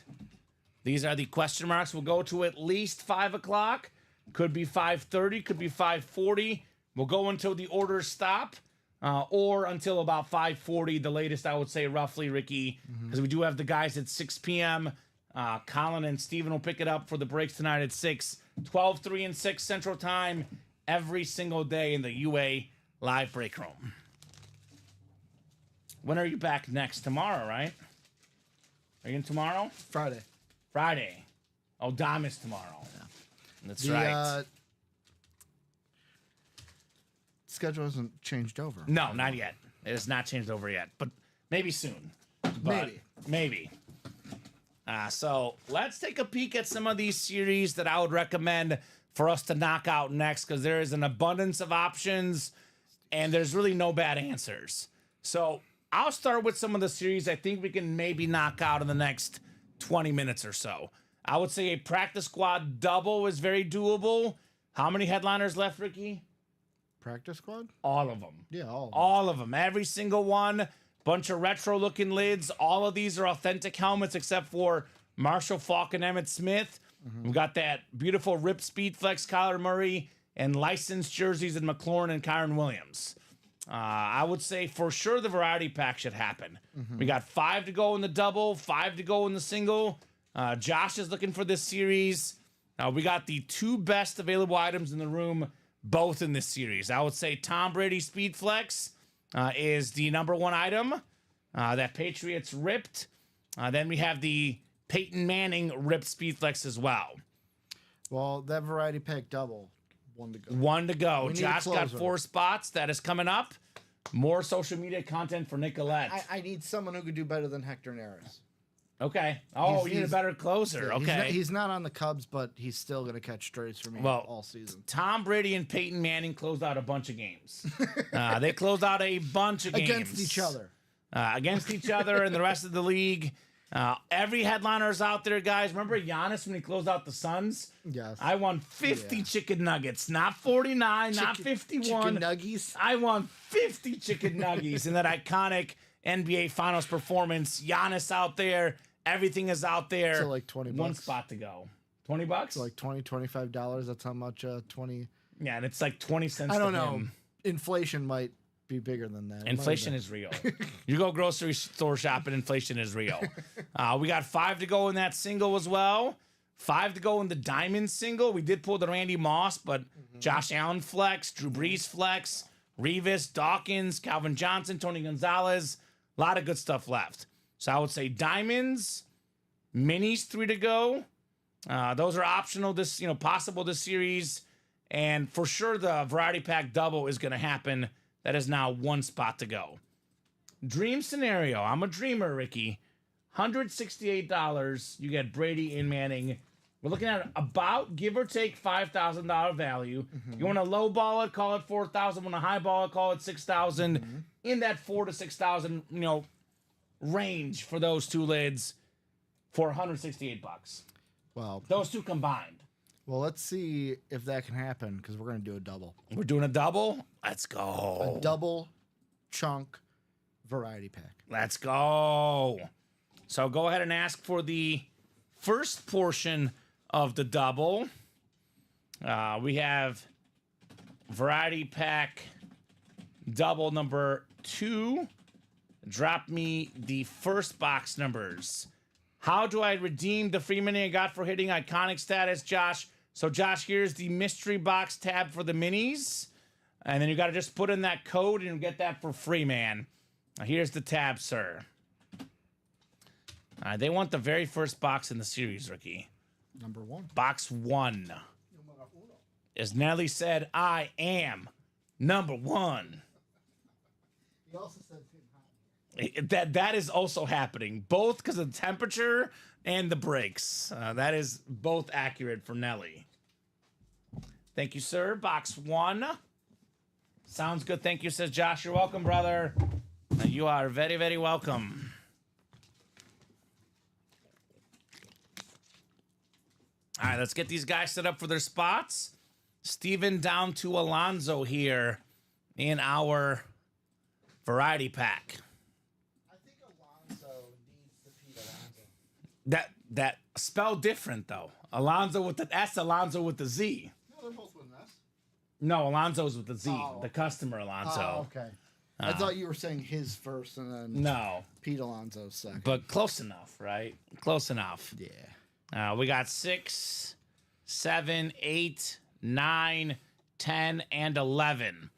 B: These are the question marks. We'll go to at least 5 o'clock. Could be 5:30. Could be 5:40. We'll go until the orders stop, or until about 5:40, the latest, I would say, roughly, Ricky, because we do have the guys at 6 p.m. Colin and Steven will pick it up for the breaks tonight at 6, 12, 3, and 6 Central Time every single day in the UA live break room. When are you back next? Tomorrow, right? Are you in tomorrow?
C: Friday.
B: Friday. Oh, Dom is tomorrow.
C: Yeah.
B: That's right.
C: Schedule hasn't changed over.
B: No, not yet. It has not changed over yet, but maybe soon. Maybe. So let's take a peek at some of these series that I would recommend for us to knock out next, because there is an abundance of options and there's really no bad answers. So I'll start with some of the series I think we can maybe knock out in the next 20 minutes or so. I would say a practice squad double is very doable. How many headliners left, Ricky?
C: Practice squad?
B: All of them.
C: Yeah, all of them.
B: All of them. Every single one. Bunch of retro-looking lids. All of these are authentic helmets except for Marshall Faulk and Emmett Smith. We've got that beautiful Rip Speed Flex Kyler Murray and licensed jerseys in McLaurin and Kyron Williams. I would say for sure the variety pack should happen. We got 5 to go in the double, 5 to go in the single. Josh is looking for this series. We got the 2 best available items in the room, both in this series. I would say Tom Brady Speed Flex is the number 1 item that Patriots ripped. Then we have the Peyton Manning ripped Speed Flex as well.
C: Well, that variety pack double, 1 to go.
B: 1 to go.
C: We need a
B: Josh got
C: closer.
B: 4 spots. That is coming up. More social media content for Nicolette.
C: I need someone who could do better than Hector Neris.
B: Okay. Oh, you need a
C: he's-
B: better closer. Okay.
C: He's not on the Cubs, but he's still going to catch straights for me
B: Well,
C: all season.
B: Tom Brady and Peyton Manning closed out a bunch of games. They closed out a bunch of games.
C: Against each other.
B: Against each other and the rest of the league. Every headliner is out there, guys. Remember Giannis when he closed out the Suns?
C: Yes.
B: I won 50
C: Yeah.
B: chicken nuggets, not 49, not 51.
C: Chicken nuggies.
B: I won 50 chicken nuggies in that iconic NBA Finals performance. Giannis out there. Everything is out there.
C: So like 20
B: One
C: bucks.
B: spot to go. 20 bucks?
C: So like $20, $25. That's how much 20.
B: Yeah, and it's like 20 cents.
C: I don't
B: to
C: know.
B: him.
C: Inflation might be bigger than that.
B: Inflation is real. You go grocery store shopping, inflation is real. We got 5 to go in that single as well. 5 to go in the diamond single. We did pull the Randy Moss, but Josh Allen flex, Drew Brees flex, Revis, Dawkins, Calvin Johnson, Tony Gonzalez. A lot of good stuff left. So I would say diamonds, minis 3 to go. Those are optional this, possible this series. And for sure the variety pack double is going to happen. That is now 1 spot to go. Dream scenario. I'm a dreamer, Ricky. $168. You get Brady and Manning We're looking at about, give or take, $5,000 value. You want to low ball it, call it 4,000. Want to high ball it, call it 6,000. In that 4,000 to 6,000, range for those two lids for $168.
C: Well,
B: Those two combined.
C: well, let's see if that can happen because we're gonna do a double.
B: We're doing a double. Let's go.
C: A double chunk variety pack.
B: Let's go. So go ahead and ask for the first portion of the double. We have variety pack double number 2. Drop me the first box numbers. How do I redeem the free mini I got for hitting iconic status, Josh? So, Josh, here's the mystery box tab for the minis. And then you got to just put in that code and you get that for free, man. Now, here's the tab, sir. They want the very first box in the series, Ricky.
C: Number 1.
B: Box 1. As Nelly said, I am number 1.
C: He also said it's getting hot.
B: That is also happening, both because of the temperature and the brakes. That is both accurate for Nelly. Thank you, sir. Box 1. Sounds good. Thank you, says Josh. You're welcome, brother. You are very, very welcome. All right, let's get these guys set up for their spots. Steven down to Alonzo here in our variety pack.
C: I think Alonzo needs to beat Alonzo.
B: That spelled different though. Alonzo with the S, Alonzo with the Z.
C: No, they're both with an S.
B: No, Alonzo's with the Z.
C: Oh.
B: The customer Alonzo.
C: Oh, okay. I thought you were saying his first and then
B: No,
C: Pete Alonso's second.
B: but close enough, right? Close enough.
C: Yeah.
B: We got 6, 7, 8, 9, 10, and 11.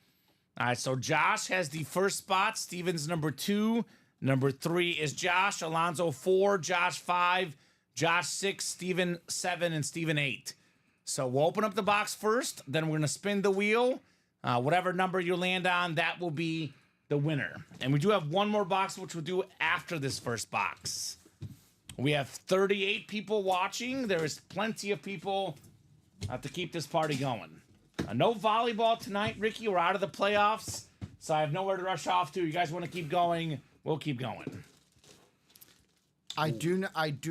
B: All right, so Josh has the first spot. Steven's number 2. Number 3 is Josh. Alonzo 4. Josh 5. Josh 6. Steven 7. And Steven 8. So we'll open up the box first. Then we're going to spin the wheel. Whatever number you land on, that will be the winner. And we do have one more box, which we'll do after this first box. We have 38 people watching. There is plenty of people to keep this party going. No volleyball tonight, Ricky. We're out of the playoffs, so I have nowhere to rush off to. You guys want to keep going? We'll keep going.
C: I do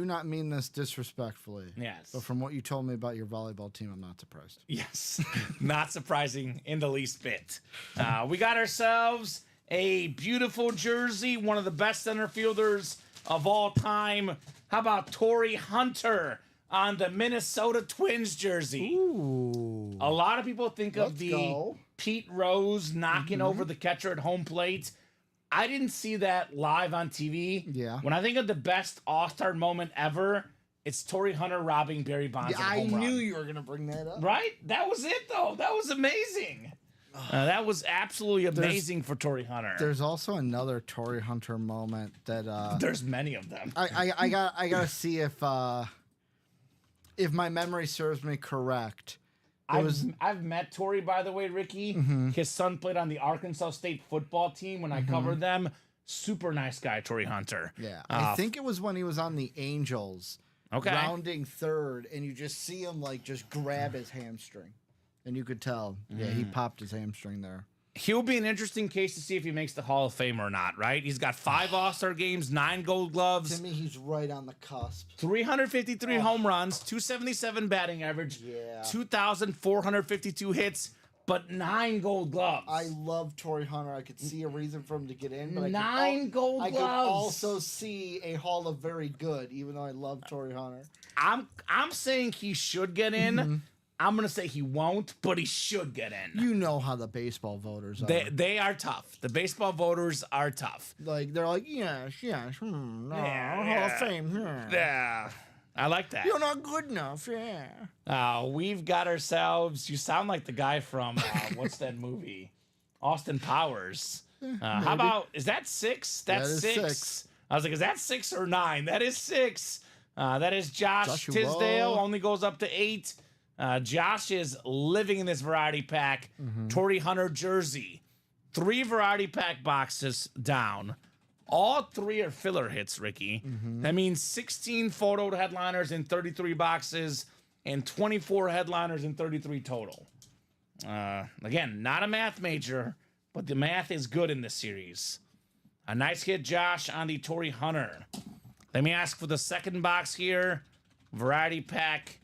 C: not mean this disrespectfully.
B: Yes.
C: But from what you told me about your volleyball team, I'm not surprised.
B: Yes. Not surprising in the least bit. We got ourselves a beautiful jersey, one of the best center fielders of all time. How about Torrey Hunter on the Minnesota Twins jersey?
C: Ooh.
B: A lot of people think of
C: Let's
B: the
C: go.
B: Pete Rose knocking over the catcher at home plate. I didn't see that live on TV.
C: Yeah.
B: When I think of the best All-Star moment ever, it's Torrey Hunter robbing Barry Bonds at a
C: I
B: home run.
C: knew you were going to bring that up.
B: Right? That was it, though. That was amazing. That was absolutely amazing for Torrey Hunter.
C: There's also another Torrey Hunter moment that
B: There's many of them.
C: I gotta see if my memory serves me correct.
B: I've met Torrey, by the way, Ricky. His son played on the Arkansas State football team when I covered them. Super nice guy, Torrey Hunter.
C: Yeah, I think it was when he was on the Angels, rounding third, and you just see him like just grab his hamstring, and you could tell, he popped his hamstring there.
B: He'll be an interesting case to see if he makes the Hall of Fame or not, right? He's got 5 All-Star games, 9 Gold Gloves.
C: To me, he's right on the cusp.
B: 353 home runs, 277 batting average,
C: Yeah.
B: 2,452 hits, but 9 Gold Gloves.
C: I love Torrey Hunter. I could see a reason for him to get in, but
B: 9 Gold
C: I
B: Gloves.
C: could also see a Hall of Very Good, even though I love Torrey Hunter.
B: I'm saying he should get in. I'm gonna say he won't, but he should get in.
C: You know how the baseball voters are.
B: They are tough. The baseball voters are tough.
C: Like they're like, yes, no, Hall of Fame,
B: Yeah, I like that.
C: You're not good enough, yeah.
B: We've got ourselves. You sound like the guy from what's that movie? Austin Powers. How about, is that 6? That's
C: That is
B: 6.
C: 6.
B: I was like, is that 6 or 9? That is 6. That is
C: Joshua.
B: Tisdale. Only goes up to 8. Josh is living in this variety pack. Torrey Hunter jersey. 3 variety pack boxes down. All 3 are filler hits, Ricky. That means 16 photo headliners in 33 boxes. and 24 headliners and 33 total. Again, not a math major, but the math is good in this series. A nice hit, Josh, on the Torii Hunter. Let me ask for the second box here. Variety pack,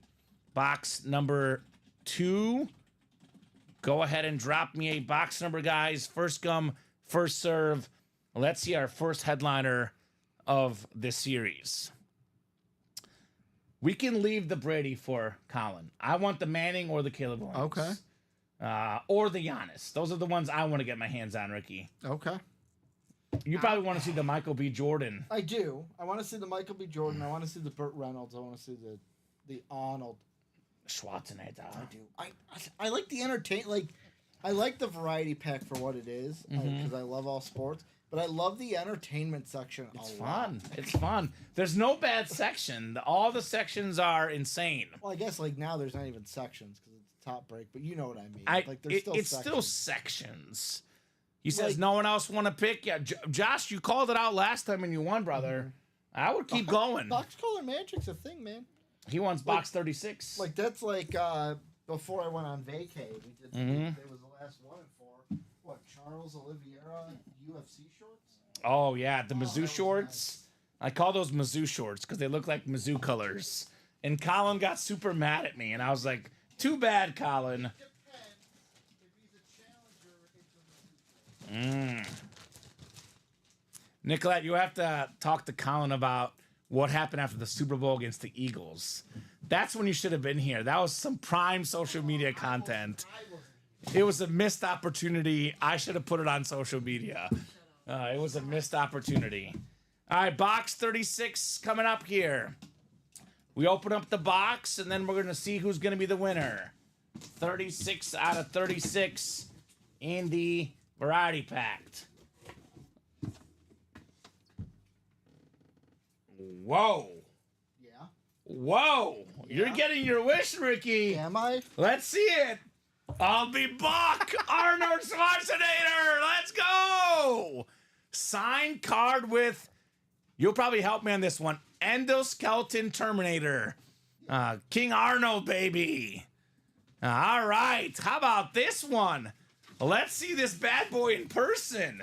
B: box number 2. Go ahead and drop me a box number, guys. First come, first serve. Let's see our first headliner of this series. We can leave the Brady for Colin. I want the Manning or the Caleb Williams.
C: Okay.
B: Or the Giannis. Those are the ones I want to get my hands on, Ricky.
C: Okay.
B: You probably want to see the Michael B. Jordan.
C: I do. I want to see the Michael B. Jordan. I want to see the Burt Reynolds. I want to see the Arnold.
B: Schwarzenegger.
C: I do. I like the I like the variety pack for what it is because I love all sports. But I love the entertainment section.
B: It's fun. It's fun. There's no bad section. All the sections are insane.
C: Well, I guess like now there's not even sections because it's top break. But you know what I mean.
B: It's still sections. He says no one else want to pick. Yeah, Josh, you called it out last time and you won, brother. I would keep going.
C: Box color magic's a thing, man.
B: He wants box 36.
C: Like that's like before I went on vacay. We did. It was the last 1 and 4. What, Charles Oliveira UFC shorts?
B: Oh yeah, the Mizzou shorts. Nice. I call those Mizzou shorts because they look like Mizzou colors. And Colin got super mad at me, and I was like, "Too bad, Colin." Nicolette, you have to talk to Colin about what happened after the Super Bowl against the Eagles. That's when you should have been here. That was some prime social media content. It was a missed opportunity. I should have put it on social media. It was a missed opportunity. All right, box 36 coming up here. We open up the box, and then we're going to see who's going to be the winner. 36 out of 36 in the variety pack. Whoa.
C: Yeah.
B: Whoa.
C: Yeah.
B: You're getting your wish, Ricky.
C: Am I?
B: Let's see it. I'll be Buck. Arnold Schwarzenegger. Let's go. Signed card with, you'll probably help me on this one, Endoskeleton Terminator. King Arnold, baby. All right. How about this one? Let's see this bad boy in person.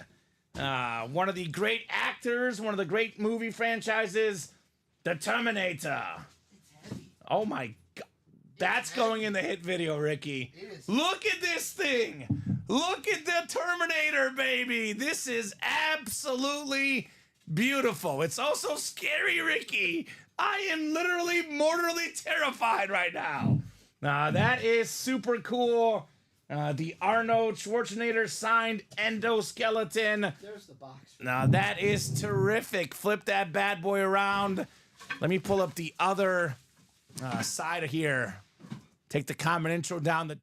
B: One of the great actors, one of the great movie franchises, The Terminator. Oh my God. That's going in the hit video, Ricky. Look at this thing. Look at the Terminator, baby. This is absolutely beautiful. It's also scary, Ricky. I am literally mortally terrified right now. That is super cool. The Arnold Schwarzenegger signed endoskeleton.
C: There's the box.
B: Now that is terrific. Flip that bad boy around. Let me pull up the other side of here. Take the Kamen intro down the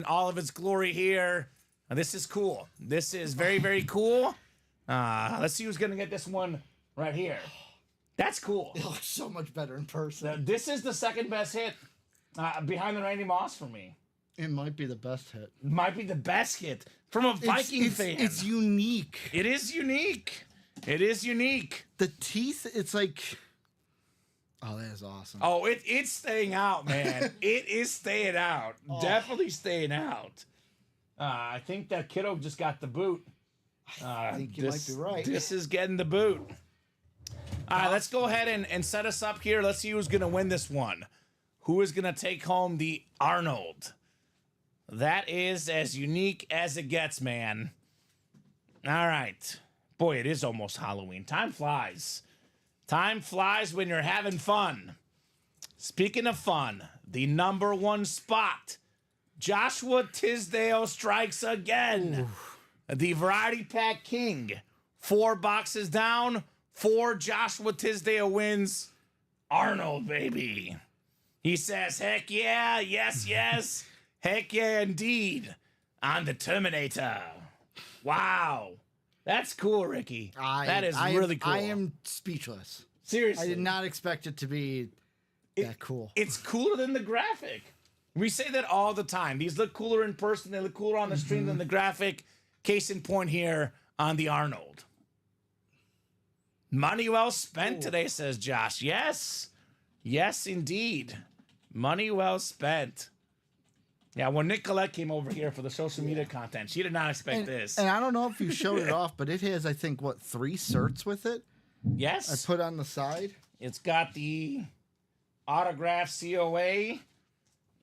B: all of its glory here. Now, this is cool. This is very, very cool. Let's see who's gonna get this one right here. That's cool.
C: It looks so much better in person.
B: This is the second best hit behind the Randy Moss for me.
C: It might be the best hit.
B: Might be the best hit from a Viking fan.
C: It's unique.
B: It is unique. It is unique.
C: The teeth, it's like... Oh, that is awesome.
B: Oh, it's staying out, man. It is staying out. Oh. Definitely staying out. I think that kiddo just got the boot.
C: I think you might be right.
B: This is getting the boot. All right, let's go ahead and set us up here. Let's see who's going to win this one. Who is going to take home the Arnold? That is as unique as it gets, man. All right. Boy, it is almost Halloween. Time flies. Time flies when you're having fun. Speaking of fun, the #1 spot. Joshua Tisdale strikes again. Ooh. The Variety Pack King. 4 boxes down. 4 Joshua Tisdale wins. Arnold, baby. He says, heck yeah, yes, yes. Heck yeah, indeed. On the Terminator. Wow. That's cool, Ricky. That is really cool.
C: I am speechless.
B: Seriously.
C: I did not expect it to be that cool.
B: It's cooler than the graphic. We say that all the time. These look cooler in person. They look cooler on the stream than the graphic. Case in point here on the Arnold. Money well spent today, says Josh. Yes. Yes, indeed. Money well spent. Yeah, when Nick Collette came over here for the social media content, she did not expect this.
C: And I don't know if you showed it off, but it has, I think, 3 certs with it?
B: Yes.
C: I put on the side.
B: It's got the autograph COA.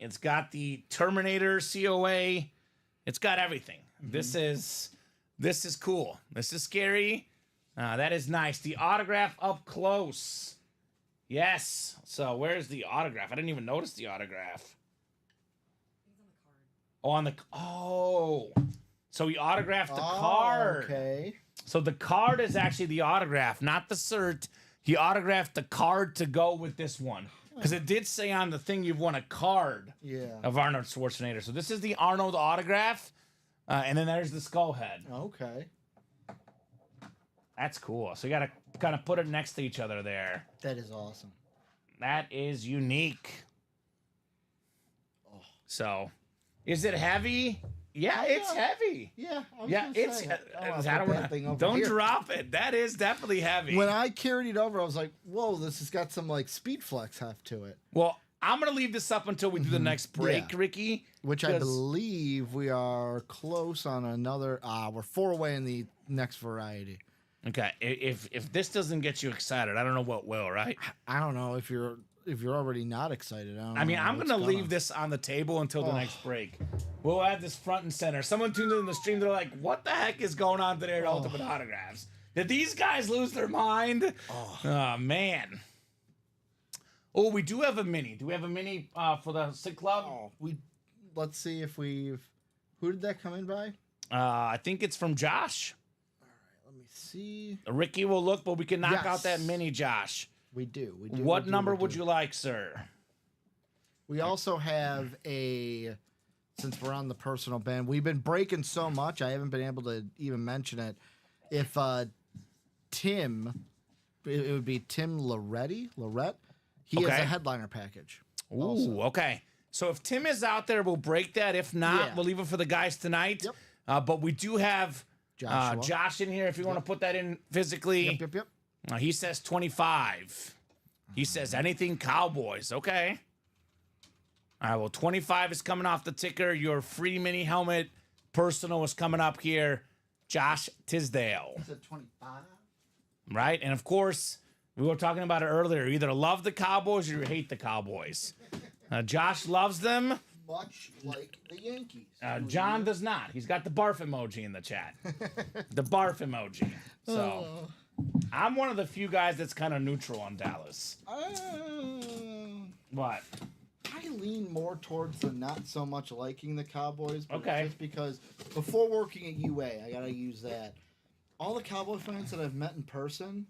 B: It's got the Terminator COA. It's got everything. This is cool. This is scary. That is nice. The autograph up close. Yes. So where's the autograph? I didn't even notice the autograph. Oh, so he autographed the card.
C: Okay.
B: So the card is actually the autograph, not the cert. He autographed the card to go with this one. Because it did say on the thing you've won a card of Arnold Schwarzenegger. So this is the Arnold autograph. And then there's the skull head.
C: Okay.
B: That's cool. So you got to kind of put it next to each other there.
C: That is awesome.
B: That is unique.
C: Oh.
B: So, is it heavy? Yeah, it's heavy.
C: Yeah.
B: Don't drop it. That is definitely heavy.
C: When I carried it over, I was like, "Whoa, this has got some like speed flex heft to it."
B: Well, I'm gonna leave this up until we do the next break, Ricky.
C: Which I believe we are close on another. We're 4 away in the next variety.
B: Okay, if this doesn't get you excited, I don't know what will, right?
C: I don't know if you're already not excited.
B: I mean, I'm gonna leave this on the table until the next break. We'll add this front and center. Someone tuned in the stream, they're like, "What the heck is going on today at Ultimate Autographs? Did these guys lose their mind?" Oh man. Oh, we do have a mini. Do we have a mini for the Sick Club?
C: Let's see if we've. Who did that come in by?
B: I think it's from Josh.
C: Let me see.
B: Ricky will look, but we can knock out that mini, Josh.
C: We do.
B: What number would you like, sir?
C: We also have since we're on the personal band, we've been breaking so much, I haven't been able to even mention it. If Tim, it would be Tim Lorette. He has a headliner package.
B: Ooh,
C: also.
B: Okay. So if Tim is out there, we'll break that. If not, we'll leave it for the guys tonight.
C: Yep.
B: But we do have Josh in here if you want to put that in physically.
C: Yep.
B: He says 25. He says anything Cowboys. Okay. All right, well, 25 is coming off the ticker. Your free mini helmet personal is coming up here. Josh Tisdale.
C: Is it 25?
B: Right? And, of course, we were talking about it earlier. You either love the Cowboys or you hate the Cowboys. Josh loves them.
C: Much like the Yankees.
B: John does not. He's got the barf emoji in the chat. The barf emoji. So, I'm one of the few guys that's kind of neutral on Dallas. What?
C: I lean more towards the not so much liking the Cowboys. But
B: Okay.
C: Just because before working at UA, I gotta use that. All the Cowboy fans that I've met in person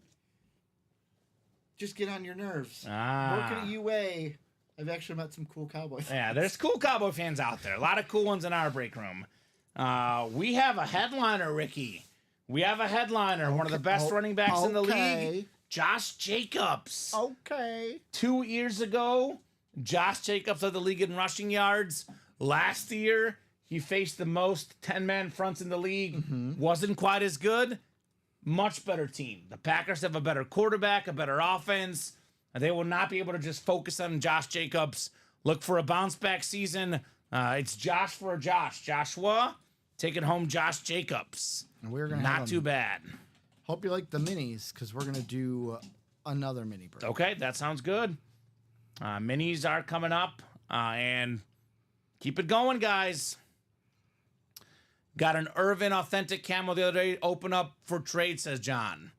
C: just get on your nerves. Working at UA, I've actually met some cool Cowboy fans.
B: Yeah, there's cool Cowboy fans out there. A lot of cool ones in our break room. We have a headliner, Ricky. We have a headliner, one of the best running backs in the league, Josh Jacobs.
C: Okay.
B: 2 years ago, Josh Jacobs led the league in rushing yards. Last year, he faced the most 10-man fronts in the league. Wasn't quite as good. Much better team. The Packers have a better quarterback, a better offense. And they will not be able to just focus on Josh Jacobs. Look for a bounce-back season. It's Josh for Josh. Joshua taking home Josh Jacobs.
C: And we're gonna
B: not too bad.
C: Hope you like the minis, because we're going to do another mini break.
B: Okay, that sounds good. Minis are coming up. And keep it going, guys. Got an Irvin Authentic Camo the other day. Open up for trade, says John.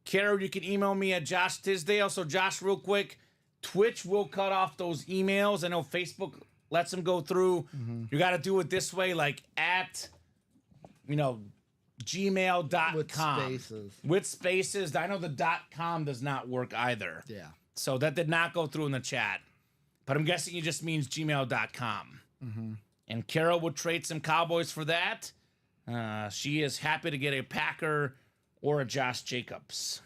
B: Carol, you can email me at Josh Tisdale. So, Josh, real quick, Twitch will cut off those emails. I know Facebook lets them go through. You got to do it this way, like at, gmail.com.
C: With spaces.
B: With spaces. I know the .com does not work either.
C: Yeah.
B: So that did not go through in the chat. But I'm guessing it just means gmail.com. And Carol would trade some Cowboys for that. She is happy to get a Packer or a Josh Jacobs.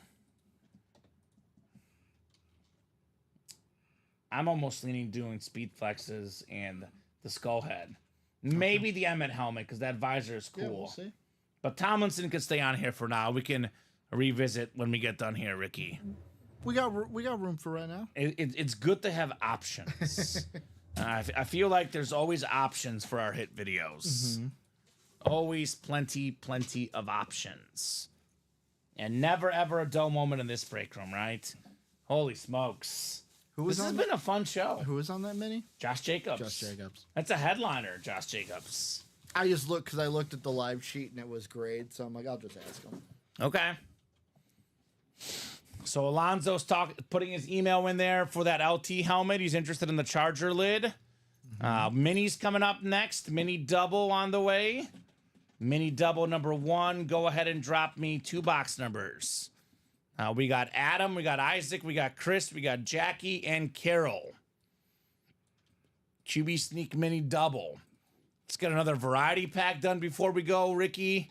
B: I'm almost leaning doing speed flexes and the skull head. Maybe the Emmett helmet, because that visor is cool.
C: Yeah, we'll see.
B: But Tomlinson can stay on here for now. We can revisit when we get done here, Ricky.
C: We got room for right now.
B: It's good to have options. I feel like there's always options for our hit videos. Always plenty of options. And never, ever a dull moment in this break room, right? Holy smokes. This has been a fun show.
C: Who was on that mini?
B: Josh Jacobs.
C: Josh Jacobs.
B: That's a headliner, Josh Jacobs.
C: I just looked because I looked at the live sheet and it was grade, so I'm like, I'll just ask him.
B: Okay. So Alonzo's putting his email in there for that LT helmet. He's interested in the Charger lid. Mini's coming up next. Mini double on the way. Mini double number 1. Go ahead and drop me 2 box numbers. We got Adam, we got Isaac, we got Chris, we got Jackie, and Carol. QB Sneak Mini double. Let's get another variety pack done before we go, Ricky.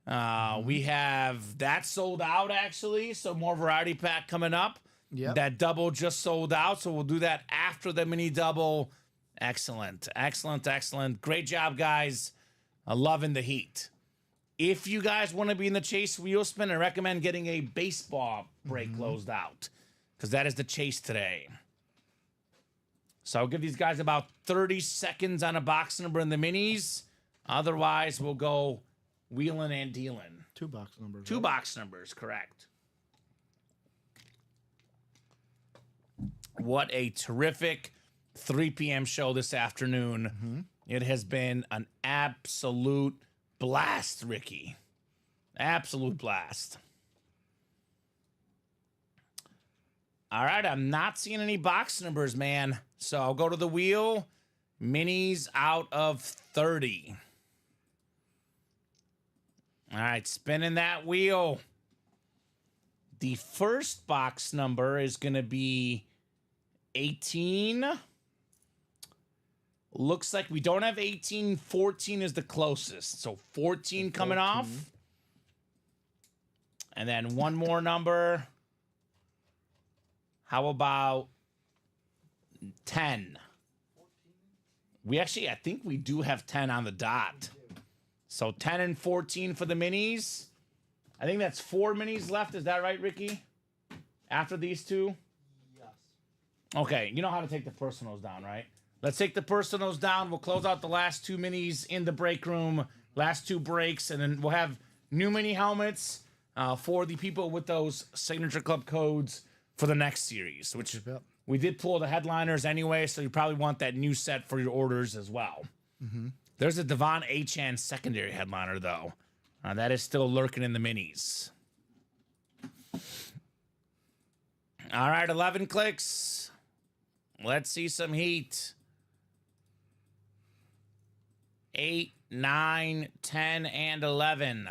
B: We have that sold out, actually, so more variety pack coming up.
C: Yep.
B: That double just sold out, so we'll do that after the mini double. Excellent. Great job, guys. Loving the heat. If you guys want to be in the chase wheel spin, I recommend getting a baseball break closed out, because that is the chase today. So I'll give these guys about 30 seconds on a box number in the minis. Otherwise, we'll go wheeling and dealing.
C: 2 box numbers.
B: 2 box numbers, correct. What a terrific 3 p.m. show this afternoon. It has been an absolute blast, Ricky. Absolute blast. All right, I'm not seeing any box numbers, man. So I'll go to the wheel. Minis out of 30. All right, spinning that wheel. The first box number is going to be 18. Looks like we don't have 18. 14 is the closest. So 14 coming off. And then one more number. How about 10? I think we do have 10 on the dot. So 10 and 14 for the minis. I think that's 4 minis left. Is that right, Ricky? After these 2?
C: Yes.
B: Okay, you know how to take the personals down, right? Let's take the personals down. We'll close out the last 2 minis in the break room. Last 2 breaks, and then we'll have new mini helmets for the people with those Signature Club codes for the next series, which we did pull the headliners anyway, so you probably want that new set for your orders as well. There's a Devon Achan secondary headliner, though. That is still lurking in the minis. All right, 11 clicks. Let's see some heat. 8, 9, 10, and 11.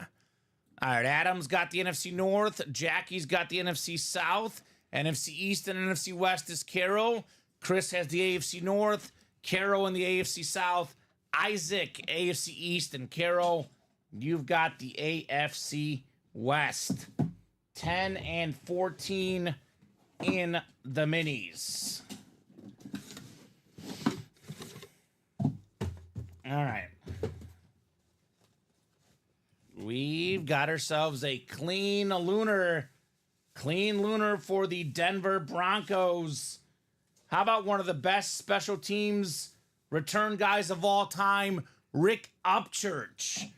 B: All right, Adam's got the NFC North. Jackie's got the NFC South. NFC East and NFC West is Carol. Chris has the AFC North. Carol in the AFC South. Isaac, AFC East, and Carol, you've got the AFC West. 10 and 14 in the minis. All right. We've got ourselves a clean lunar for the Denver Broncos. How about one of the best special teams return guys of all time, Rick Upchurch?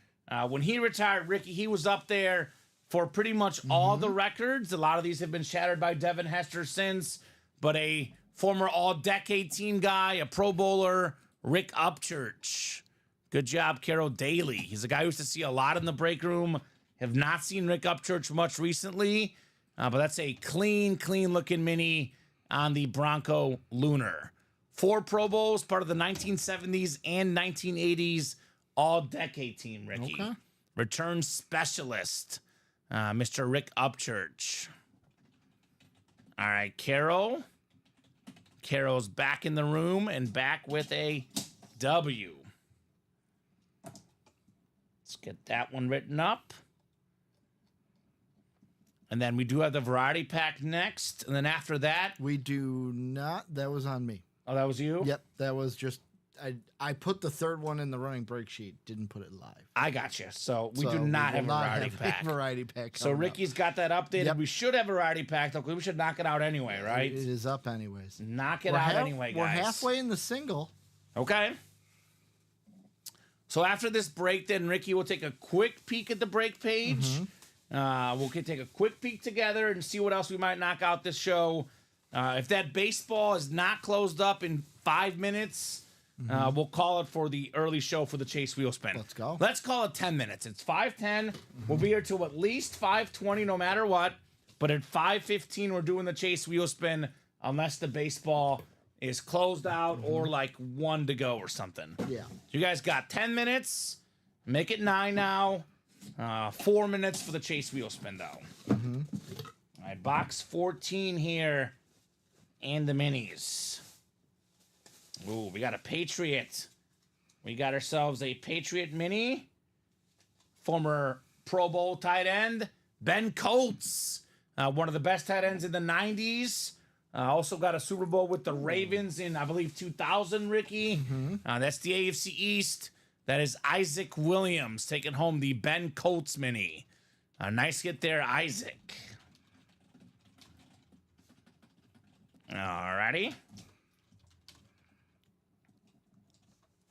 B: When he retired, Ricky, he was up there for pretty much all the records. A lot of these have been shattered by Devin Hester since, but a former all-decade team guy, a Pro Bowler, Rick Upchurch. Good job, Carol Daly. He's a guy who used to see a lot in the break room. Have not seen Rick Upchurch much recently, but that's a clean-looking mini on the Bronco Lunar. 4 Pro Bowls, part of the 1970s and 1980s all-decade team, Ricky.
C: Okay.
B: Return specialist, Mr. Rick Upchurch. All right, Carol. Carol's back in the room and back with a W. Let's get that one written up. And then we do have the variety pack next. And then after that...
C: We do not. That was on me.
B: Oh, that was you?
C: Yep, that was just I put the third one in the running break sheet. Didn't put it live.
B: I got you. So we
C: So
B: do not
C: will
B: have a variety pack.
C: variety pack.
B: So Ricky's got that updated.
C: Yep.
B: We should have a variety pack though, because we should knock it out anyway, right?
C: It is up anyways.
B: Knock it out anyway, guys.
C: We're halfway in the single.
B: Okay. So after this break, then Ricky will take a quick peek at the break page. We'll take a quick peek together and see what else we might knock out this show. If that baseball is not closed up in 5 minutes, we'll call it for the early show for the Chase Wheel Spin.
C: Let's go.
B: Let's call it 10 minutes. It's 5:10. We'll be here till at least 5:20 no matter what. But at 5:15, we're doing the Chase Wheel Spin unless the baseball is closed out or like 1 to go or something.
C: Yeah.
B: You guys got 10 minutes. Make it 9 now. 4 minutes for the Chase Wheel Spin, though. All right, box 14 here. And the minis. Ooh, we got a Patriot. We got ourselves a Patriot mini. Former Pro Bowl tight end, Ben Coates. One of the best tight ends in the 90s. Also got a Super Bowl with the Ravens in, I believe, 2000, Ricky. That's the AFC East. That is Isaac Williams taking home the Ben Coates mini. Nice hit there, Isaac. Alrighty.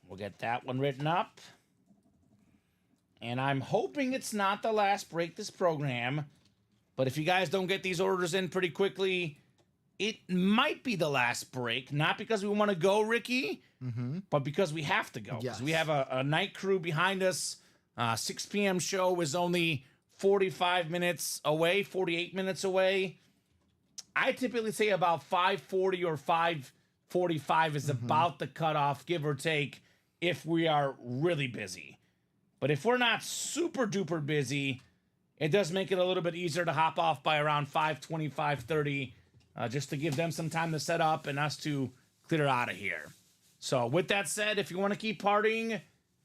B: We'll get that one written up. And I'm hoping it's not the last break this program. But if you guys don't get these orders in pretty quickly, it might be the last break. Not because we want to go, Ricky, but because we have to go. Because we have a night crew behind us. 6 p.m. show is only 45 minutes away, 48 minutes away. I typically say about 5:40 or 5:45 is about the cutoff, give or take, if we are really busy. But if we're not super duper busy, it does make it a little bit easier to hop off by around 5:20, 5:30, just to give them some time to set up and us to clear out of here. So with that said, if you want to keep partying,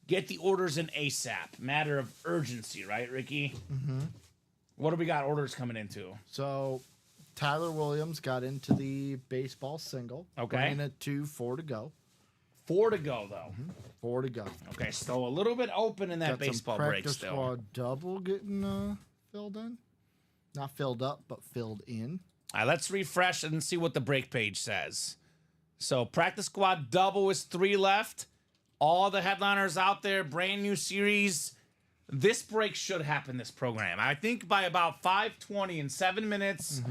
B: get the orders in ASAP. Matter of urgency, right, Ricky? What do we got orders coming into?
C: So Tyler Williams got into the baseball single.
B: Okay.
C: Playing at 4 to go.
B: 4 to go, though.
C: 4 to go.
B: Okay, so a little bit open in that
C: Got
B: baseball
C: some
B: break
C: practice
B: still.
C: squad double getting filled in. Not filled up, but filled in.
B: All right, let's refresh and see what the break page says. So practice squad double is 3 left. All the headliners out there, brand new series. This break should happen this program. I think by about 5:20 in 7 minutes,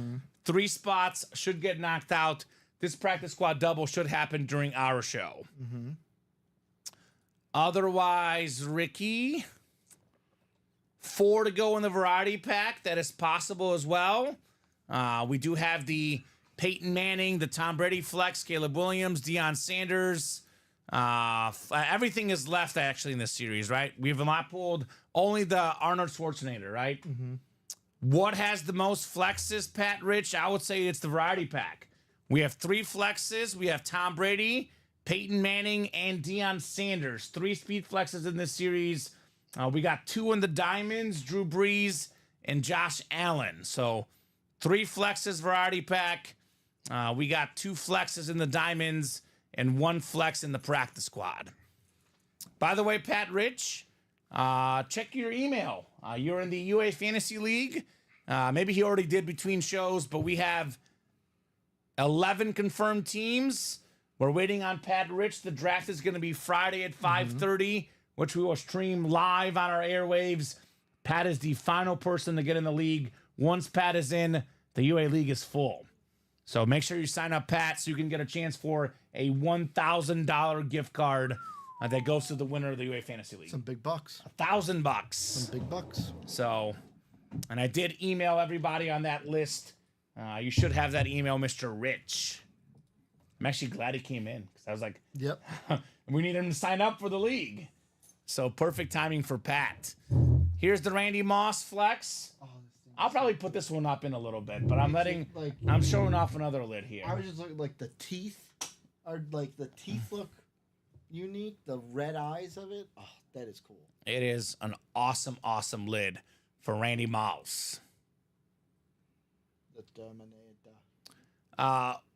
B: 3 spots should get knocked out. This practice squad double should happen during our show. Otherwise, Ricky, 4 to go in the variety pack. That is possible as well. We do have the Peyton Manning, the Tom Brady flex, Caleb Williams, Deion Sanders. Everything is left actually in this series, right? We've not pulled only the Arnold Schwarzenegger, right? What has the most flexes, Pat Rich? I would say it's the variety pack. We have 3 flexes. We have Tom Brady, Peyton Manning, and Deion Sanders. 3 speed flexes in this series. We got 2 in the diamonds, Drew Brees and Josh Allen. So 3 flexes variety pack. We got 2 flexes in the diamonds and 1 flex in the practice squad. By the way, Pat Rich, check your email. You're in the UA Fantasy League. Maybe he already did between shows, but we have 11 confirmed teams. We're waiting on Pat Rich. The draft is going to be Friday at 5:30, which we will stream live on our airwaves. Pat is the final person to get in the league. Once Pat is in, the UA League is full. So make sure you sign up, Pat, so you can get a chance for a $1,000 gift card that goes to the winner of the UA Fantasy League.
C: Some big bucks.
B: $1,000.
C: Some big bucks.
B: So, and I did email everybody on that list. You should have that email, Mr. Rich. I'm actually glad he came in because I was like,
C: Yep.
B: we need him to sign up for the league. So perfect timing for Pat. Here's the Randy Moss flex. I'll probably put this one up in a little bit, but I'm showing off another lid here.
C: I was just looking like the teeth look unique. The red eyes of it. Oh, that is cool.
B: It is an awesome, awesome lid for Randy Moss.
C: The Terminator.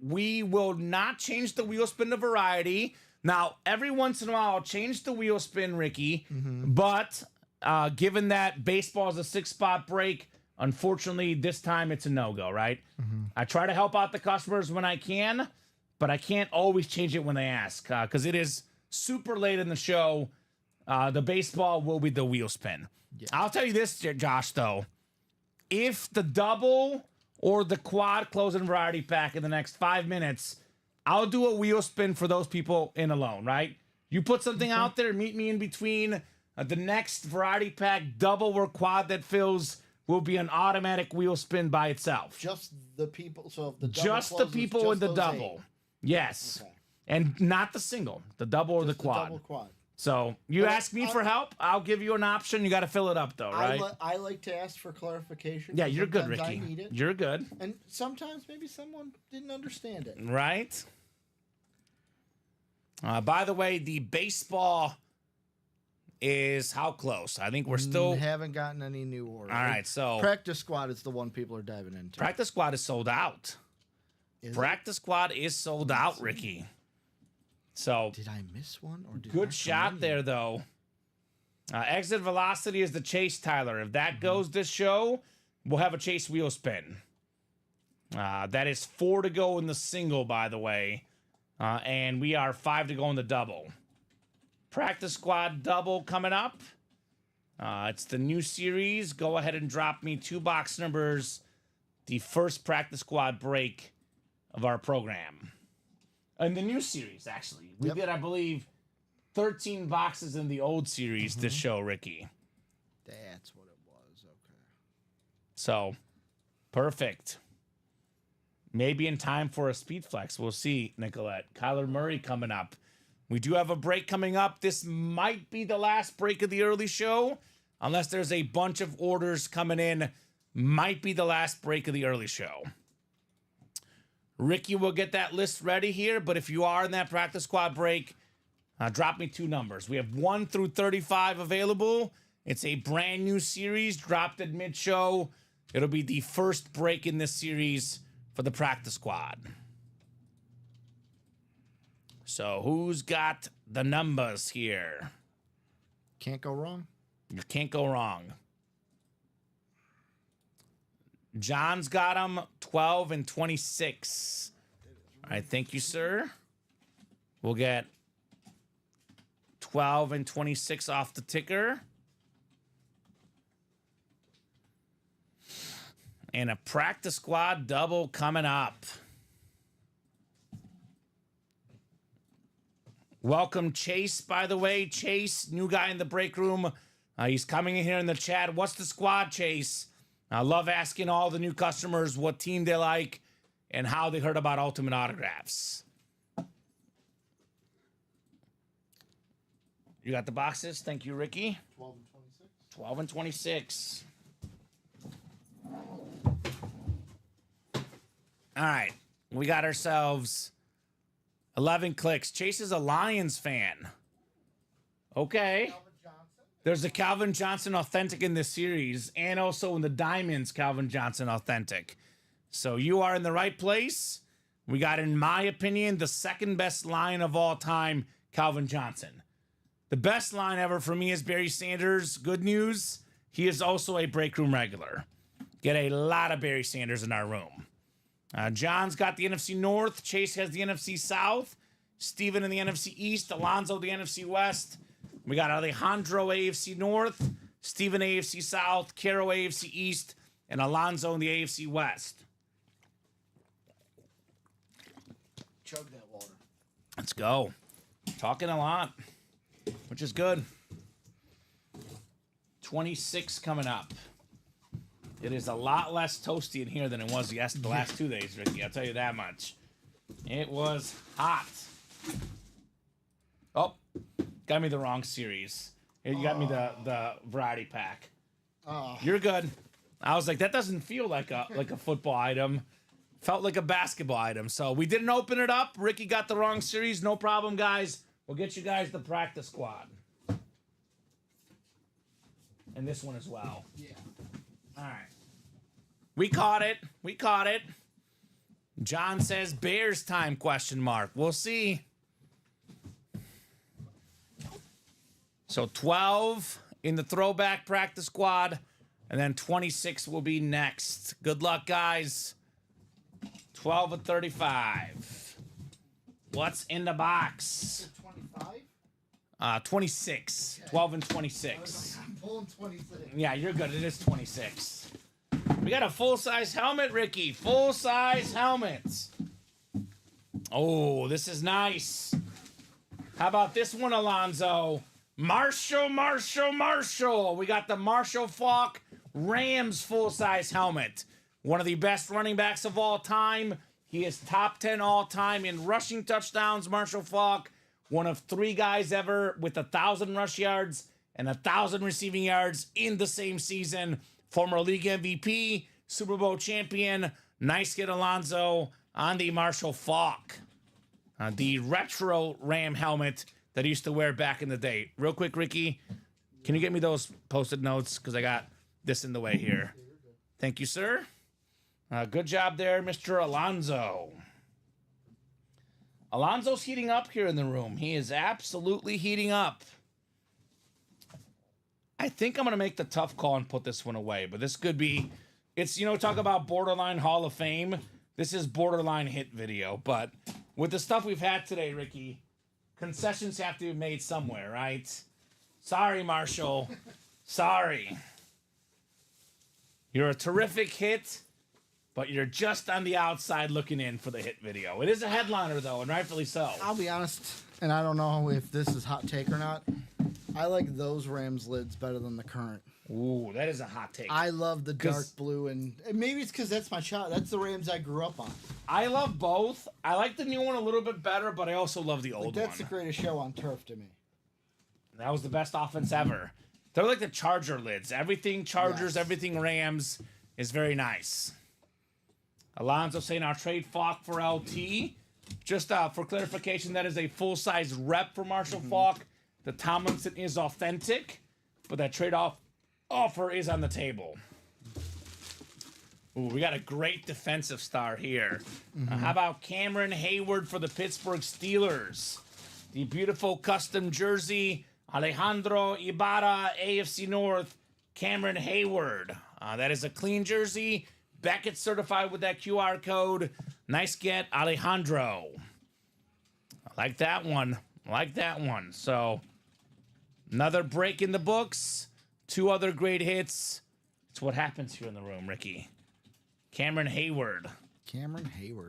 B: We will not change the wheel spin to variety. Now, every once in a while, I'll change the wheel spin, Ricky. But given that baseball is a 6-spot break, unfortunately, this time it's a no-go, right? I try to help out the customers when I can, but I can't always change it when they ask because it is super late in the show. The baseball will be the wheel spin. Yeah. I'll tell you this, Josh, though. If the double or the quad closing variety pack in the next 5 minutes, I'll do a wheel spin for those people in alone, right? You put something out there, meet me in between. The next variety pack, double or quad that fills, will be an automatic wheel spin by itself.
C: Just the people. So if the double
B: just the
C: closes,
B: people
C: just
B: with the
C: those
B: double.
C: 8.
B: Yes.
C: Okay.
B: And not the single, the double or the
C: Just
B: quad.
C: double quad.
B: So you
C: But
B: ask me for help, I'll give you an option. You got to fill it up, though, right?
C: I like to ask for clarification.
B: Yeah, you're good,
C: Sometimes
B: Ricky.
C: I need it.
B: You're good.
C: And sometimes maybe someone didn't understand it.
B: Right? By the way, the baseball is how close? I think we're still...
C: haven't gotten any new orders.
B: All right, so...
C: Practice squad is the one people are diving into.
B: Practice squad is sold out.
C: Is
B: Practice squad is sold out, Ricky. So...
C: Did I miss one? Or did
B: Good shot there, though. Exit velocity is the chase, Tyler. If that goes this show, we'll have a chase wheel spin. That is 4 to go in the single, by the way. And we are 5 to go in the double. Practice squad double coming up. It's the new series. Go ahead and drop me 2 box numbers. The first practice squad break of our program. In the new series, actually. We did, I believe, 13 boxes in the old series this show, Ricky.
C: That's what it was. Okay.
B: So, perfect. Maybe in time for a speed flex. We'll see, Nicolette. Kyler Murray coming up. We do have a break coming up. This might be the last break of the early show. Unless there's a bunch of orders coming in. Might be the last break of the early show. Ricky will get that list ready here, but if you are in that practice squad break, drop me 2 numbers. We have 1 through 35 available. It's a brand new series, dropped at mid-show. It'll be the first break in this series for the practice squad. So who's got the numbers here?
C: Can't go wrong.
B: You can't go wrong. John's got them 12 and 26. All right, thank you, sir. We'll get 12 and 26 off the ticker. And a practice squad double coming up. Welcome, Chase, by the way. Chase, new guy in the break room. He's coming in here in the chat. What's the squad, Chase? I love asking all the new customers what team they like and how they heard about Ultimate Autographs. You got the boxes? Thank you, Ricky.
C: 12 and 26.
B: 12 and 26. All right. We got ourselves 11 clicks. Chase is a Lions fan. Okay. There's a Calvin Johnson Authentic in this series, and also in the Diamonds Calvin Johnson Authentic. So you are in the right place. We got, in my opinion, the second best line of all time, Calvin Johnson. The best line ever for me is Barry Sanders. Good news, he is also a break room regular. Get a lot of Barry Sanders in our room. John's got the NFC North. Chase has the NFC South. Steven in the NFC East. Alonzo the NFC West. We got Alejandro AFC North, Steven AFC South, Caro AFC East, and Alonzo in the AFC West.
C: Chug that water.
B: Let's go. Talking a lot, which is good. 26 coming up. It is a lot less toasty in here than it was the last 2 days, Ricky. I'll tell you that much. It was hot. Oh. Got me the wrong series. You got me the variety pack. You're good. I was like, that doesn't feel like a football item. Felt like a basketball item. So we didn't open it up. Ricky got the wrong series. No problem, guys. We'll get you guys the practice squad. And this one as well.
C: Yeah.
B: All right. We caught it. We caught it. John says Bears time, question mark. We'll see. So 12 in the throwback practice squad, and then 26 will be next. Good luck, guys. 12 of 35. What's in the box?
C: 25?
B: 26. 12 and 26.
C: I'm pulling 26.
B: Yeah, you're good. It is 26. We got a full-size helmet, Ricky. Full-size helmet. Oh, this is nice. How about this one, Alonzo? Marshall. We got the Marshall Faulk Rams full-size helmet. One of the best running backs of all time. He is top 10 all time in rushing touchdowns, Marshall Faulk. One of 3 guys ever with 1,000 rush yards and 1,000 receiving yards in the same season. Former league MVP, Super Bowl champion. Nice get, Alonzo, on the Marshall Faulk. The retro Ram helmet that I used to wear back in the day. Real quick, Ricky, can you get me those Post-it notes? Because I got this in the way here. Thank you, sir. Good job there, Mr. Alonzo. Alonzo's heating up here in the room. He is absolutely heating up. I think I'm going to make the tough call and put this one away. But this could be... It's, talk about borderline Hall of Fame. This is borderline hit video. But with the stuff we've had today, Ricky, concessions have to be made somewhere, right? Sorry, Marshall. Sorry. You're a terrific hit, but you're just on the outside looking in for the hit video. It is a headliner, though, and rightfully so.
C: I'll be honest, and I don't know if this is hot take or not. I like those Rams lids better than the current.
B: Ooh, that is a hot take.
C: I love the dark blue, and maybe it's because that's my shot. That's the Rams I grew up on.
B: I love both. I like the new one a little bit better, but I also love the old one.
C: That's the greatest show on turf to me.
B: That was the best offense ever. They're like the Charger lids. Everything Chargers, everything Rams is very nice. Alonzo saying I'll trade Faulk for LT. Just for clarification, that is a full-size rep for Marshall Faulk. The Tomlinson is authentic, but that trade-off offer is on the table. Ooh, we got a great defensive star here. How about Cameron Hayward for the Pittsburgh Steelers? The beautiful custom jersey, Alejandro Ibarra, AFC North, Cameron Hayward. That is a clean jersey. Beckett certified with that QR code. Nice get, Alejandro. I like that one. So, another break in the books. 2 other great hits. It's what happens here in the room, Ricky. Cameron Hayward.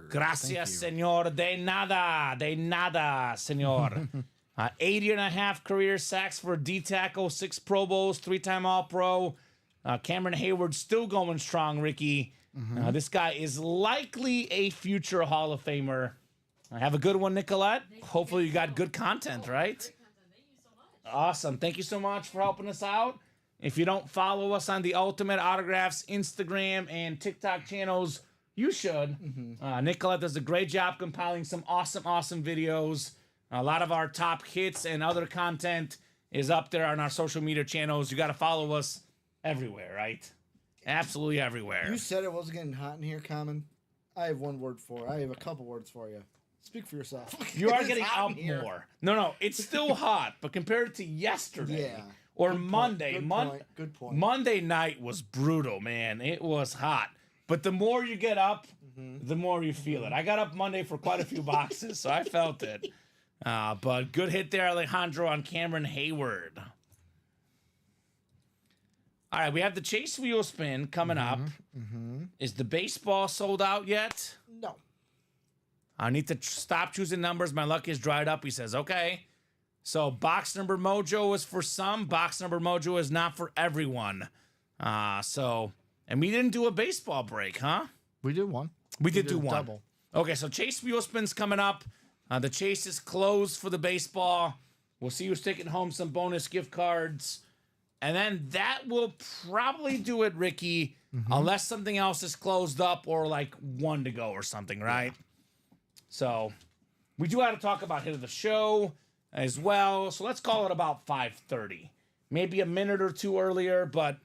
B: Gracias, señor. De nada, señor. 80.5 career sacks for D tackle, 6 Pro Bowls, 3-time All-Pro. Cameron Hayward still going strong, Ricky. This guy is likely a future Hall of Famer. Have a good one, Nicolette. Hopefully you got good content, right?
D: Great content. Thank you so much.
B: Awesome. Thank you so much for helping us out. If you don't follow us on the Ultimate Autographs Instagram and TikTok channels, you should. Nicolette does a great job compiling some awesome videos. A lot of our top hits and other content is up there on our social media channels. You got to follow us everywhere, right? Absolutely everywhere.
C: You said it wasn't getting hot in here, Kamen. I have a couple words for you. Speak for yourself.
B: You are
C: It's
B: getting
C: hot
B: up
C: in here.
B: more. No, it's still hot, but compared to yesterday or Monday,
C: Good point.
B: Monday night was brutal, man. It was hot. But the more you get up, the more you feel it. I got up Monday for quite a few boxes, so I felt it. But good hit there, Alejandro, on Cameron Hayward. All right, we have the Chase Wheel Spin coming up. Is the baseball sold out yet?
C: No.
B: I need to stop choosing numbers. My luck is dried up. He says, okay. So box number mojo is for some. Box number mojo is not for everyone. And we didn't do a baseball break, huh?
C: We did one.
B: We did do
C: a
B: one.
C: double.
B: Okay, so Chase Wheel Spin's coming up. The Chase is closed for the baseball. We'll see who's taking home some bonus gift cards. And then that will probably do it, Ricky, unless something else is closed up or like 1 to go or something, right? So we do have to talk about hit of the show as well. So let's call it about 5:30. Maybe a minute or 2 earlier, but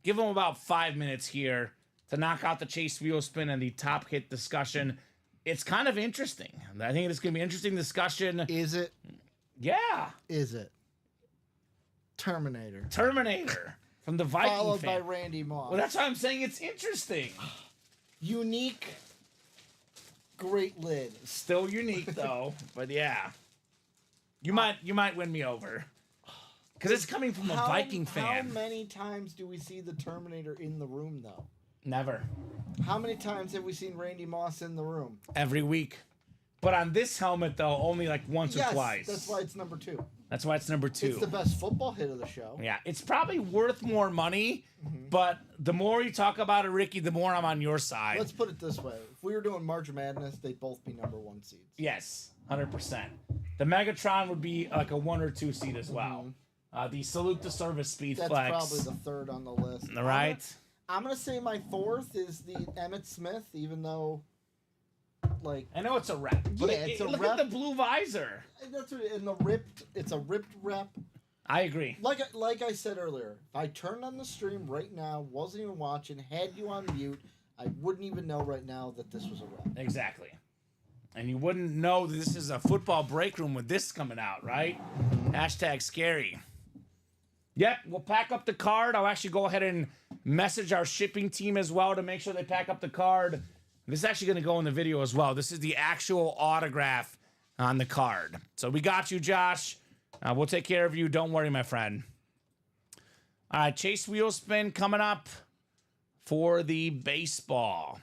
B: give them about 5 minutes here to knock out the Chase Wheel Spin and the top hit discussion. It's kind of interesting. I think it's going to be an interesting discussion.
C: Is it?
B: Yeah.
C: Is it? Terminator.
B: Terminator from the Viking
C: Followed by
B: fan.
C: Randy Moss.
B: Well, that's why I'm saying it's interesting.
C: Unique. Great lid.
B: Still unique though, but yeah. You might win me over. Because it's coming from a Viking fan.
C: How many times do we see the Terminator in the room, though?
B: Never.
C: How many times have we seen Randy Moss in the room?
B: Every week. But on this helmet, though, only like once or twice.
C: That's why it's number 2.
B: That's why it's number 2.
C: It's the best football hit of the show.
B: Yeah, it's probably worth more money, but the more you talk about it, Ricky, the more I'm on your side.
C: Let's put it this way. If we were doing March Madness, they'd both be number 1 seeds.
B: Yes, 100%. The Megatron would be like a 1 or 2 seed as well. The Salute to Service Speed
C: That's
B: Flex.
C: probably the 3rd on the list.
B: All right.
C: I'm gonna say my 4th is the Emmitt Smith, even though, like,
B: I know it's a rep. But
C: Yeah, it's a
B: look
C: rep.
B: at the blue visor.
C: that's what, in the ripped. It's a ripped rep.
B: I agree.
C: Like I said earlier, if I turned on the stream right now, wasn't even watching, had you on mute, I wouldn't even know right now that this was a rep.
B: Exactly. And you wouldn't know that this is a football break room with this coming out, right? Hashtag scary. Yep, we'll pack up the card. I'll actually go ahead and message our shipping team as well to make sure they pack up the card. This is actually going to go in the video as well. This is the actual autograph on the card. So we got you, Josh. We'll take care of you. Don't worry, my friend. All right, Chase Wheel Spin coming up for the baseball.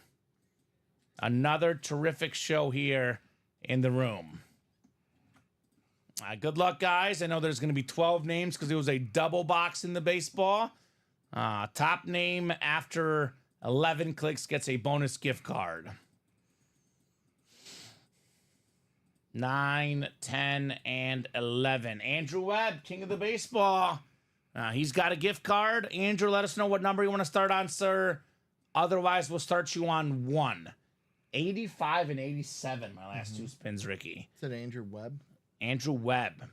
B: Another terrific show here in the room. Good luck, guys. I know there's going to be 12 names because it was a double box in the baseball. Top name after 11 clicks gets a bonus gift card. 9, 10, and 11. Andrew Webb, king of the baseball. He's got a gift card. Andrew, let us know what number you want to start on, sir. Otherwise, we'll start you on 1. 85 and 87, my last 2 spins, Ricky.
C: Is it Andrew Webb?
B: Andrew Webb.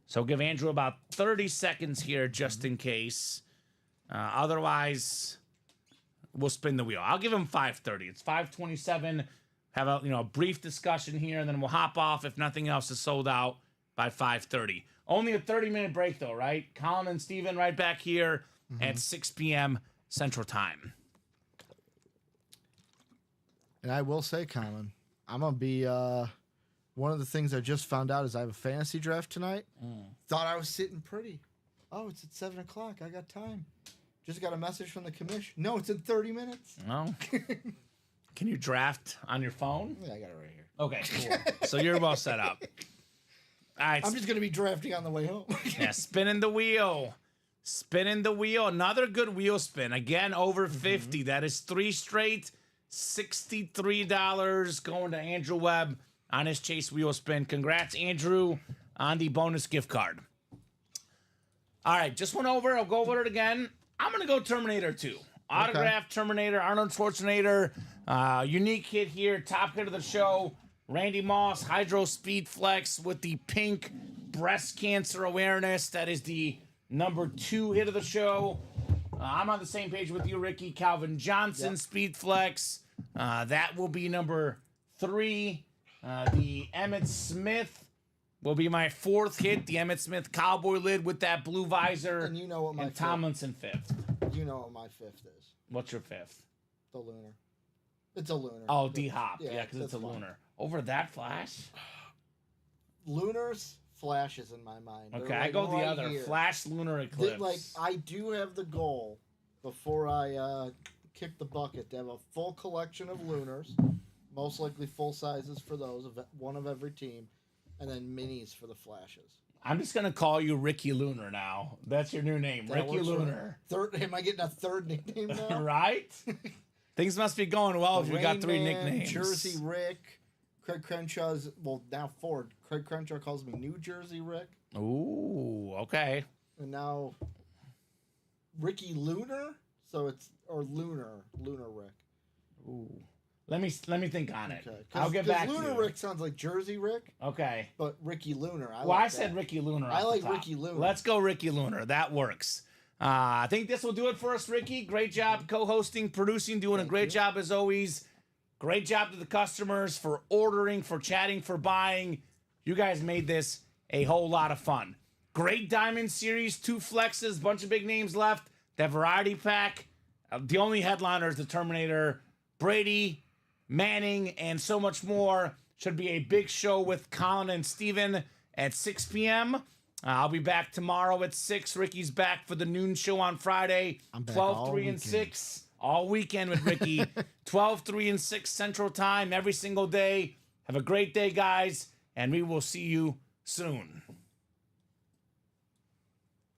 B: So give Andrew about 30 seconds here just in case. Otherwise, we'll spin the wheel. I'll give him 5:30. It's 5:27. Have a brief discussion here, and then we'll hop off if nothing else is sold out by 5:30. Only a 30-minute break, though, right? Colin and Steven right back here at 6 p.m. Central Time.
C: And I will say, Kamen, I'm going to be... one of the things I just found out is I have a fantasy draft tonight. Thought I was sitting pretty. Oh, it's at 7 o'clock. I got time. Just got a message from the commission. No, it's in 30 minutes.
B: No. Can you draft on your phone?
C: Yeah, I got it right here.
B: Okay, cool. So you're well set up. All right.
C: I'm just going to be drafting on the way home.
B: Yeah, spinning the wheel. Spinning the wheel. Another good wheel spin. Again, over 50. That is 3 straight. $63 going to Andrew Webb on his Chase wheel spin. Congrats, Andrew, on the bonus gift card. All right, just went over. I'll go over it again. I'm going to go Terminator 2. Autograph Terminator, Arnold Schwarzenegger. Unique hit here. Top hit of the show. Randy Moss, Hydro Speed Flex with the pink breast cancer awareness. That is the number 2 hit of the show. I'm on the same page with you, Ricky. Calvin Johnson, Speed Flex. That will be number 3. The Emmitt Smith will be my 4th hit. The Emmitt Smith cowboy lid with that blue visor.
C: And you know what my
B: and Tomlinson 5th.
C: You know what my 5th is.
B: What's your 5th?
C: The Lunar. It's a Lunar.
B: Oh, D-Hop. Yeah, because it's a
C: that's fine.
B: Lunar. Over that Flash?
C: Lunars, flashes in my mind.
B: Okay,
C: They're,
B: I
C: like,
B: go the
C: right
B: other.
C: here.
B: Flash Lunar Eclipse.
C: I do have the goal before I kick the bucket to have a full collection of Lunars, most likely full sizes for those, one of every team, and then minis for the flashes.
B: I'm just going to call you Ricky Lunar now. That's your new name,
C: That
B: Ricky
C: works for me.
B: Lunar.
C: Am I getting a 3rd nickname now?
B: Right? Things must be going well if you got 3
C: Rain Man,
B: nicknames.
C: Jersey Rick. Craig Crenshaw's, well, now Ford. Craig Crenshaw calls me New Jersey Rick.
B: Ooh, okay.
C: And now Ricky Lunar. So it's, or Lunar Rick.
B: Ooh. Let me think on it.
C: Okay.
B: I'll get back to
C: Lunar
B: you.
C: Rick sounds like Jersey Rick,
B: Okay.
C: but Ricky Lunar.
B: I said Ricky Lunar.
C: I
B: off
C: like
B: the top.
C: Ricky Lunar.
B: Let's go Ricky Lunar. That works. I think this will do it for us, Ricky. Great job co-hosting, producing, doing a great job as always. Great job to the customers for ordering, for chatting, for buying. You guys made this a whole lot of fun. Great Diamond Series, 2 flexes, bunch of big names left. That variety pack. The only headliner is the Terminator. Brady, Manning, and so much more. Should be a big show with Colin and Steven at 6 p.m. I'll be back tomorrow at 6. Ricky's back for the noon show on Friday.
C: I'm back
B: 12,
C: all
B: 3, and
C: weekend.
B: 6. All weekend with Ricky. 12, 3, and 6 Central Time every single day. Have a great day, guys, and we will see you soon.